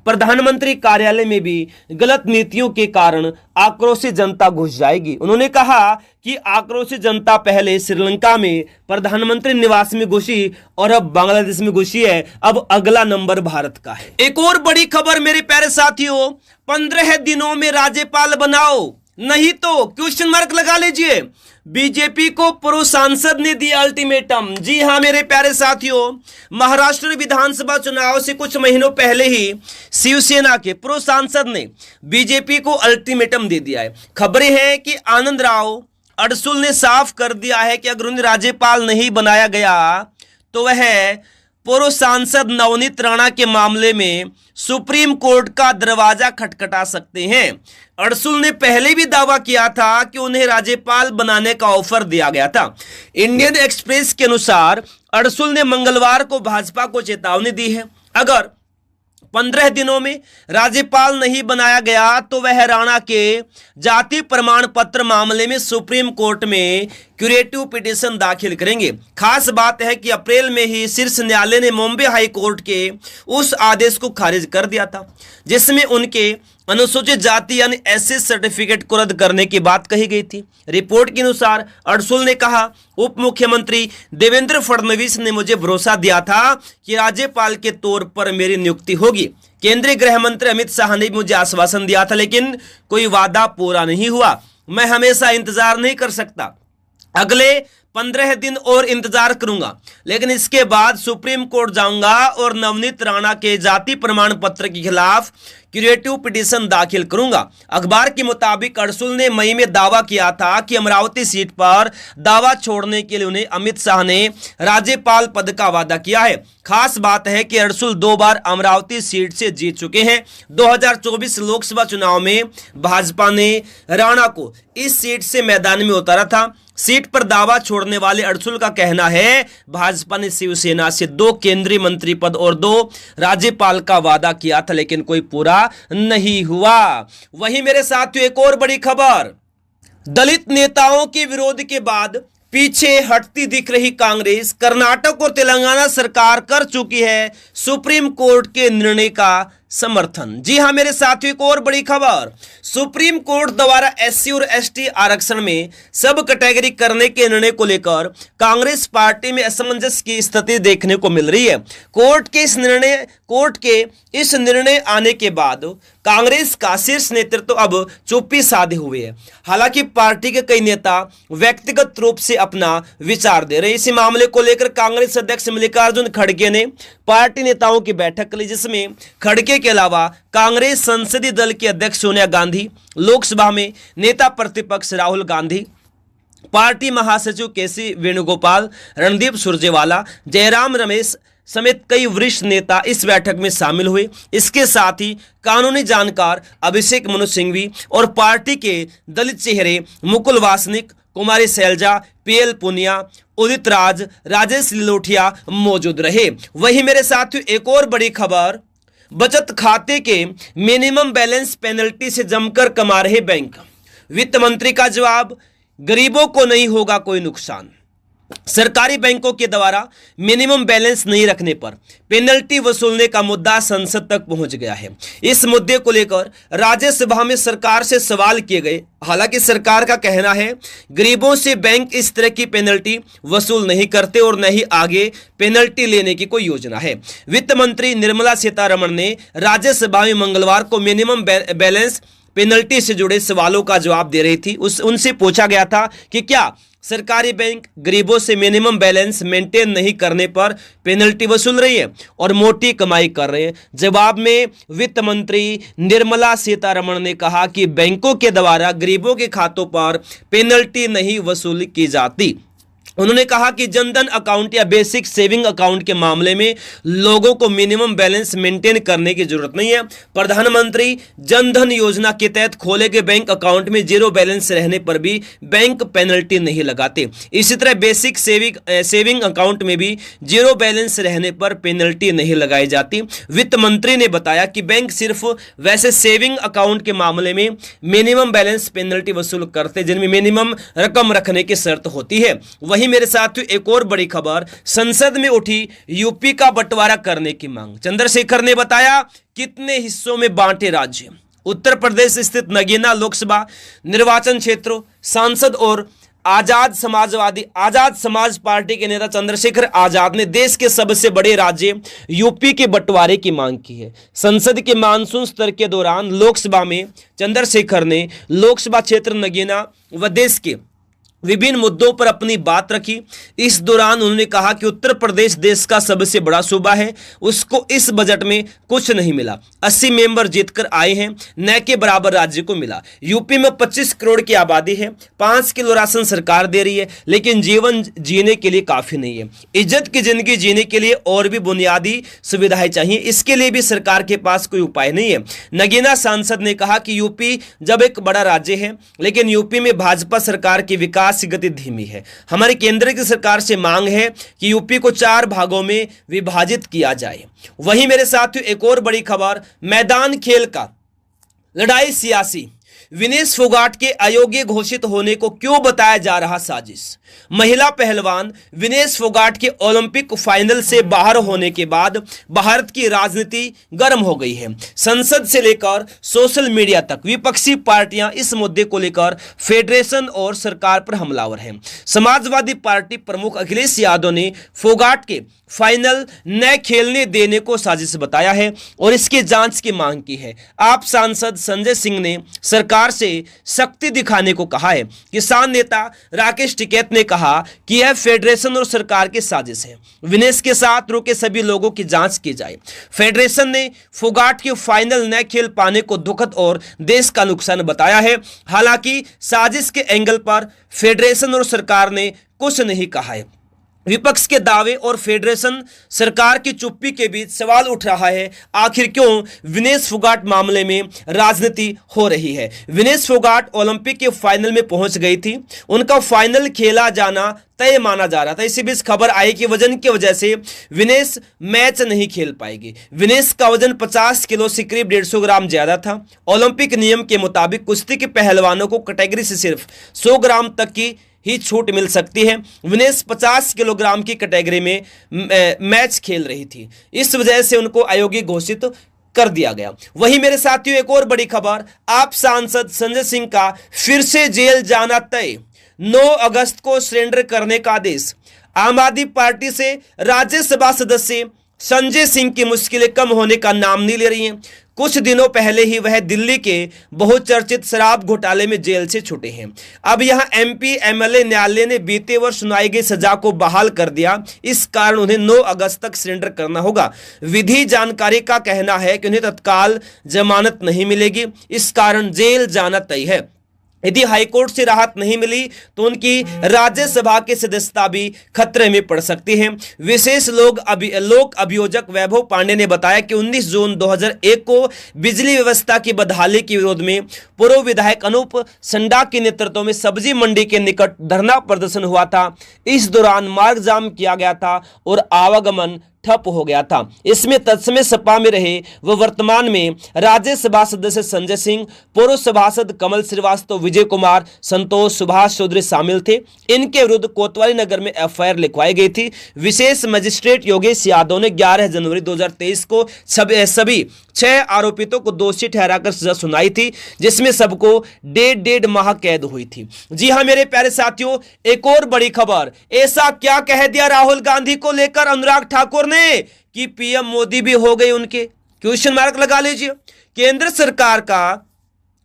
प्रधानमंत्री कार्यालय में भी गलत नीतियों के कारण आक्रोशित जनता घुस जाएगी। उन्होंने कहा कि आक्रोशित जनता पहले श्रीलंका में प्रधानमंत्री निवास में घुसी और अब बांग्लादेश में घुसी है। अब अगला नंबर भारत का है। एक और बड़ी खबर मेरे प्यारे साथियों, 15 दिनों में राज्यपाल बनाओ, नहीं तो क्वेश्चन मार्क लगा लीजिए। बीजेपी को पूर्व सांसद ने दिया अल्टीमेटम। जी हां मेरे प्यारे साथियों, महाराष्ट्र विधानसभा चुनाव से कुछ महीनों पहले ही शिवसेना के पूर्व सांसद ने बीजेपी को अल्टीमेटम दे दिया है। खबरें हैं कि आनंदराव अडसुल ने साफ कर दिया है कि अगर उन्हें राज्यपाल नहीं बनाया गया तो वह पूर्व सांसद नवनीत राणा के मामले में सुप्रीम कोर्ट का दरवाजा खटखटा सकते हैं। अड़सुल ने पहले भी दावा किया था कि उन्हें राज्यपाल बनाने का ऑफर दिया गया था। इंडियन एक्सप्रेस के अनुसार अड़सुल ने मंगलवार को भाजपा को चेतावनी दी है, अगर 15 दिनों में राज्यपाल नहीं बनाया गया तो वह राणा के जाति प्रमाण पत्र मामले में सुप्रीम कोर्ट में क्यूरेटिव पिटीशन दाखिल करेंगे। खास बात है कि अप्रैल में ही शीर्ष न्यायालय ने बॉम्बे हाई कोर्ट के उस आदेश को खारिज कर दिया था जिसमें उनके अनुसूचित जाति यानी एससी सर्टिफिकेट को रद्द करने की बात कही गई थी। रिपोर्ट के अनुसार अड़सुल ने कहा, उप मुख्यमंत्री देवेंद्र फडणवीस ने मुझे भरोसा दिया था कि राज्यपाल के तौर पर मेरी नियुक्ति होगी। केंद्रीय गृह मंत्री अमित शाह ने मुझे आश्वासन दिया था, लेकिन कोई वादा पूरा नहीं हुआ। मैं हमेशा इंतजार नहीं कर सकता, अगले 15 दिन और इंतजार करूंगा, लेकिन इसके बाद सुप्रीम कोर्ट जाऊंगा और नवनीत राणा के जाति प्रमाण पत्र के खिलाफ क्यूरेटिव पिटीशन दाखिल करूंगा। अखबार के मुताबिक अड़सुल ने मई में दावा किया था कि अमरावती सीट पर दावा छोड़ने के लिए उन्हें अमित शाह ने राज्यपाल पद का वादा किया है। खास बात है कि अड़सुल 2 बार अमरावती सीट से जीत चुके हैं। 2024 लोकसभा चुनाव में भाजपा ने राणा को इस सीट से मैदान में उतारा था। सीट पर दावा छोड़ने वाले अड़सुल का कहना है, भाजपा ने शिवसेना से 2 केंद्रीय मंत्री पद और 2 राज्यपाल का वादा किया था, लेकिन कोई पूरा नहीं हुआ। वहीं मेरे साथियों एक और बड़ी खबर, दलित नेताओं के विरोध के बाद पीछे हटती दिख रही कांग्रेस कर्नाटक और तेलंगाना सरकार कर चुकी है सुप्रीम कोर्ट के निर्णय का समर्थन। जी हां मेरे साथियों एक और बड़ी खबर, सुप्रीम कोर्ट द्वारा एससी और एसटी आरक्षण में सब कैटेगरी करने के निर्णय को लेकर कांग्रेस पार्टी में असमंजस की स्थिति देखने को मिल रही है। कोर्ट के इस निर्णय आने के बाद कांग्रेस का शीर्ष नेतृत्व अब चुप्पी साधे हुए है। हालांकि पार्टी के कई नेता व्यक्तिगत रूप से अपना विचार दे रहे हैं। इसी मामले को लेकर कांग्रेस अध्यक्ष मल्लिकार्जुन खड़गे ने पार्टी नेताओं की बैठक ली, जिसमें खड़गे के अलावा कांग्रेस संसदीय दल की अध्यक्ष सोनिया गांधी, लोकसभा में नेता प्रतिपक्ष राहुल गांधी, पार्टी महासचिव केसी वेणुगोपाल, रणदीप सुरजेवाला, जयराम रमेश समेत कई वरिष्ठ नेता इस बैठक में शामिल हुए। इसके साथ ही कानूनी जानकार अभिषेक मनु सिंघवी और पार्टी के दलित चेहरे मुकुल वासनिक, कुमारी शैलजा, पीएल पुनिया, उदित राज, राजेश लिलोठिया मौजूद रहे। वहीं मेरे साथियों एक और बड़ी खबर, बचत खाते के मिनिमम बैलेंस पेनल्टी से जमकर कमा रहे बैंक। वित्त मंत्री का जवाब, गरीबों को नहीं होगा कोई नुकसान। सरकारी बैंकों के द्वारा मिनिमम बैलेंस नहीं रखने पर पेनल्टी वसूलने का मुद्दा संसद तक पहुंच गया है। इस मुद्दे को लेकर राज्यसभा में सरकार से सवाल किए गए। हालांकि सरकार का कहना है गरीबों से बैंक इस तरह की पेनल्टी वसूल नहीं करते और न ही आगे पेनल्टी लेने की कोई योजना है। वित्त मंत्री निर्मला सीतारमण ने राज्यसभा में मंगलवार को मिनिमम बैलेंस पेनल्टी से जुड़े सवालों का जवाब दे रही थी। उनसे पूछा गया था कि क्या सरकारी बैंक गरीबों से मिनिमम बैलेंस मेंटेन नहीं करने पर पेनल्टी वसूल रही है और मोटी कमाई कर रहे हैं। जवाब में वित्त मंत्री निर्मला सीतारमण ने कहा कि बैंकों के द्वारा गरीबों के खातों पर पेनल्टी नहीं वसूली की जाती। उन्होंने कहा कि जनधन अकाउंट या बेसिक सेविंग अकाउंट के मामले में लोगों को मिनिमम बैलेंस मेंटेन करने की जरूरत नहीं है। प्रधानमंत्री जनधन योजना के तहत खोले गए बैंक अकाउंट में जीरो बैलेंस रहने पर भी बैंक पेनल्टी नहीं लगाते। इसी तरह बेसिक सेविंग अकाउंट में भी जीरो बैलेंस रहने पर पेनल्टी नहीं लगाई जाती। वित्त मंत्री ने बताया कि बैंक सिर्फ वैसे सेविंग अकाउंट के मामले में मिनिमम बैलेंस पेनल्टी वसूल करते जिनमें मिनिमम रकम रखने की शर्त होती है। वहीं मेरे साथियों एक और बड़ी खबर, संसद में उठी यूपी का बंटवारा करने की मांग। चंद्रशेखर ने बताया कितने हिस्सों में बांटे राज्य। उत्तर प्रदेश स्थित नगीना लोकसभा निर्वाचन क्षेत्रों सांसद और आजाद समाज पार्टी के नेता चंद्रशेखर आजाद ने देश के सबसे बड़े राज्य यूपी के बंटवारे की मांग की है। संसद के मानसून सत्र के दौरान लोकसभा में चंद्रशेखर ने लोकसभा क्षेत्र नगीना व देश के विभिन्न मुद्दों पर अपनी बात रखी। इस दौरान उन्होंने कहा कि उत्तर प्रदेश देश का सबसे बड़ा सूबा है, उसको इस बजट में कुछ नहीं मिला। 80 मेंबर जीतकर आए हैं, न के बराबर राज्य को मिला। यूपी में 25 करोड़ की आबादी है, 5 किलो राशन सरकार दे रही है, लेकिन जीवन जीने के लिए काफी नहीं है। इज्जत की जिंदगी जीने के लिए और भी बुनियादी सुविधाएं चाहिए, इसके लिए भी सरकार के पास कोई उपाय नहीं है। नगीना सांसद ने कहा कि यूपी जब एक बड़ा राज्य है, लेकिन यूपी में भाजपा सरकार की विकास गति धीमी है। हमारे केंद्र की सरकार से मांग है कि यूपी को 4 भागों में विभाजित किया जाए। वहीं मेरे साथियों एक और बड़ी खबर, मैदान खेल का लड़ाई सियासी, विनेश फोगाट के अयोग्य घोषित होने को क्यों बताया जा रहा साजिश। महिला पहलवान विनेश फोगाट के ओलंपिक फाइनल से बाहर होने के बाद भारत की राजनीति गर्म हो गई है। संसद से लेकर सोशल मीडिया तक विपक्षी पार्टियां इस मुद्दे को लेकर फेडरेशन और सरकार पर हमलावर हैं। समाजवादी पार्टी प्रमुख अखिलेश यादव ने फोगाट के फाइनल न खेलने देने को साजिश बताया है और इसकी जांच की मांग की है। आप सांसद संजय सिंह ने सरकार से शक्ति दिखाने को कहा है। किसान नेता राकेश टिकैत ने कहा कि यह फेडरेशन और सरकार की साजिश है। विनेश के साथ रुके सभी लोगों की जांच की जाए। फेडरेशन ने फोगाट के फाइनल न खेल पाने को दुखद और देश का नुकसान बताया है। हालांकि साजिश के एंगल पर फेडरेशन और सरकार ने कुछ नहीं कहा है। विपक्ष के दावे और फेडरेशन सरकार की चुप्पी के बीच सवाल उठ रहा है, आखिर क्यों विनेश फोगाट मामले में राजनीति हो रही है। विनेश फोगाट ओलंपिक के फाइनल में पहुंच गई थी, उनका फाइनल खेला जाना तय माना जा रहा था। इसी बीच खबर आई कि वजन की वजह से विनेश मैच नहीं खेल पाएगी। विनेश का वजन 50 किलो से करीब 150 ग्राम ज्यादा था। ओलंपिक नियम के मुताबिक कुश्ती के पहलवानों को कैटेगरी से सिर्फ 100 ग्राम तक की ही छूट मिल सकती है। विनेश 50 किलोग्राम की कैटेगरी में मैच खेल रही थी, इस वजह से उनको अयोग्य घोषित कर दिया गया। वहीं मेरे साथियों एक और बड़ी खबर, आप सांसद संजय सिंह का फिर से जेल जाना तय, 9 अगस्त को सरेंडर करने का आदेश। आम आदमी पार्टी से राज्यसभा सदस्य संजय सिंह की मुश्किलें कम होने का नाम नहीं ले रही हैं। कुछ दिनों पहले ही वह दिल्ली के बहुचर्चित शराब घोटाले में जेल से छूटे हैं। अब यहां एमपी एमएलए न्यायालय ने बीते वर्ष सुनाई गई सजा को बहाल कर दिया। इस कारण उन्हें 9 अगस्त तक सरेंडर करना होगा। विधि जानकारी का कहना है कि उन्हें तत्काल जमानत नहीं मिलेगी, इस कारण जेल जाना तय है। यदि हाईकोर्ट से राहत नहीं मिली तो उनकी राज्यसभा की सदस्यता भी खतरे में पड़ सकती है। विशेष लोक अभियोजक वैभव पांडे ने बताया कि 19 जून 2001 को बिजली व्यवस्था की बदहाली के विरोध में पूर्व विधायक अनूप संडा के नेतृत्व में सब्जी मंडी के निकट धरना प्रदर्शन हुआ था। इस दौरान मार्ग जाम किया गया था और आवागमन ठप हो गया था। इसमें तत्समय सपा में रहे व वर्तमान में राज्यसभा सदस्य संजय सिंह, पूर्व सभासद कमल श्रीवास्तव, विजय कुमार, संतोष, सुभाष चौधरी शामिल थे। इनके विरुद्ध कोतवाली नगर में एफआईआर लिखवाई गई थी। विशेष मजिस्ट्रेट योगेश यादव ने 11 जनवरी 2023 को सभी 6 आरोपितों को दोषी ठहराकर सजा सुनाई थी, जिसमें सबको 1.5 माह कैद हुई थी। जी हां मेरे प्यारे साथियों, एक और बड़ी खबर, ऐसा क्या कह दिया राहुल गांधी को लेकर अनुराग ठाकुर ने कि पीएम मोदी भी हो गए उनके, क्वेश्चन मार्क लगा लीजिए। केंद्र सरकार का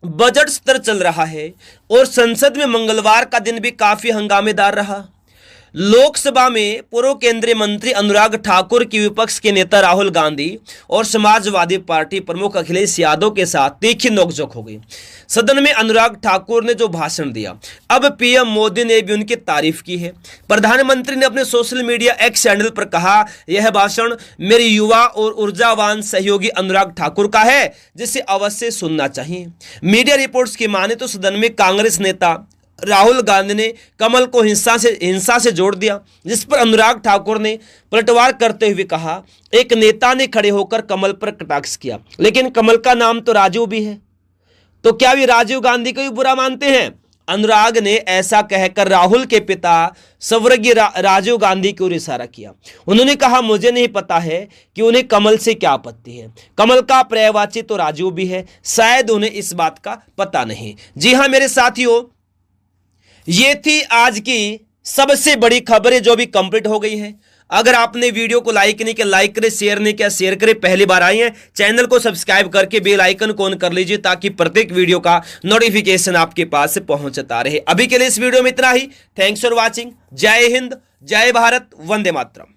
बजट सत्र चल रहा है और संसद में मंगलवार का दिन भी काफी हंगामेदार रहा। लोकसभा में पूर्व केंद्रीय मंत्री अनुराग ठाकुर की विपक्ष के नेता राहुल गांधी और समाजवादी पार्टी प्रमुख अखिलेश यादव के साथ तीखी नोकझोंक हो गई। सदन में अनुराग ठाकुर ने जो भाषण दिया, अब पीएम मोदी ने भी उनकी तारीफ की है। प्रधानमंत्री ने अपने सोशल मीडिया एक्स हैंडल पर कहा, यह भाषण मेरे युवा और ऊर्जावान सहयोगी अनुराग ठाकुर का है, जिसे अवश्य सुनना चाहिए। मीडिया रिपोर्ट्स की माने तो सदन में कांग्रेस नेता राहुल गांधी ने कमल को हिंसा से जोड़ दिया, जिस पर अनुराग ठाकुर ने पलटवार करते हुए कहा, एक नेता ने खड़े होकर कमल पर कटाक्ष किया, लेकिन कमल का नाम तो राजीव भी है, तो क्या वे राजीव गांधी को भी बुरा मानते हैं? अनुराग ने ऐसा कहकर राहुल के पिता स्वर्गीय राजीव गांधी की ओर इशारा किया। उन्होंने कहा, मुझे नहीं पता है कि उन्हें कमल से क्या आपत्ति है। कमल का पर्यायवाची तो राजीव भी है, शायद उन्हें इस बात का पता नहीं। जी हां मेरे साथियों, ये थी आज की सबसे बड़ी खबरें जो भी कंप्लीट हो गई है। अगर आपने वीडियो को लाइक नहीं किया, लाइक करें, शेयर नहीं किया, शेयर करें। पहली बार आए हैं, चैनल को सब्सक्राइब करके बेल आइकन को ऑन कर लीजिए ताकि प्रत्येक वीडियो का नोटिफिकेशन आपके पास पहुंचता रहे। अभी के लिए इस वीडियो में इतना ही। Thanks for watching. जय हिंद, जय भारत, वंदे मातरम।